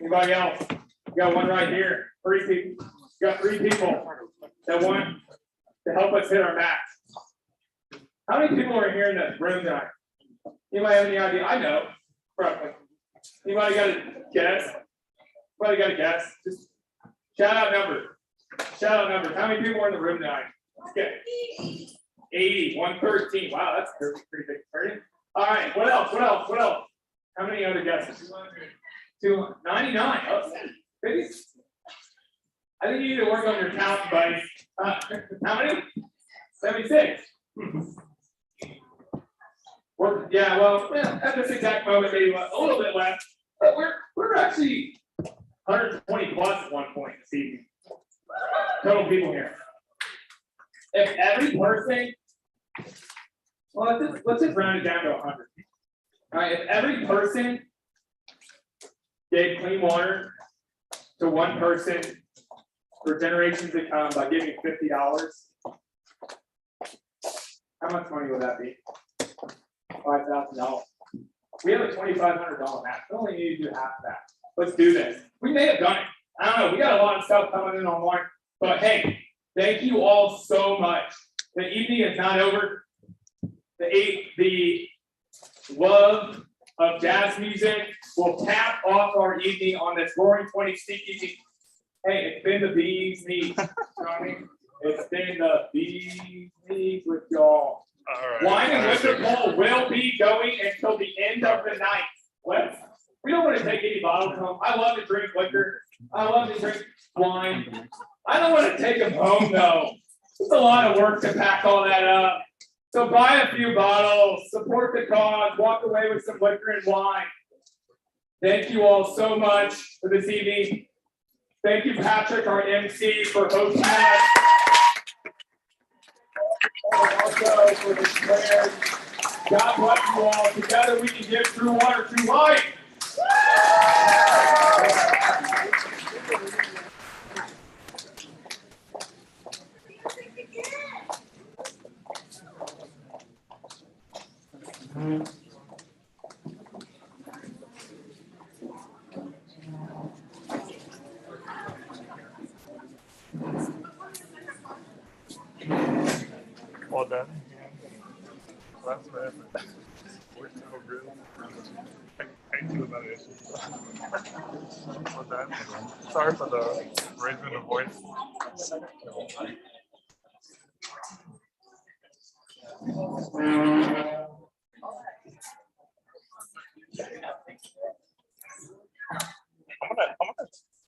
Anybody else? We got one right here. 3 people. We got 3 people that want to help us hit our match. How many people are here in this room tonight? Anybody have any idea? I know. Roughly. Anybody got a guess? Anybody got a guess? Just shout out numbers. Shout out numbers. How many people are in the room tonight? Okay. 80, 113. Wow, that's pretty big. 30. All right. What else? What else? What else? How many other guesses? 299. Oh, I think you need to work on your count, buddy. How many? 76. Yeah, well, at this exact moment, maybe a little bit less, but we're actually 120 plus at one point this evening. Total people here. If every person, well, let's just round it down to 100. All right, if every person gave clean water to one person for generations to come by giving $50, how much money would that be? $5,000. We have a $2,500 match. We only need to do half of that. Let's do this. We may have done it. I don't know. We got a lot of stuff coming in online, but hey, thank you all so much. The evening is not over. The love of jazz music will cap off our evening on this Roaring 20 Speakeasy. Hey, it's been the bee's knees. You know what I mean? It's been the bee's knees with y'all. Wine and liquor bowl will be going until the end of the night. We don't want to take any bottles home. I love to drink liquor. I love to drink wine. I don't want to take them home though. It's a lot of work to pack all that up. So buy a few bottles, support the cause, walk away with some liquor and wine. Thank you all so much for this evening. Thank you, Patrick, our MC, for hosting us. And also for the prayers. God bless you all. Together we can give true water, true life. Well done. That's right. We're so good. Thank you about it. Well done. Sorry for the raising of voice.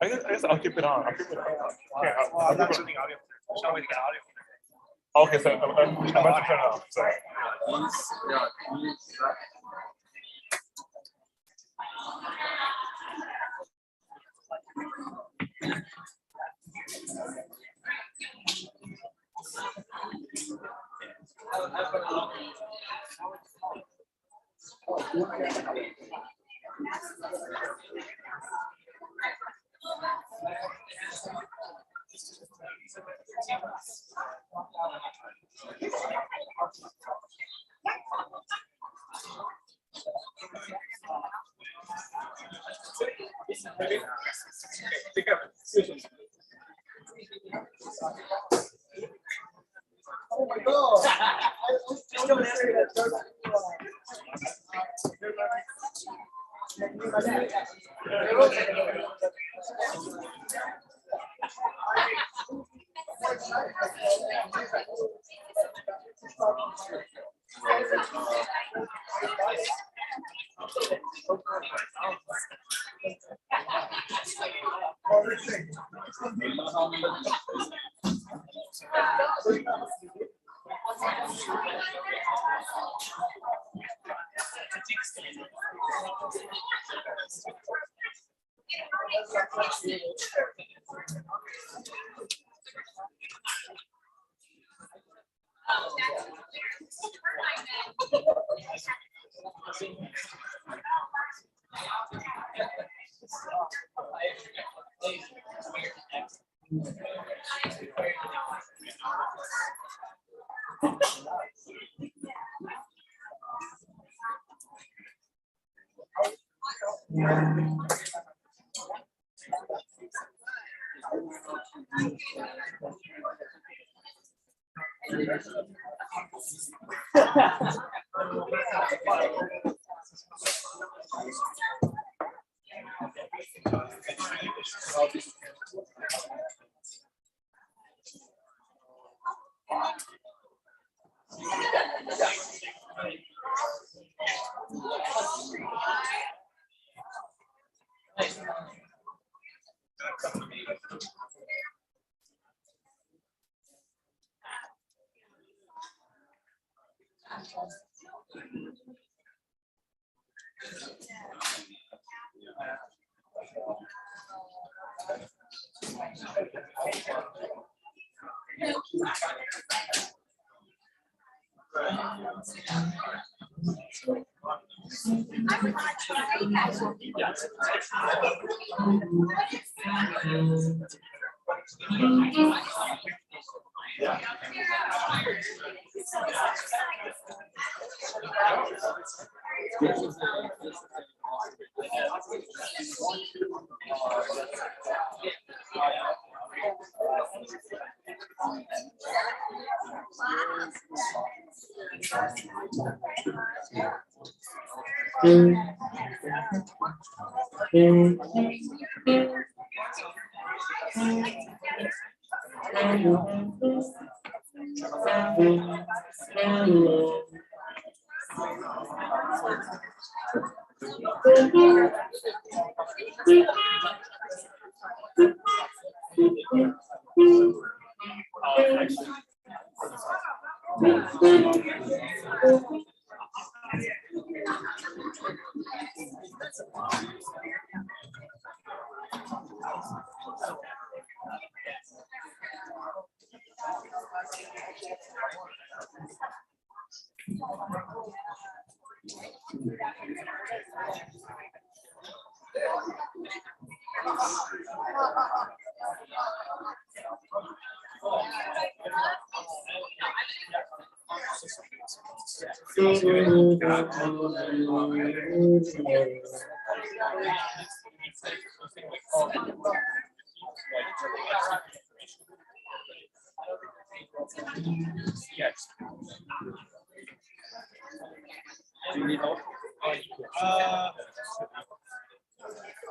I guess I'll keep it on. I'll keep it on. Yeah, I'll keep it on the audio. Show me the audio. Okay, so I'm about to turn it off. Sorry. Oh my God.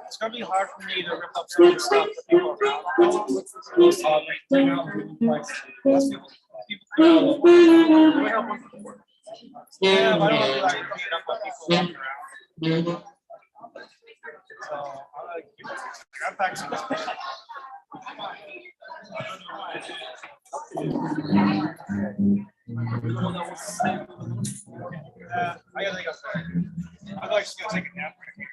It's gonna be hard for me to rip up some of the stuff that people around. Right now, yeah, but I don't want to be like beating up on people walking around. So I'm like, I'm back to this. I gotta think outside. I'm like just gonna take a nap right here.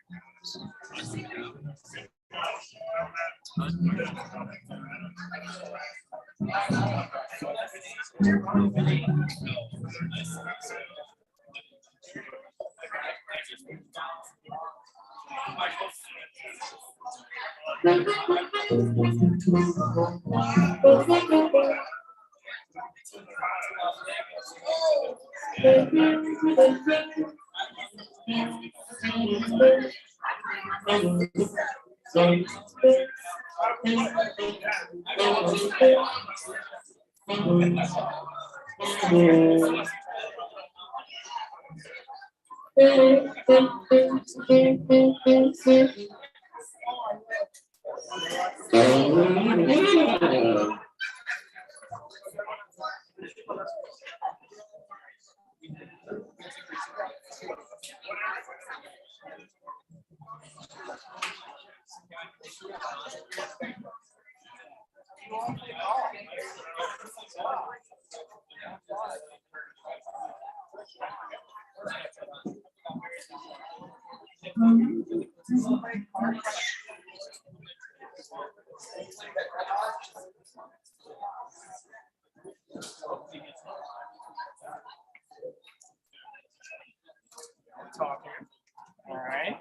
Talk here. All right.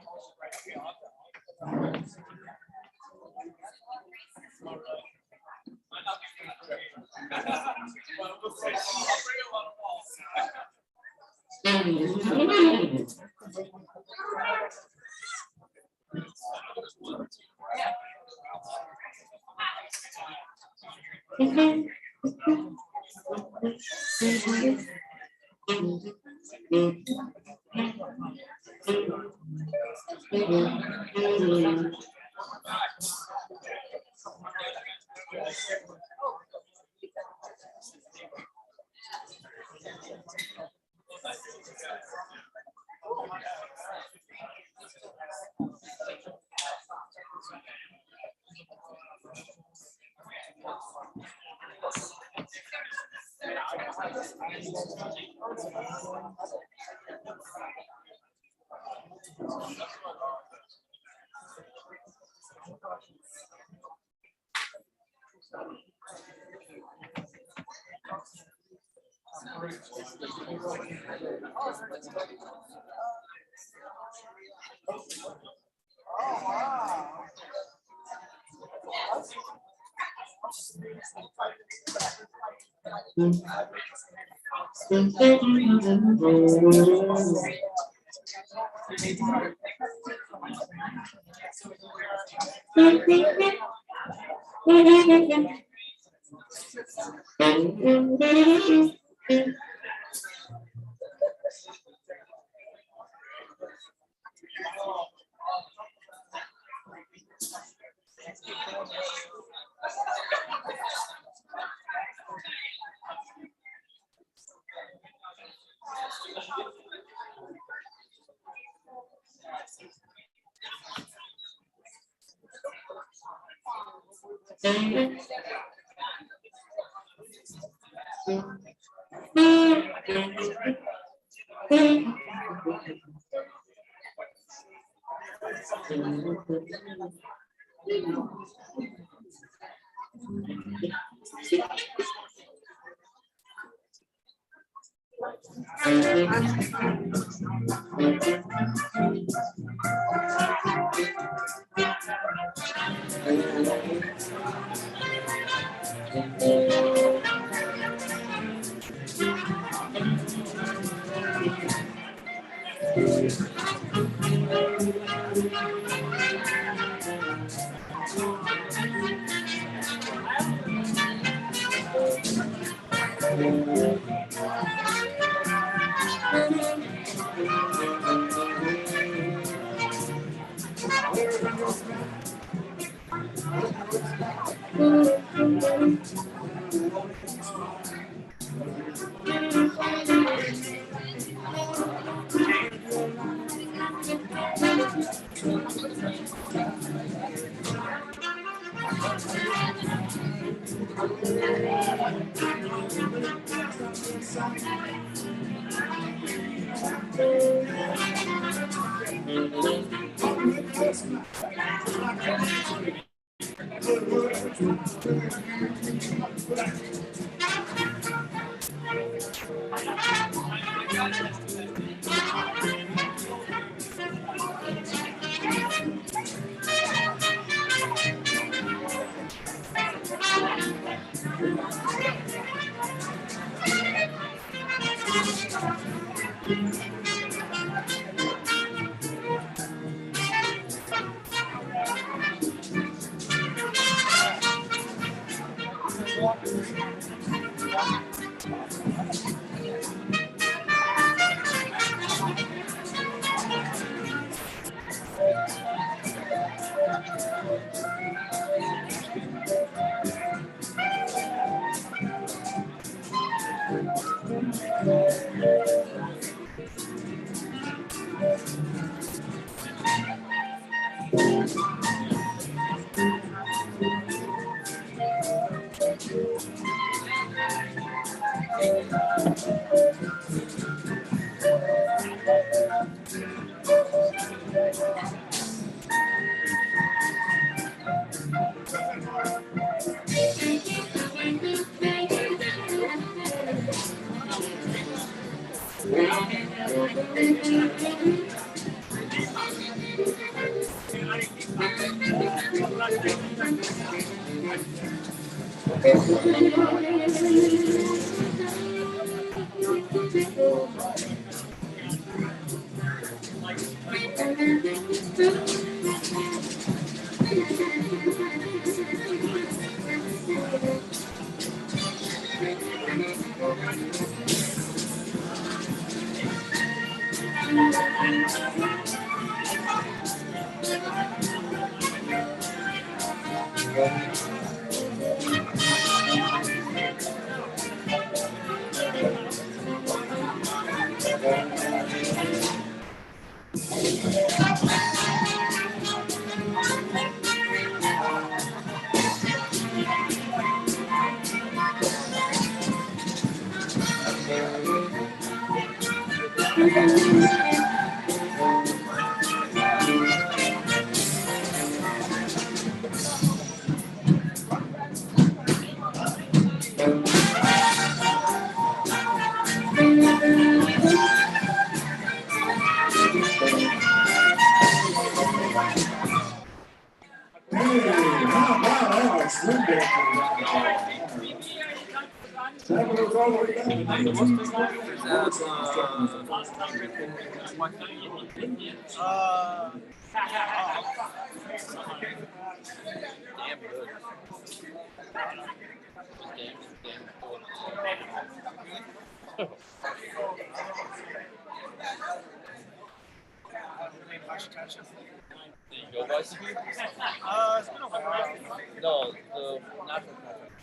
It's been a while. No, the natural.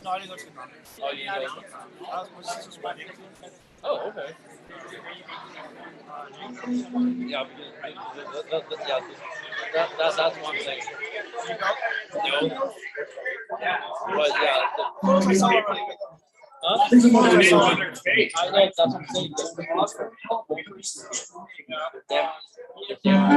No, I didn't go to the conference. Oh, you didn't go? I was just wedding. Oh, okay. Yeah, that's what I'm saying. No. But yeah. Huh? I know, that's what I'm saying. Damn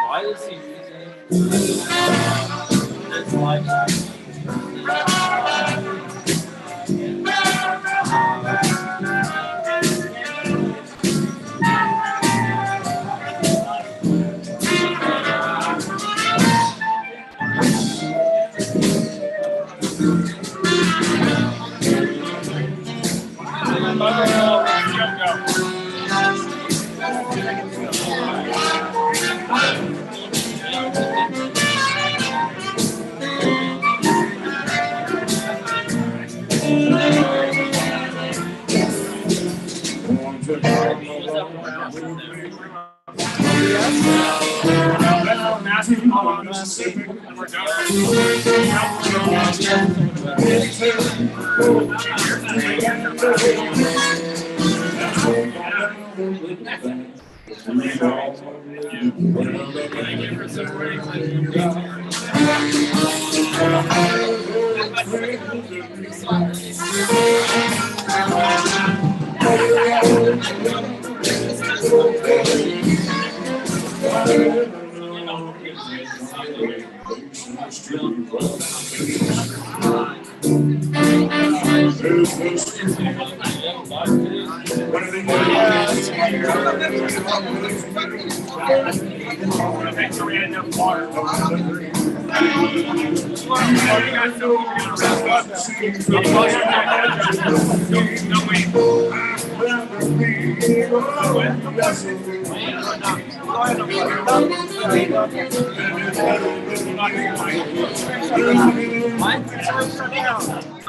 Why is he using this live stream?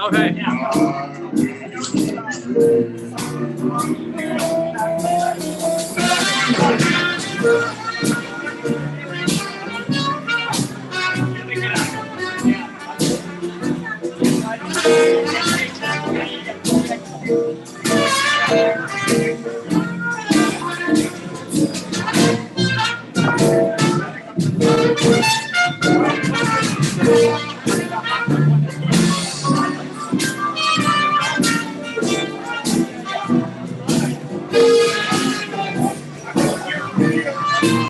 Okay.